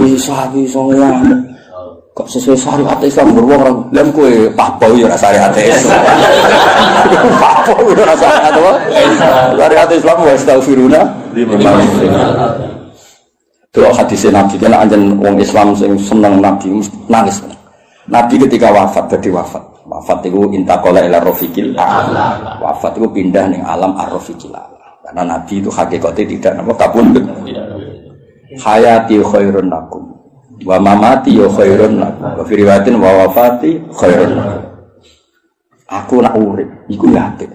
Bisa ngene. Kok sesuai syariat Islam beruang orang lem kue pahpau ya syariat Islam. Pahpau ya syariat apa? Syariat Islam wa astaghfiruna liman. Delok hadis Nabi kan anjen wong Islam sing seneng Nabi nangis. Nabi ketika wafat itu intaqala ila rafiqil a'la. Wafat itu pindah ning alam ar-rafiqil a'la. Karena Nabi itu hakikatnya tidak kabundut. Hayati khairun lakum wa mamati ya khairun lakum. Wa fi riwayatin wa wafati khairun lakum. Aku nak urip iku ya apik.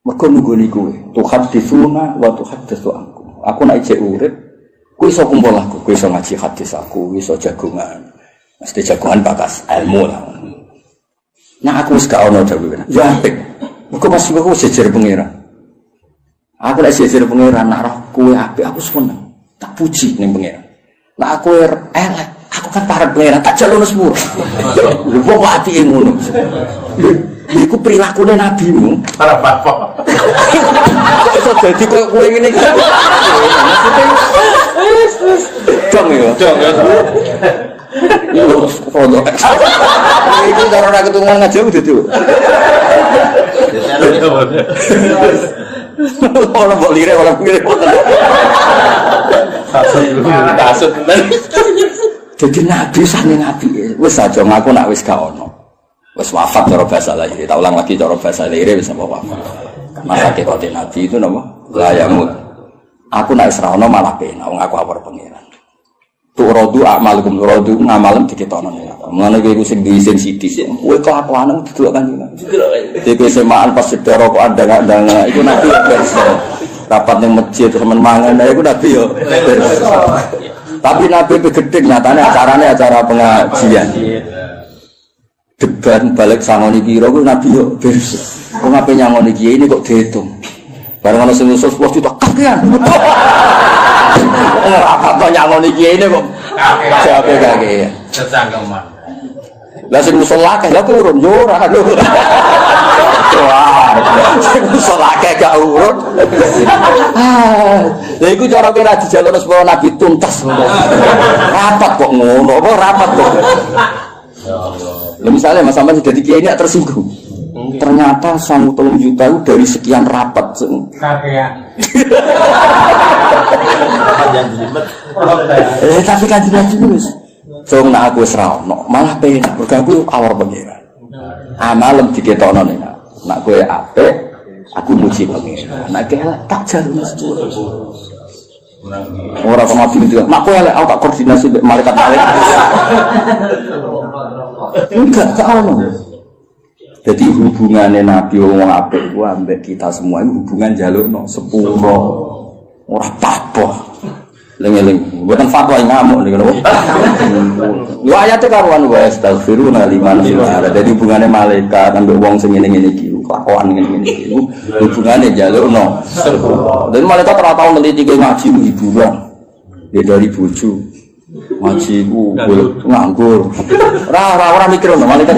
Mergo nunggoni kowe, tuhaditsuna wa tuhaditsu anku. Aku nak ijek urip, kowe iso kumpul aku, kowe iso ngaji hadis aku, iso jagongan. Mesti jagongan bakas ilmu lah. Nah aku wis gak ono dawuh. Ya apik. Mergo pas aku jejer pangeran. Aku lek jejer pangeran nak roh kowe apik aku seneng. Tak puji ning pangeran. Nak aku elek, aku kan parek pangeran tak jalono sepuro. Lha wong apike ngono. Iku perilakune nabimu. Para bapak. Iso dadi koyo kowe ngene iki. Dong ya. Dong ya. Yo foto. Iku karo ora ketungan ngaji udah tuh. Ora mbok lire ora ngene. Kasut tenan. Jadi nabi sange nabi. Wis aja ngaku nak wis gak ono. Wis wafat cara bahasa lahir. Tak ulang lagi cara bahasa lahir wis wafat. Masa kekote nabi itu napa? La yamut. Aku nek isra ono malah penak wong aku awar pangeran. Tu rodu amalukum rodu ngamalem diketono nek. Mulane kowe sing diisin sithik sik kowe kelakuan didelok kan. Dhewe semaan pas sedero kok andang-andang iku nabi versi. Rapat ning masjid temen mangan iku nabi yo. Tapi nabi gede nyatane acarane acara pengajian. Deban balik sangoni kira ku nabi yo beres. Kok ngape nyangoni kiye ini kok dihitung. Bareng ana sing usus 10 juta kakean. Apa kok nyangoni kiye ini kok kakean. Cecangkeman. Lah sing usul akeh lha turun yo ora lho. Wah, sing usul akeh gak urut. Lha iku cara kira dijaluk supaya nabi tuntas. Rapat kok ngono, apa rapat kok. Misalnya Mas Samad sudah kiai ini tersinggung. Ternyata 1 juta itu dari sekian rapat. Tapi kan tidak terus. Jom nak aku serawno, malah penak. Bergabung awal pengiran. Amalem diketono nih. Nak gue apik, aku muji pengiran. Nak kelak tak jalan mesti. Orang kemati itu, mak gue aku tak koordinasi malaikat malaikat. Enggak tahu. Jadi hubungannya Nabi wong apik ku ambek kita semua itu hubungan jalukno sepuro. Ora apa-apa. Lengeleng, bukan fatwa yang ngamuk nih kalau. Lu ayatnya karuan wa astaghfiruna liman ada. Jadi hubungannya malaikat ambek wong sing ngene-ngene iki, kelakuan ngene-ngene iki. Hubungannya jalukno sepuro. Dan malaikat ora tau neliti ngaji hiburan. Ya dari bojo. Ngaji ku nganggur. Ora mikir ngono malaikat.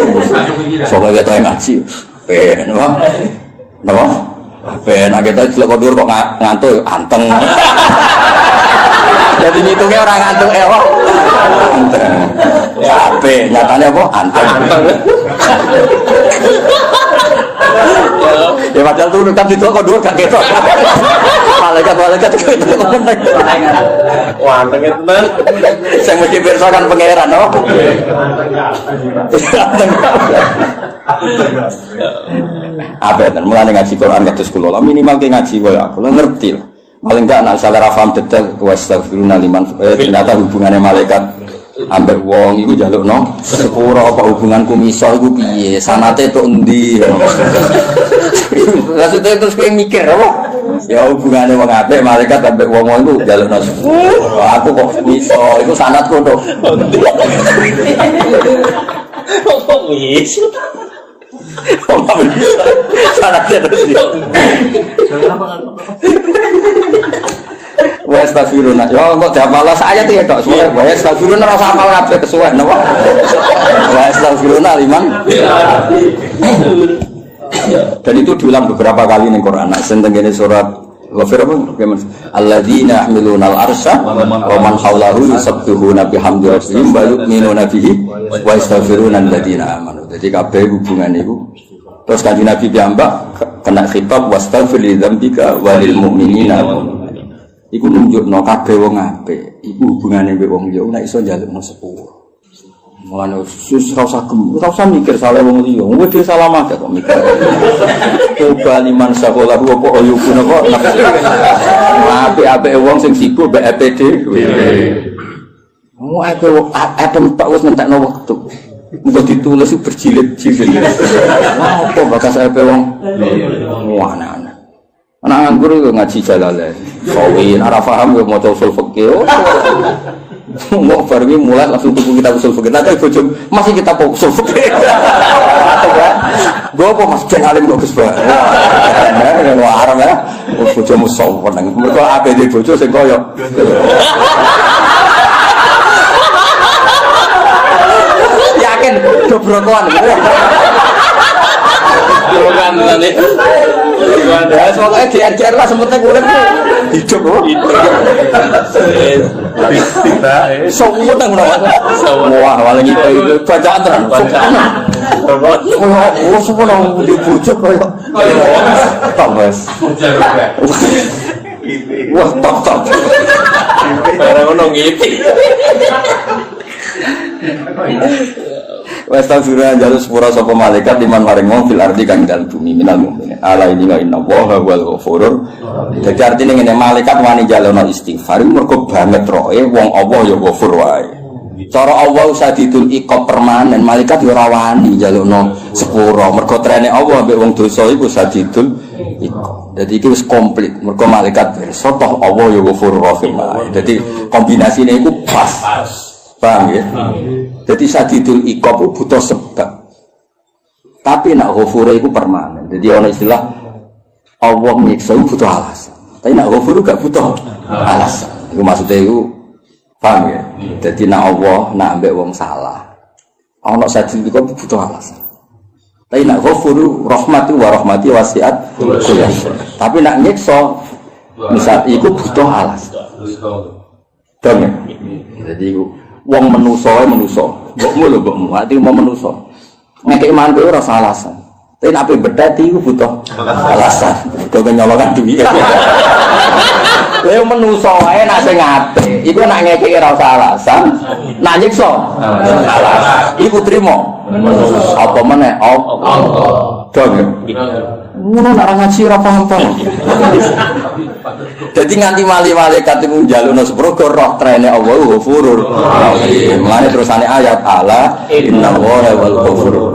Soale kita ngaji. Ben wae. Napa? Ben kita delok kondur kok ngantuk anteng. Jadi ngitungnya orang ngantuk ewok. Anteng. Capek, nyatanya apa? Anteng. Ya padahal tuh kan itu kok dua gak ketok. Malaikat itu meneng. Wah, anteng tenan. Saya mesti bersokan pangeran, no? Apa ya? Mulai ngaji Quran kados kula minimal ke ngaji wae aku ngerti. Paling enggak nak salah paham detail wastaghfiruna liman ternyata hubungannya malaikat ambek wong iku njalukno sepuro apa hubunganku misal iku piye sanate tok endi. Lah terus kowe mikir apa? Ya hubungannya wong apik malaikat ambek wong-wong iku njalukno sepuro. Aku kok iso iku sanatku tok endi. Kok wis. Sanatnya terus. Wa astaghfiruna. Yo kok dihafal saya tuh ya tok. Wa astaghfiruna ora usah hafal kabeh kesuwen napa? Wa astaghfiruna liman. Dan itu diulang beberapa kali ning Quran. Sing tengene surat Ghafir apa? Alladzina yahmiluna al-arsya wa man hawlahu yusabbihuna bihamdi rabbihim wa yu'minuna bihi wa yastaghfiruna alladzina amanu. Jadi kabeh hubungan niku. Terus kanjeng Nabi piyambak kena khitab wastaghfir li dzambika walil mu'minina. Iku nunjukno kabeh wong apik, iku hubungane mbek wong liya nek iso njalukno sepuro. Mulane sus ora usah mikir salah wong liya. Wong dhewe salah mah kok mikir. Coba liman sakola apa oyukune kok apik-apik wong sing sibuk mbek APD. Wong adem tok wis ngentekno wektu. Muga ditulis berjilid-jilid. Apa bakas APD wong? Wah, anak-anak. Anak anggur itu ngaji Jalalain. Kawin, ora paham yo maca usul fikih. Mau baru mulai langsung tuku kitab usul fikih. Nanti bojo masih kitab usul fikih. Gue apa mas ben alim bagus banget. Wah, haram ya. Bojomu sopan. Mergo APD bojo sing koyo. Yakin dobrokan. Dobrokan tadi. Ya, soalnya diajar lah sempetnya kulit hidup loh. Semua tang wah, walau itu bacaan terang. Oh, semua nang dibujuk kayak. Tambas. Wah, top. Barang ngono ngiti. Wa astaghfirullah jalus sepura sapa malaikat liman maring wong fil ardi kang dalem bumi minal mukminin. Ala ini wa inna Allaha wal ghafurur. Dadi artine ngene malaikat wani jalono istighfar mergo banget roe wong Allah ya ghafur wae. Cara Allah sadidul iqab permanen malaikat ya ora wani jalono sepura mergo trene Allah mbek wong dosa iku sadidul iqab. Dadi iki wis komplit mergo malaikat pirsa toh Allah ya ghafurur rahim wae. Dadi kombinasine iku pas. Paham ya? Jadi sadidul iqab itu butuh sebab. Tapi nak ghafur itu permanen. Jadi ana istilah Allah nyiksa butuh alasan. Tapi nak ghafur gak butuh alasan. Itu maksudnya itu paham ya? Jadi nak Allah nak ambek wong salah. Ana sadidul iqab butuh alasan. Tapi nak ghafur rahmati wa rahmati wasiat kulli syai. Tapi nak nyiksa misal iku butuh alasan. Dong ya? Jadi iku wong menuso, mbokmu lho mbokmu, ati mau menuso. Nek iman kuwi ora salah alasan. Tapi nek ape bedati iku butuh alasan. Kok nyolokan duwi. Kowe menuso wae nek sing apik, iku nek ngekeki ora usah alasan, nek nyiksa alasan. Iku trimo. Apa meneh? Allah. Dong. Ngono nek ngaji ora paham-paham. Jadi nganti malaikat itu njalukno sepuro roh trene Allah ghafurur rahim. Mulane terusane ayat ala innallaha wal ghafurur.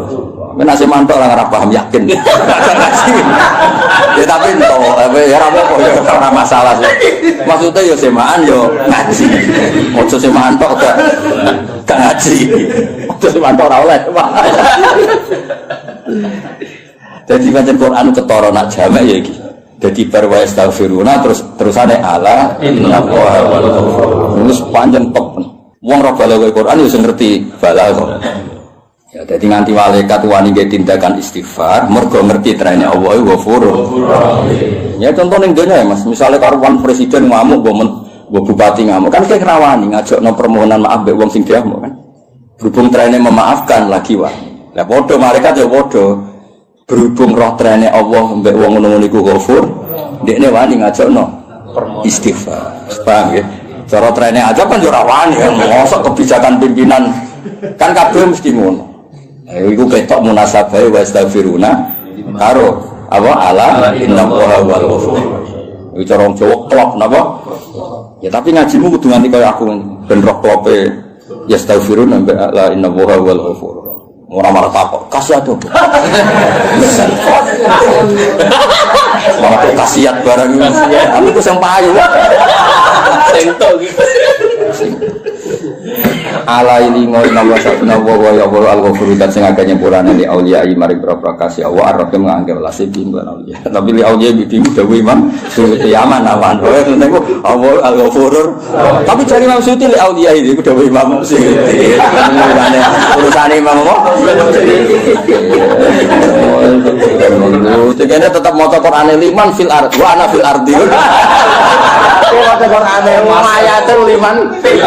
Men asih mantuk ora paham yakin. Ya tapi ento ya ora apa ya ora masalah sih. Maksudnya ya semaan yo ngaji. Ojo semaan tok gak ngaji. Ojo semaan tok ora oleh. Jadi baca Quran ketara nak jamak ya iki. Jadi barwa astaghfiruna terusane ala innallaha wal ghafur. Wis panjang tok. Wong ora balaghah Quran wis ngerti balaghah. Ya dadi nganti malaikat wani nggih tindakan istighfar mergo ngerti trene Allah ghafurur. Ya contoh ning donya ya Mas, misale karuan presiden ngamuk mbok bupati ngamuk kan kek rawani ngajakno permohonan maaf mbek wong sing diamuk kan. Berhubung trene memaafkan lagi wae. Lah padha malaikat ya padha. Berhubung roh trene Allah mbek wong ngono niku ghafur, ndekne wani ngajakno istighfar. Paham ya? Cara trene aja kan yo ora wani kan, mosok kebijakan pimpinan kan kabeh mesti ngono. Iku ketok munasabahe wa astaghfiruna karo apa ala innallaha wal ghafur. Iku cara wong Jawa klop napa? Ya tapi ngajimu kudu nganti kaya aku ben roh klope ya astaghfiruna mbek ala innallaha wal ghafur. Orang malah takut, kasih aduh. Malah kasiat barang ini. Tapi itu yang payu. Sentok gitu. Ala ilingo innallaha satuna wa ya Allah al-ghafur dan sing akeh nyepurane li auliya mari prakasi Allah arep ngangge welase bimbang auliya. Tapi li auliya bimbang dawuh Imam Suyuti aman aman. Niku Allah al-ghafur. Tapi cari Imam Suyuti li auliya iki dawuh Imam Suyuti. Urusane Imam apa? Cekene tetap maca Qur'ane liman fil ard wa ana fil ardi. Maca Qur'ane ayate liman fil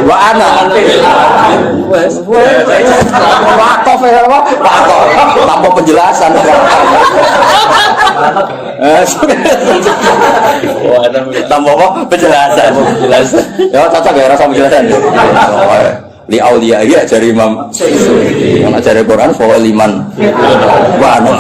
wa ana fil ardi. Wes. Wakof ya apa? Wakof. Tanpa penjelasan. Tanpa apa? Penjelasan. Ya cocok ya rasa penjelasan. Li aulia ya jari Imam Suyuti. Yang ajare Quran pokoke liman. Wa ana.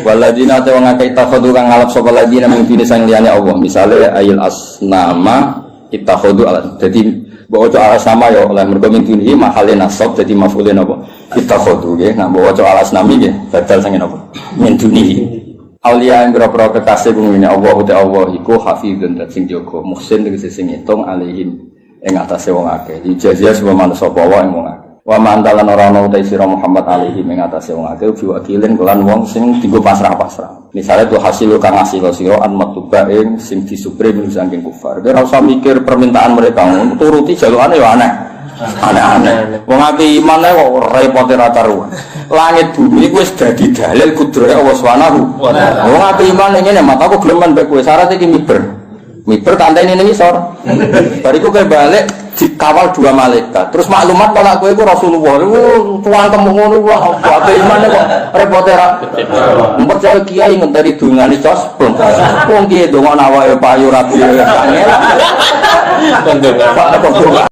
Waladina te wong akeh takhudhu kang ngalap sapa ladina mungkin sang liyane Allah. Misale ayil asnama ittakhudhu ala. Dadi mbok waca alas nama ya oleh mergo min dunihi mahale nasab dadi maf'ulun apa? Ittakhudhu nggih. Nah mbok waca alas nami nggih badal sangen apa? Min dunihi. Aulia yang berapa kekasih bumi ini Allah uti Allah iku hafidun dan sing jaga muhsin tegese sing ngitung alihim ing atase wong akeh dijazia semua manusa apa wae wong akeh wa mantalan ora ana uti sira Muhammad alihim ing atase wong akeh biwakilin kelan wong sing dienggo pasrah-pasrah misale tu hasil kang hasil sira an matuba ing sing disupre min saking kufar ora usah mikir permintaan mereka turuti jalukane ya aneh aneh-aneh wong api iman kok repote ra karuan langit bumi wis dadi dalil kudrate Allah Subhanahu wa taala wong api iman ngene mataku geleman mbek kowe syarat iki miber kantene ning isor bariku kowe balik dikawal dua malaikat terus maklumat kalau kowe iku Rasulullah tuan temu ngono wah api iman kok repote ra percaya kiai ngenteni dungane cosplong wong kiye ndonga awake payu rapi angel